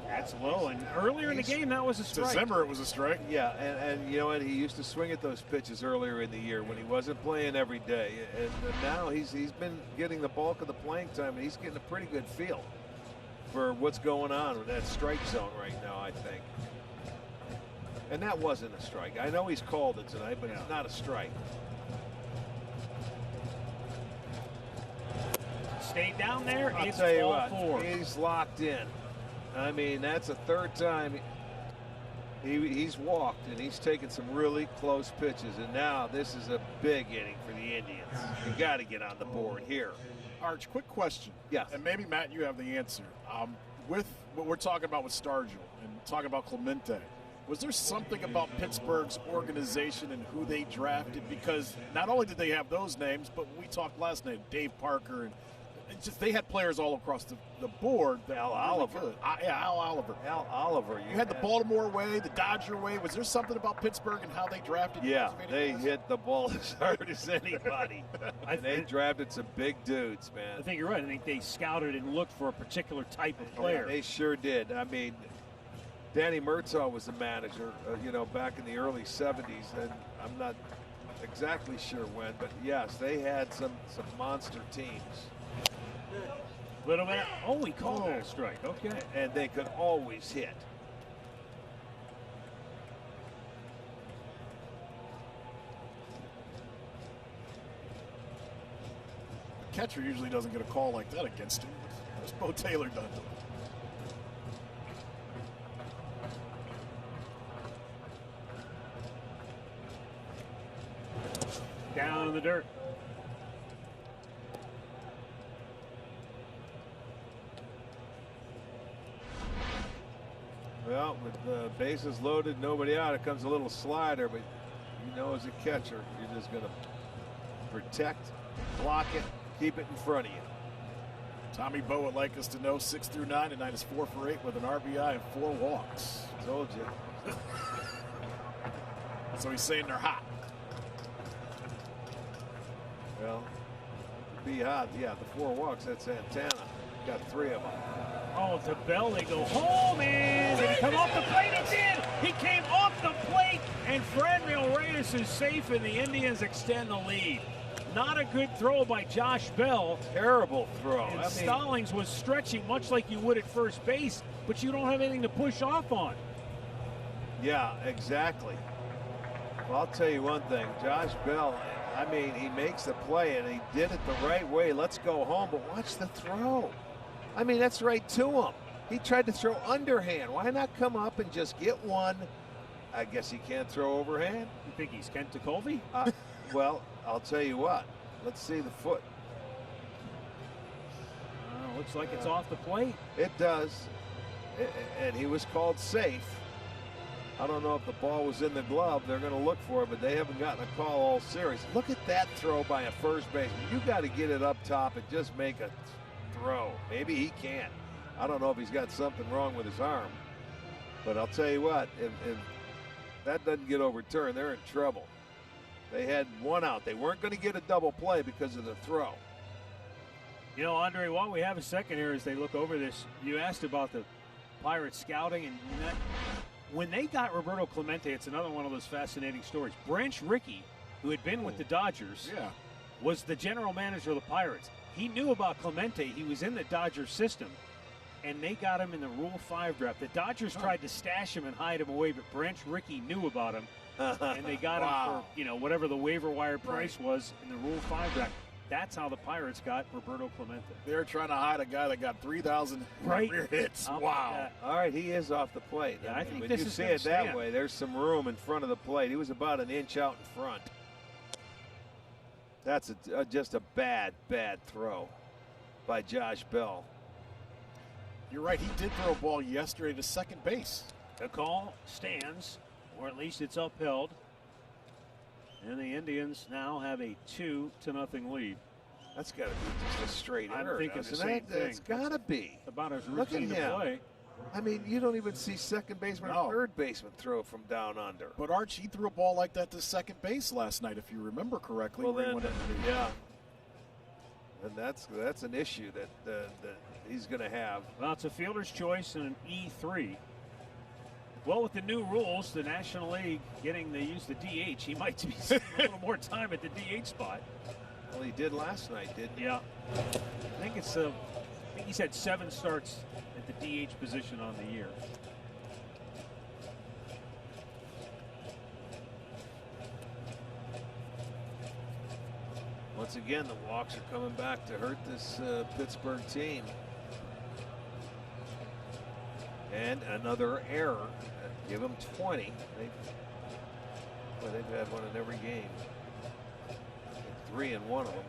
That's low. And earlier in the game, that was a To strike. Zimmer, it was a strike. Yeah, and you know what? He used to swing at those pitches earlier in the year when he wasn't playing every day. And now he's been getting the bulk of the playing time, and he's getting a pretty good feel for what's going on with that strike zone right now, I think. And that wasn't a strike. I know he's called it tonight, but it's not a strike. Stay down there. I'll It's tell you ball what, 4. he's locked in. I mean, that's the third time he's walked, and he's taken some really close pitches. And now this is a big inning for the Indians. You got to get on the board here. Arch, quick question. Yes. And maybe, Matt, you have the answer. With what we're talking about with Stargell and talking about Clemente, was there something about Pittsburgh's organization and who they drafted? Because not only did they have those names, but we talked last night, Dave Parker, and it's just they had players all across the board. Al Oliver. Al Oliver. Al Oliver. You had the Baltimore way, the Dodger way. Was there something about Pittsburgh and how they drafted? Yeah, defensive they players? hit the ball as hard as anybody. And they drafted some big dudes, man. I think you're right. I think they scouted and looked for a particular type of player. They sure did. I mean, Danny Murtaugh was the manager, back in the early 70s, and I'm not exactly sure when, but yes, they had some monster teams. Little bit. Oh, he called that a strike. Okay. And they could always hit. The catcher usually doesn't get a call like that against him. What's Bo Taylor done to him? Down in the dirt. Well, with the bases loaded, nobody out, it comes a little slider, but as a catcher, you're just going to protect, block it, keep it in front of you. Tommy Bowe would like us to know 6 through 9 tonight is 4 for 8 with an RBI and 4 walks. Told you. So he's saying they're hot. Well, Yeah, the 4 walks. That's Santana. Got 3 of them. Oh, to Bell, they go home, and did he come off the plate? He did! He came off the plate, and Franmil Reyes is safe, and the Indians extend the lead. Not a good throw by Josh Bell. Terrible throw. And Stallings was stretching much like you would at first base, but you don't have anything to push off on. Yeah, exactly. Well, I'll tell you one thing. Josh Bell, I mean, he makes the play, and he did it the right way. Let's go home, but watch the throw. I mean, that's right to him. He tried to throw underhand. Why not come up and just get one? I guess he can't throw overhand. You think he's Kent Tekulve? Well, I'll tell you what. Let's see the foot. Looks like it's off the plate. It does. And he was called safe. I don't know if the ball was in the glove. They're going to look for it, but they haven't gotten a call all series. Look at that throw by a first baseman. You got to get it up top and just make a throw. Maybe he can't. I don't know if he's got something wrong with his arm. But I'll tell you what, if that doesn't get overturned, they're in trouble. They had 1 out. They weren't going to get a double play because of the throw. You know, Andre, while we have a second here as they look over this, you asked about the Pirates scouting, and when they got Roberto Clemente, it's another one of those fascinating stories. Branch Rickey, who had been with the Dodgers, was the general manager of the Pirates. He knew about Clemente. He was in the Dodgers system, and they got him in the Rule 5 draft. The Dodgers tried to stash him and hide him away, but Branch Rickey knew about him, and they got him for, you know, whatever the waiver wire price was in the Rule 5 draft. That's how the Pirates got Roberto Clemente. They're trying to hide a guy that got 3,000 career hits. Wow. All right, he is off the plate. Yeah, I think when this you is see gonna it that stand. way, there's some room in front of the plate. He was about an inch out in front. That's just a bad throw by Josh Bell. You're right. He did throw a ball yesterday to second base. The call stands, or at least it's upheld. And the Indians now have a 2-0 lead. That's got to be just a straight I'm error. thinking the doesn't same it? thing. It's got to be. About as Look at routine to him. play. I mean, you don't even see second baseman or third baseman throw from down under. But Arch, he threw a ball like that to second base last night, if you remember correctly. Well, where he then, went into the- yeah. And that's an issue that he's going to have. Well, it's a fielder's choice and an E3. Well, with the new rules, the National League getting to use the DH, he might be spending a little more time at the DH spot. Well, he did last night, didn't he? Yeah. I think he's had 7 starts at the DH position on the year. Once again, the walks are coming back to hurt this Pittsburgh team. And another error. Give them 20. They've had one in every game. 3 in one of them.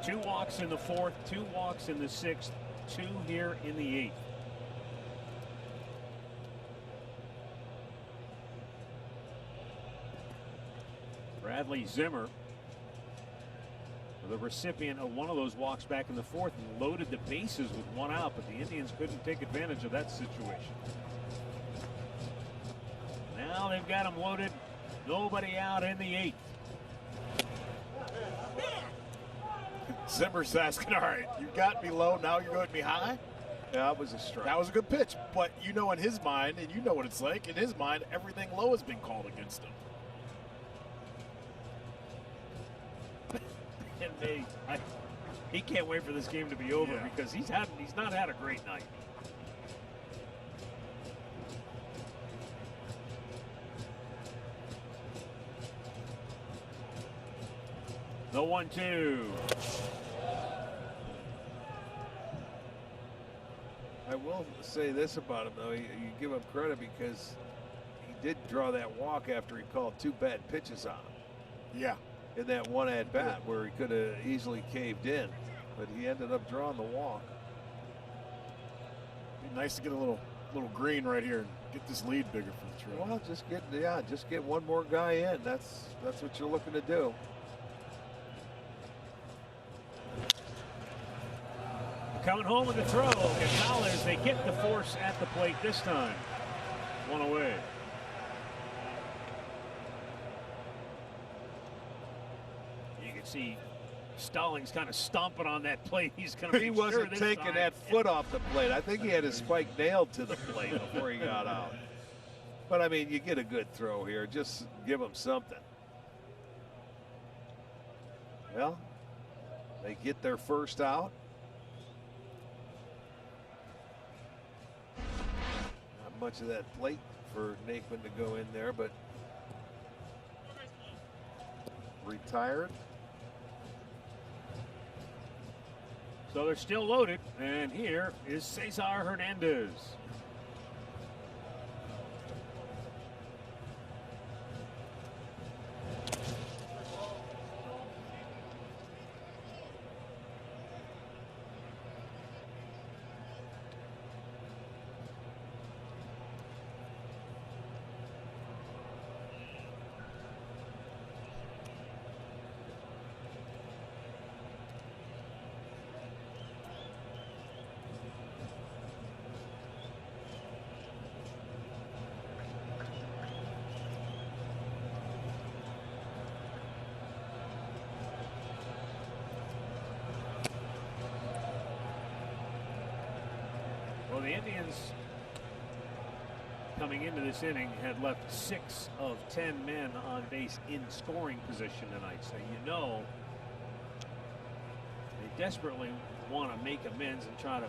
Two walks in the 4th, 2 walks in the 6th, 2 here in the 8th. Bradley Zimmer, the recipient of one of those walks back in the 4th, and loaded the bases with 1 out, but the Indians couldn't take advantage of that situation. Now they've got him loaded, nobody out in the 8th. Zimmer's asking, all right, you got me low, now you're going to be high? Yeah, that was a strike. That was a good pitch, but you know in his mind, and you know what it's like, in his mind, everything low has been called against him. And he can't wait for this game to be over because he's not had a great night. The 1-2. I will say this about him, though. You give him credit because he did draw that walk after he called 2 bad pitches on him. Yeah. In that one at bat where he could have easily caved in, but he ended up drawing the walk. Be nice to get a little green right here and get this lead bigger for the Trail. Well, just get one more guy in. That's what you're looking to do. Coming home with the throw. Gonzalez, they get the force at the plate this time. One away. You can see Stallings kind of stomping on that plate. He's going to He wasn't taking that foot off the plate. I think he had his spike nailed to the plate before he got out. But I mean, you get a good throw here. Just give him something. Well, they get their first out. Not much of that plate for Naquin to go in there, but retired. So they're still loaded, and here is Cesar Hernandez. Well, the Indians, coming into this inning, had left 6 of 10 men on base in scoring position tonight. So you know they desperately want to make amends and try to,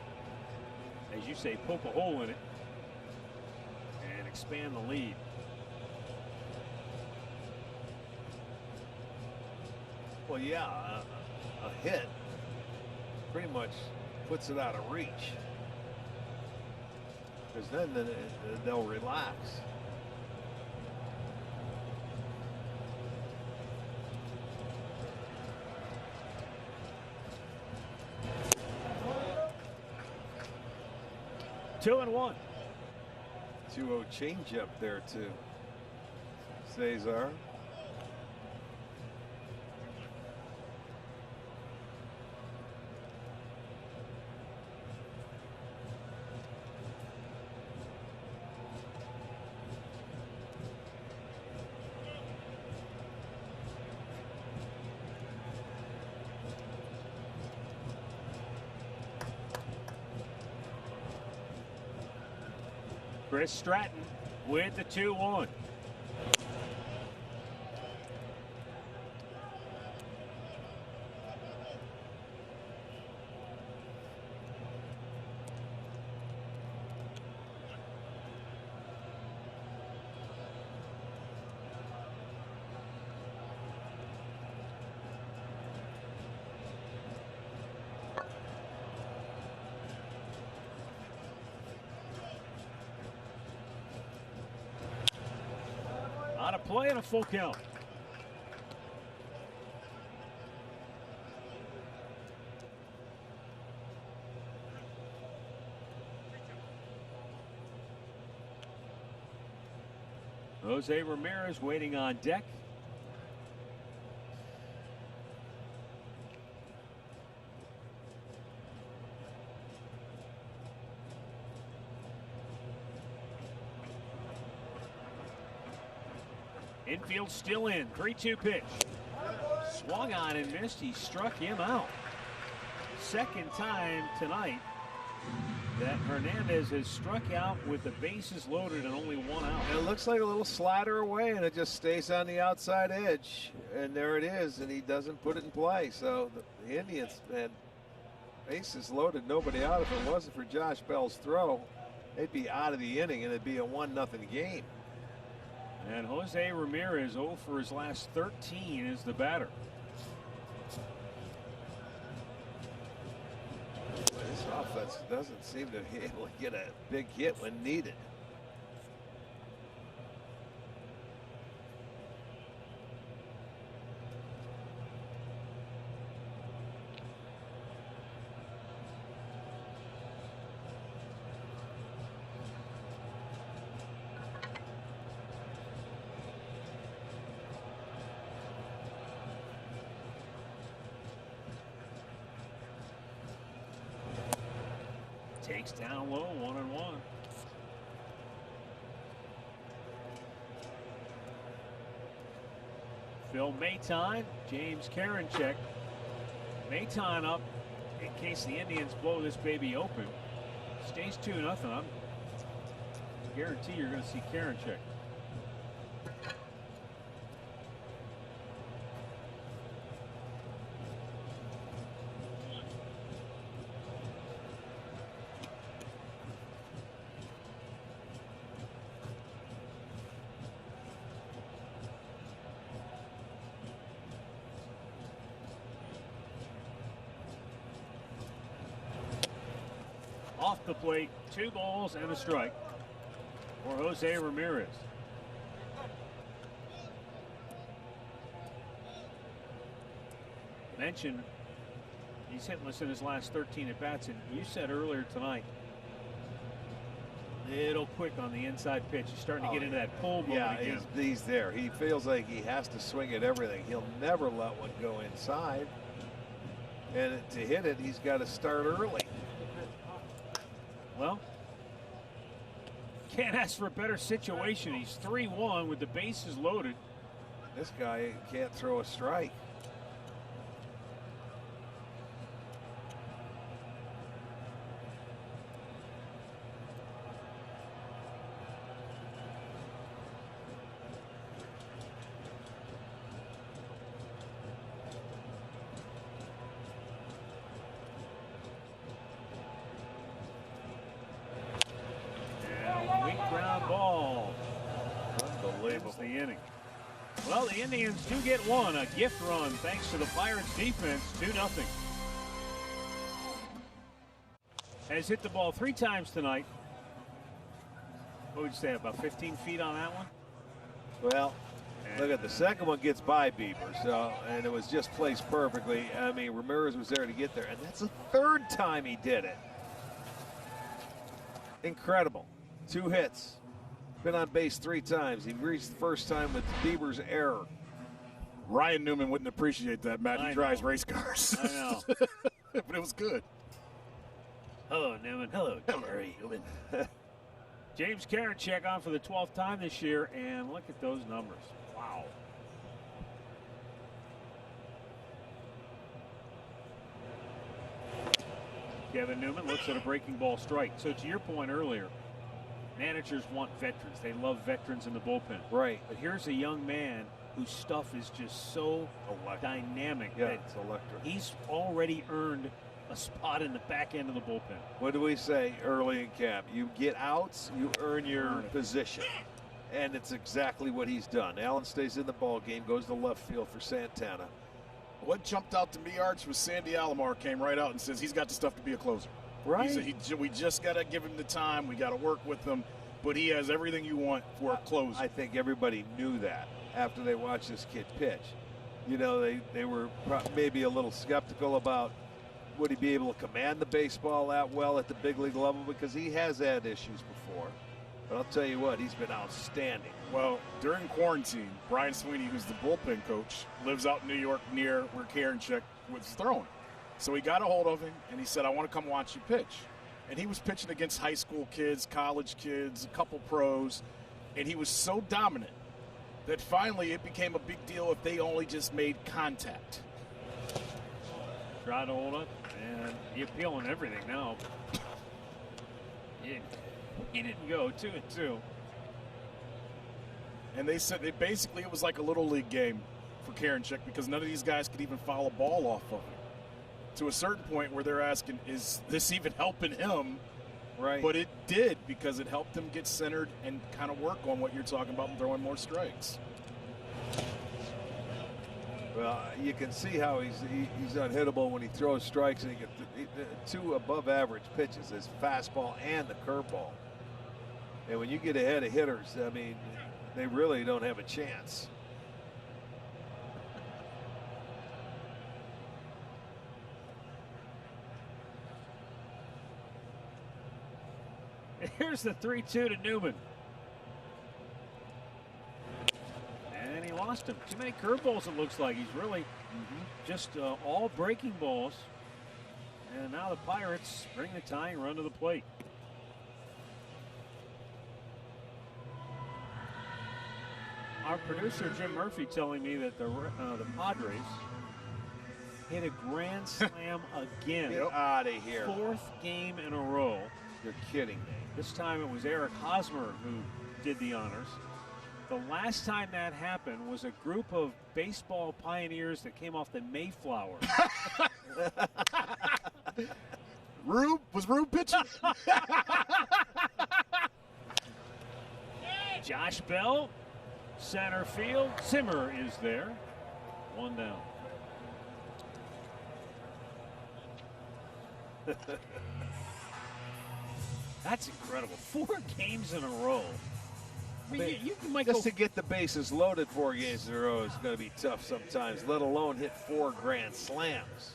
as you say, poke a hole in it and expand the lead. Well, yeah, a hit pretty much puts it out of reach. Because then they'll relax. Two and one. 2-0 changeup there to Cesar. Chris Stratton with the 2-1. On a play and a full count. Jose Ramirez waiting on deck. Infield still in. 3-2 pitch. Swung on and missed. He struck him out. Second time tonight that Hernandez has struck out with the bases loaded and only one out. And it looks like a little slider away, and it just stays on the outside edge. And there it is, and he doesn't put it in play. So the Indians had bases loaded, nobody out. If it wasn't for Josh Bell's throw, they'd be out of the inning, and it'd be a 1-0 game. And Jose Ramirez 0 for his last 13 is the batter. This offense doesn't seem to be able to get a big hit when needed. Takes down low, 1-1. Phil Maton, James Karinchak. Maton up in case the Indians blow this baby open. Stays 2-0. I guarantee you're going to see Karinchak. Off the plate, 2 balls and a strike for Jose Ramirez. Mentioned he's hitless in his last 13 at bats, and you said earlier tonight, little quick on the inside pitch. He's starting to get into that pull mode again. He's there. He feels like he has to swing at everything. He'll never let one go inside, and to hit it, he's got to start early. Well, can't ask for a better situation. He's 3-1 with the bases loaded. This guy can't throw a strike. The inning. Well, the Indians do get one, a gift run thanks to the Pirates defense, 2-0. Has hit the ball 3 times tonight. What would you say, about 15 feet on that one? Well, look at the second one gets by Bieber, and it was just placed perfectly. I mean, Ramirez was there to get there, and that's the 3rd time he did it. Incredible. 2 hits. Been on base 3 times. He reached the first time with Bieber's error. Ryan Newman wouldn't appreciate that, Matt. He drives race cars. I know. But it was good. Hello, Newman. Hello, Jerry Newman. James Karinchak on for the 12th time this year, and look at those numbers. Wow. Kevin Newman looks at a breaking ball strike. So to your point earlier, managers want veterans. They love veterans in the bullpen. Right. But here's a young man whose stuff is just so dynamic that it's electric. He's already earned a spot in the back end of the bullpen. What do we say early in camp? You get outs, you earn your position. And it's exactly what he's done. Allen stays in the ball game, goes to left field for Santana. What jumped out to me, Arch, was Sandy Alomar came right out and says he's got the stuff to be a closer. Right. We just got to give him the time. We got to work with him. But he has everything you want for a closer. I think everybody knew that after they watched this kid pitch. You know, they were maybe a little skeptical about would he be able to command the baseball that well at the big league level, because he has had issues before. But I'll tell you what, he's been outstanding. Well, during quarantine, Brian Sweeney, who's the bullpen coach, lives out in New York near where Karinchak was throwing. So he got a hold of him, and he said, I want to come watch you pitch. And he was pitching against high school kids, college kids, a couple pros, and he was so dominant that finally it became a big deal if they only just made contact. Try to hold up, and you're peeling everything now. He didn't go 2-2. And they said it was like a little league game for Karinchak because none of these guys could even foul a ball off of him. To a certain point where they're asking, is this even helping him? Right. But it did, because it helped him get centered and kind of work on what you're talking about and throwing more strikes. Well, you can see how he's unhittable when he throws strikes, and he gets 2 above average pitches, his fastball and the curveball. And when you get ahead of hitters, I mean, they really don't have a chance. Here's the 3-2 to Newman. And he lost him. Too many curveballs, it looks like. He's really just all breaking balls. And now the Pirates bring the tying run to the plate. our producer Jim Murphy telling me that the Padres hit a grand slam again. Get out of here. 4th game in a row. You're kidding me. This time it was Eric Hosmer who did the honors. The last time that happened was a group of baseball pioneers that came off the Mayflower. Was Rube pitching? Josh Bell, center field. Zimmer is there. 1 down. That's incredible. 4 games in a row. I mean, you might Just go to get the bases loaded 4 games in a row is going to be tough sometimes, let alone hit 4 grand slams.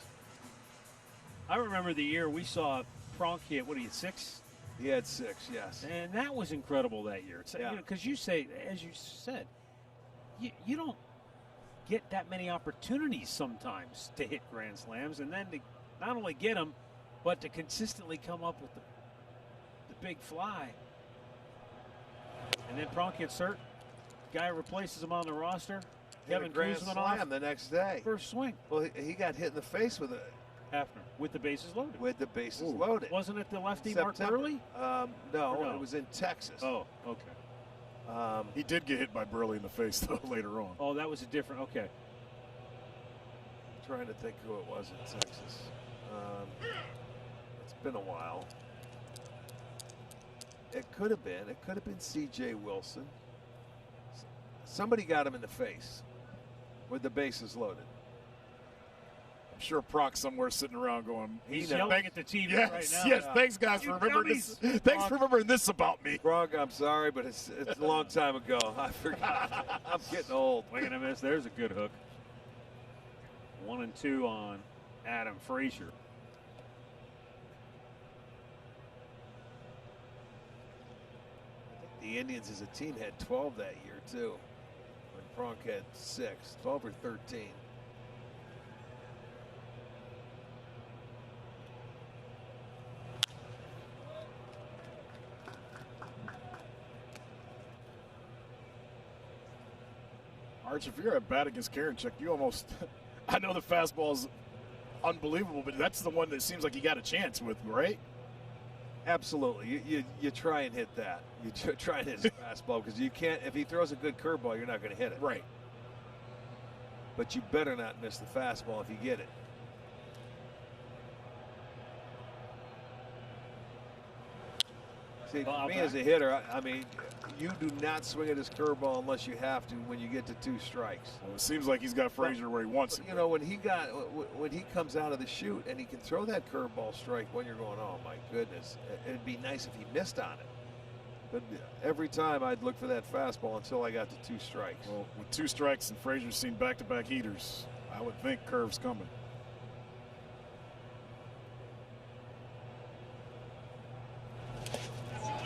I remember the year we saw Pronk hit, 6? He had 6, yes. And that was incredible that year. Yeah. Because you say, as you said, you don't get that many opportunities sometimes to hit grand slams, and then to not only get them, but to consistently come up with the big fly. And then Pronk gets hurt. Guy replaces him on the roster. Kevin grand Kuzman slam off the next day. first swing. Well, he got hit in the face with it. Hafner with the bases loaded. With the bases loaded. Wasn't it the lefty Mark Burley? No, it was in Texas. Oh, okay. He did get hit by Burley in the face, though, later on. Oh, that was a different, okay. I'm trying to think who it was in Texas. It's been a while. It could have been C.J. Wilson. Somebody got him in the face with the bases loaded. I'm sure Proc somewhere sitting around going, He's yelling at the TV yes, right now. Yes, thanks, guys, for remembering this. Thanks for remembering this about me. Frog, I'm sorry, but it's a long time ago. I forgot. I'm getting old. Wait a minute, there's a good hook. 1 and 2 on Adam Frazier. The Indians as a team had 12 that year, too. When Pronk had 6, 12 or 13. Arch, if you're at bat against Karinchak, you almost – I know the fastball is unbelievable, but that's the one that seems like you got a chance with, right? Absolutely. You try and hit that. You try and hit his fastball because you can't – if he throws a good curveball, you're not going to hit it. Right. But you better not miss the fastball if you get it. See, for me as a hitter, I mean, you do not swing at his curveball unless you have to when you get to 2 strikes. Well, it seems like he's got Frazier where he wants it. You know, when he comes out of the chute and he can throw that curveball strike when you're going, oh my goodness, it'd be nice if he missed on it. But every time I'd look for that fastball until I got to 2 strikes. Well, with 2 strikes and Frazier's seen back-to-back heaters, I would think curve's coming.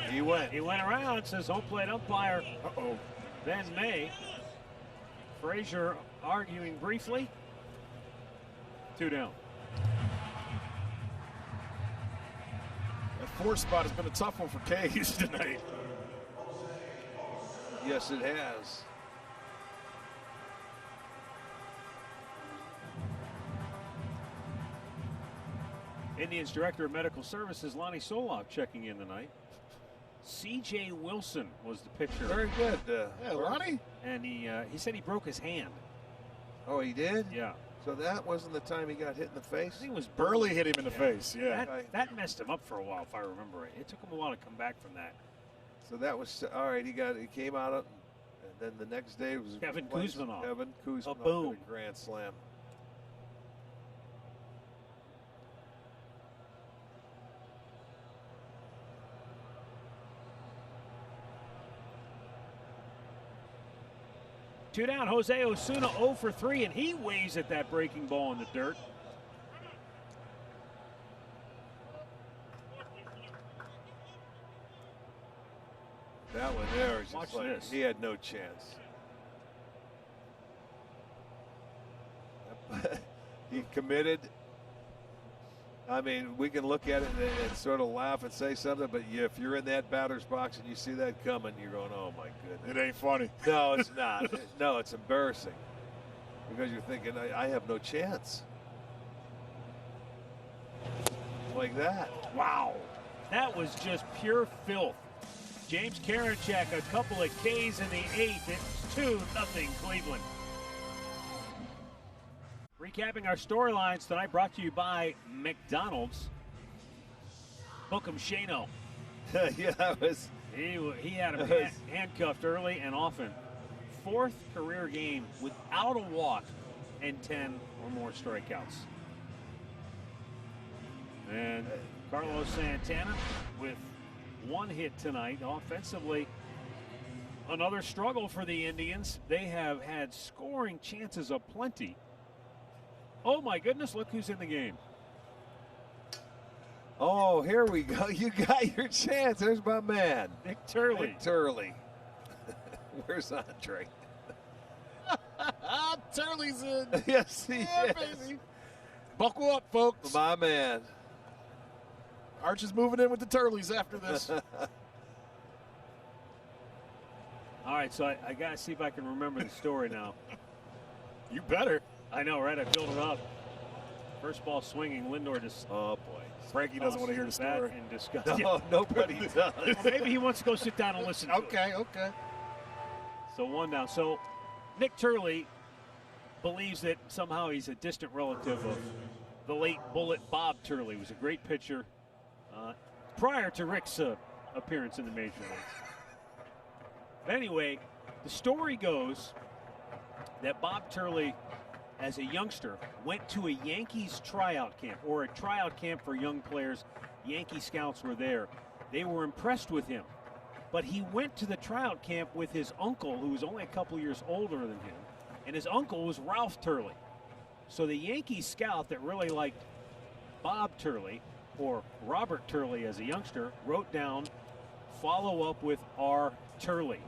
He went. He went around, says home plate umpire. Uh-oh. Ben May. Frazier arguing briefly. 2 down. That 4 spot has been a tough one for K's tonight. Yes, it has. Indians Director of Medical Services Lonnie Solov checking in tonight. C.J. Wilson was the pitcher. Very good. Yeah, Lonnie? And he said he broke his hand. Oh, he did? Yeah. So that wasn't the time he got hit in the face? I think it was Burley hit him in the face, yeah. That messed him up for a while, if I remember right. It took him a while to come back from that. So that was all right. He came out of, and then the next day it was Kevin Kuzman. Kevin Kuzman boom. a grand slam. Two down. Jose Osuna 0 for 3, and he waves at that breaking ball in the dirt. That one there is just Watch like this. he had no chance. He committed. I mean, we can look at it and sort of laugh and say something, but if you're in that batter's box and you see that coming, you're going, oh, my goodness. It ain't funny. No, it's not. No, it's embarrassing because you're thinking, I have no chance. Like that. Wow. That was just pure filth. James Karinchak, a couple of Ks in the 8th. It's 2-0 Cleveland. Recapping our storylines tonight, brought to you by McDonald's. Bookham Shano. Yeah, that was. He had him handcuffed early and often. 4th career game without a walk and 10 or more strikeouts. And Carlos Santana with 1 hit tonight. Offensively, another struggle for the Indians. They have had scoring chances aplenty. Oh my goodness, look who's in the game. Oh, here we go. You got your chance. There's my man. Nick Turley. Nick Turley. Where's Andre? Turley's in. Yes, he is. Baby. Buckle up, folks. My man. Arch is moving in with the Turleys after this. All right, so I got to see if I can remember the story now. You better. I know, right? I built it up. First ball swinging, Lindor just. Oh, boy. Frankie doesn't want to hear the story. In disgust. No, Yeah. nobody does. Well, maybe he wants to go sit down and listen to it. Okay. So 1 down. So Nick Turley believes that somehow he's a distant relative of the late Bullet Bob Turley, who was a great pitcher prior to Rick's appearance in the major leagues. But anyway, the story goes that Bob Turley, as a youngster, went to a Yankees tryout camp, or a tryout camp for young players. Yankee scouts were there. They were impressed with him. But he went to the tryout camp with his uncle, who was only a couple years older than him, and his uncle was Ralph Turley. So the Yankee scout that really liked Bob Turley, or Robert Turley as a youngster, wrote down, follow up with R. Turley.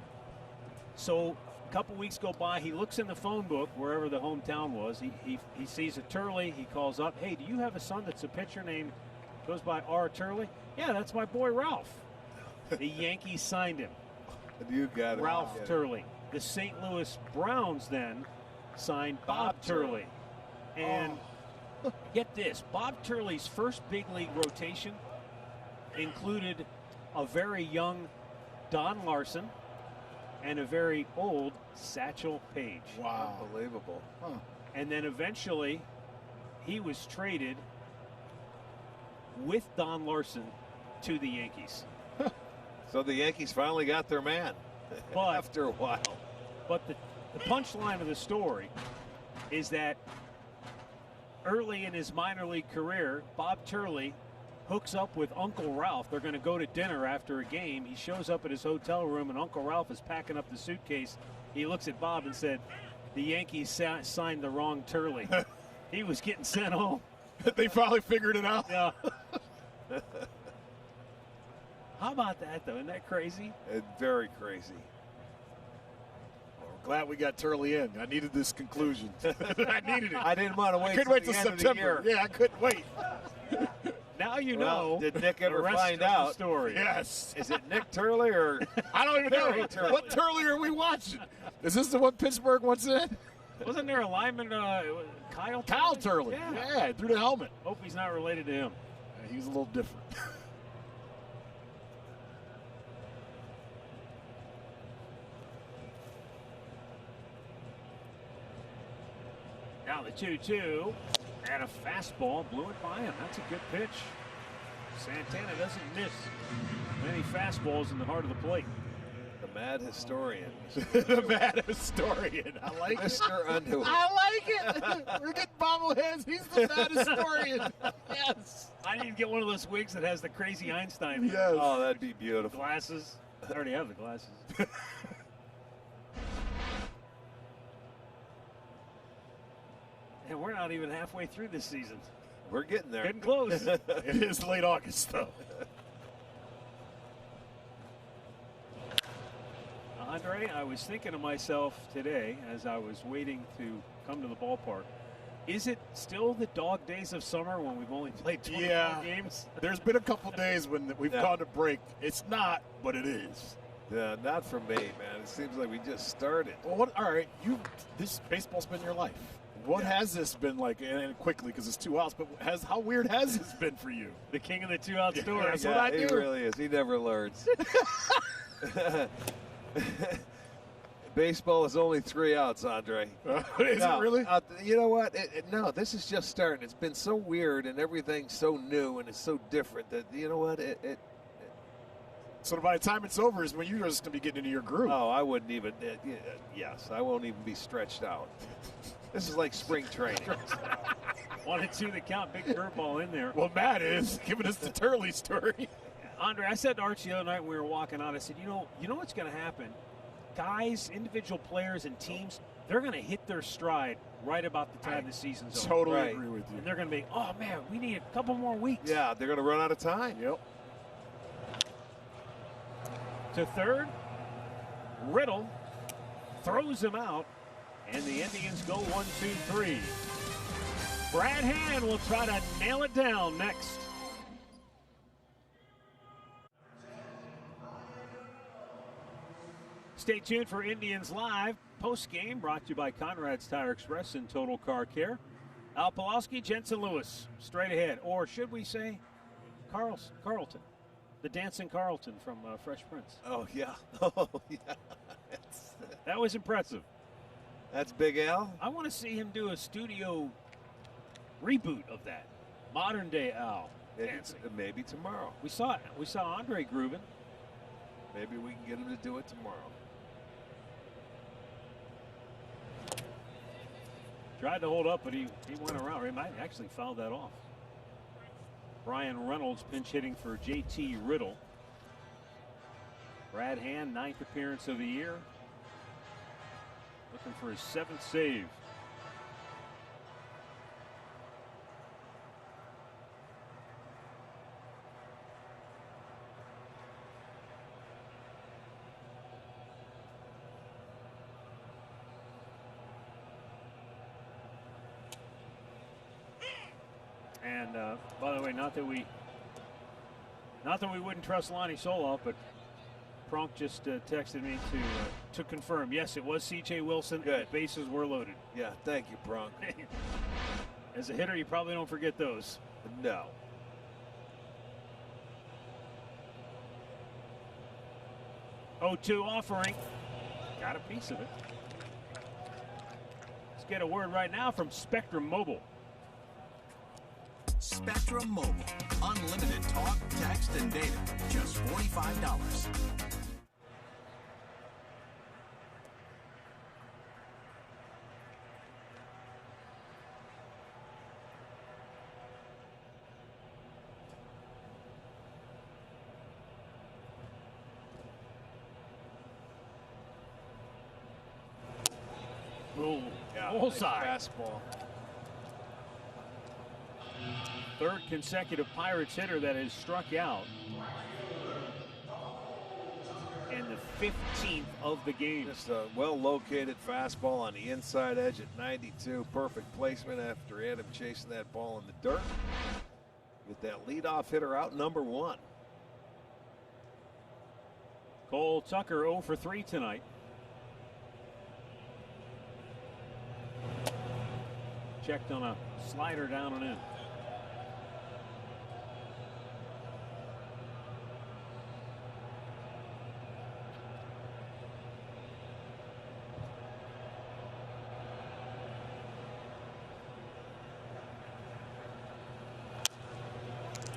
So a couple weeks go by, he looks in the phone book, wherever the hometown was, he sees a Turley, he calls up, hey, do you have a son that's a pitcher named, goes by R. Turley? Yeah, that's my boy Ralph. The Yankees signed him. You got it. Ralph Turley. The St. Louis Browns then signed Bob Turley. And get this, Bob Turley's first big league rotation included a very young Don Larson and a very old Satchel Paige. Wow. Unbelievable. Huh. And then eventually he was traded with Don Larson to the Yankees. So the Yankees finally got their man But after a while. But the punchline of the story is that early in his minor league career, Bob Turley hooks up with Uncle Ralph. They're going to go to dinner after a game. He shows up at his hotel room, and Uncle Ralph is packing up the suitcase. He looks at Bob and said, the Yankees signed the wrong Turley. He was getting sent home. They probably figured it out. Yeah. How about that, though? Isn't that crazy? It's very crazy. Glad we got Turley in. I needed this conclusion. I needed it. I didn't want to wait. I couldn't wait till the end of the September. year. Yeah, I couldn't wait. Now you Well, know. did Nick ever the rest find of the out? story. Yes. Is it Nick Turley or I don't even Barry know. Turley. What Turley are we watching? Is this the one Pittsburgh wants in? Wasn't there a lineman, Kyle Turley? Kyle Turley. Yeah, through the helmet. Hope he's not related to him. Yeah, he's a little different. Now the 2-2 and a fastball blew it by him. That's a good pitch. Santana doesn't miss many fastballs in the heart of the plate. the mad historian? The mad historian. I like it. Mr. Underwood. I like it. We're getting bobbleheads. He's the mad historian. Yes. I need to get one of those wigs that has the crazy Einstein Yes. Oh, that'd be beautiful. glasses. I already have the glasses. And we're not even halfway through this season. We're getting there. Getting close. It is late August, though. Andre, I was thinking to myself today as I was waiting to come to the ballpark, Is it still the dog days of summer when we've only played 24 games? There's been a couple days when we've gone to break. It's not, but it is. Yeah, not for me, man. It seems like we just started. Well, all right, this baseball's been your life. What has this been like? And quickly, because it's 2 outs, but how weird has this been for you? The king of the 2-out story. That's what I do. He really is. He never learns. Baseball is only 3 outs, Andre. Is it really? You know what? No, this is just starting. It's been so weird and everything's so new and it's so different that, you know what? So by the time it's over is when you're just going to be getting into your groove. Oh, I wouldn't even. Yes, I won't even be stretched out. This is like spring training. 1-2 the count. Big curveball in there. Well, Matt is giving us the Turley story. Andre, I said to Archie the other night when we were walking out, I said, you know what's going to happen? Guys, individual players and teams, they're going to hit their stride right about the time the season's over. Totally agree with you. And they're going to be, oh, man, we need a couple more weeks. Yeah, they're going to run out of time. Yep. To third, Riddle throws him out, and the Indians go 1-2-3. Brad Hand will try to nail it down next. Stay tuned for Indians Live post-game, brought to you by Conrad's Tire Express and Total Car Care. Al Pawlowski, Jensen Lewis, straight ahead. Or should we say Carlton, the dancing Carlton from Fresh Prince. Oh, yeah. Oh, yeah. That was impressive. That's Big Al? I want to see him do a studio reboot of that. Modern day Al dancing. Maybe tomorrow. We saw it. We saw Andre grooving. Maybe we can get him to do it tomorrow. Tried to hold up, but he went around. He might actually fouled that off. Brian Reynolds pinch hitting for JT Riddle. Brad Hand, 9th appearance of the year. Looking for his 7th save. And by the way, not that we wouldn't trust Lonnie Soloff, but Pronk just texted me to confirm. Yes, it was C.J. Wilson. Good. And the bases were loaded. Yeah, thank you, Pronk. As a hitter, you probably don't forget those. No. Oh-2 offering. Got a piece of it. Let's get a word right now from Spectrum Mobile. Spectrum Mobile. Unlimited talk, text, and data. Just $45. Ooh, Yeah, bullseye. nice fastball. Third consecutive Pirates hitter that has struck out. And the 15th of the game. Just a well-located fastball on the inside edge at 92. Perfect placement after Adam chasing that ball in the dirt. With that leadoff hitter out, number 1. Cole Tucker 0 for 3 tonight. Checked on a slider down and in.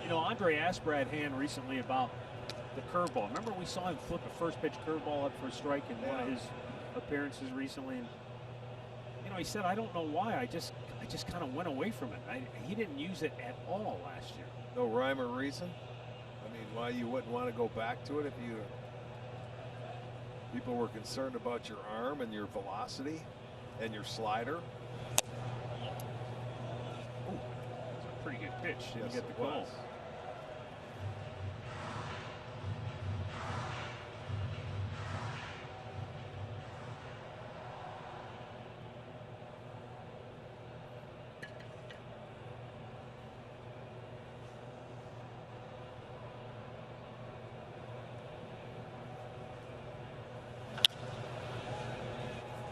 You know, Andre asked Brad Hand recently about the curveball. Remember we saw him flip a first pitch curveball up for a strike in one of his appearances recently. And, you know, he said, I don't know why. I just kind of went away from it. He didn't use it at all last year. No rhyme or reason? I mean, why you wouldn't want to go back to it if people were concerned about your arm and your velocity and your slider? Ooh, that's a pretty good pitch. Didn't Yes, get the it call. was.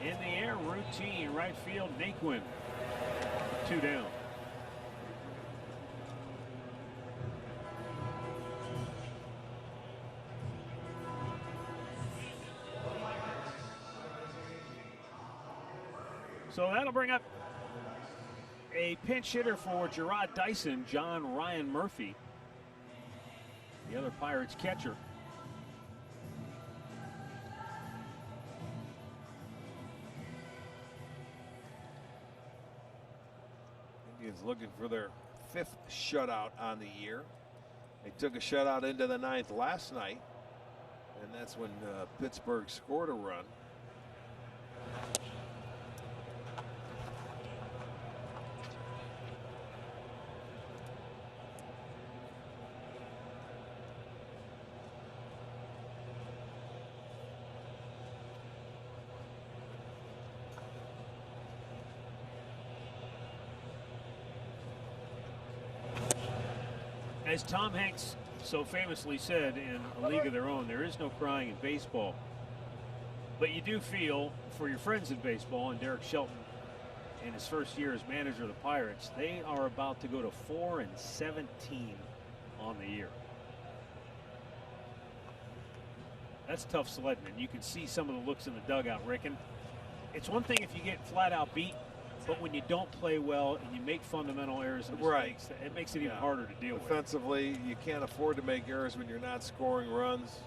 In the air, routine, right field, Naquin. 2 down. So that'll bring up a pinch hitter for Gerard Dyson, John Ryan Murphy, the other Pirates catcher. Indians looking for their 5th shutout on the year. They took a shutout into the 9th last night, and that's when Pittsburgh scored a run. As Tom Hanks so famously said in A League of Their Own, there is no crying in baseball. But you do feel for your friends in baseball, and Derek Shelton in his first year as manager of the Pirates, they are about to go to 4-17 on the year. That's tough sledding, and you can see some of the looks in the dugout, Rick. And it's one thing if you get flat out beat, but when you don't play well and you make fundamental errors and mistakes, it makes it even harder to deal with. Offensively, you can't afford to make errors when you're not scoring runs.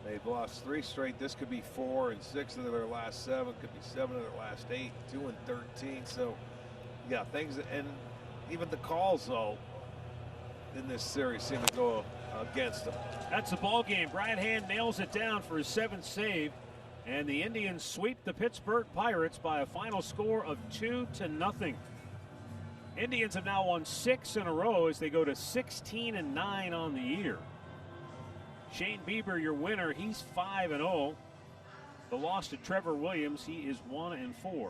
They've lost 3 straight. This could be 4 and 6 of their last 7. Could be 7 of their last 8. 2 and 13. So, yeah, things, and even the calls all in this series seem to go against them. That's the ball game. Brian Hand nails it down for his 7th save. And the Indians sweep the Pittsburgh Pirates by a final score of 2-0. Indians have now won 6 in a row as they go to 16-9 on the year. Shane Bieber, your winner, he's 5-0. The loss to Trevor Williams, he is 1-4.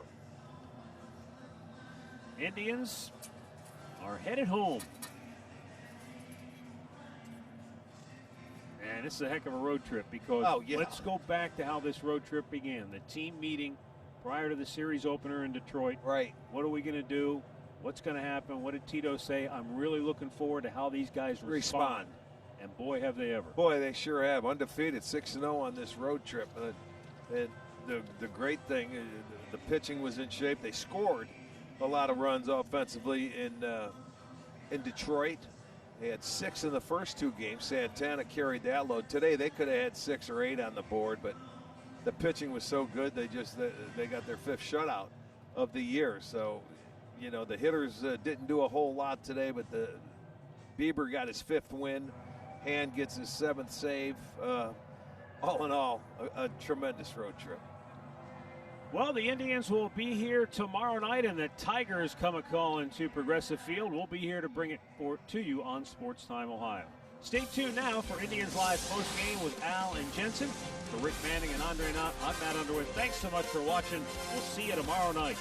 Indians are headed home. And this is a heck of a road trip because let's go back to how this road trip began. The team meeting prior to the series opener in Detroit. Right. What are we going to do? What's going to happen? What did Tito say? I'm really looking forward to how these guys respond. And boy, have they ever. Boy, they sure have. Undefeated, 6-0 on this road trip. And the great thing, the pitching was in shape. They scored a lot of runs offensively in Detroit. They had 6 in the first 2 games. Santana carried that load. Today they could have had 6 or 8 on the board, but the pitching was so good they got their 5th shutout of the year. So, you know, the hitters didn't do a whole lot today, but Bieber got his 5th win. Hand gets his 7th save. All in all, a tremendous road trip. Well, the Indians will be here tomorrow night, and the Tigers come a-calling to Progressive Field. We'll be here to bring it to you on Sportstime Ohio. Stay tuned now for Indians Live postgame with Al and Jensen. For Rick Manning and Andre Knott, I'm Matt Underwood. Thanks so much for watching. We'll see you tomorrow night.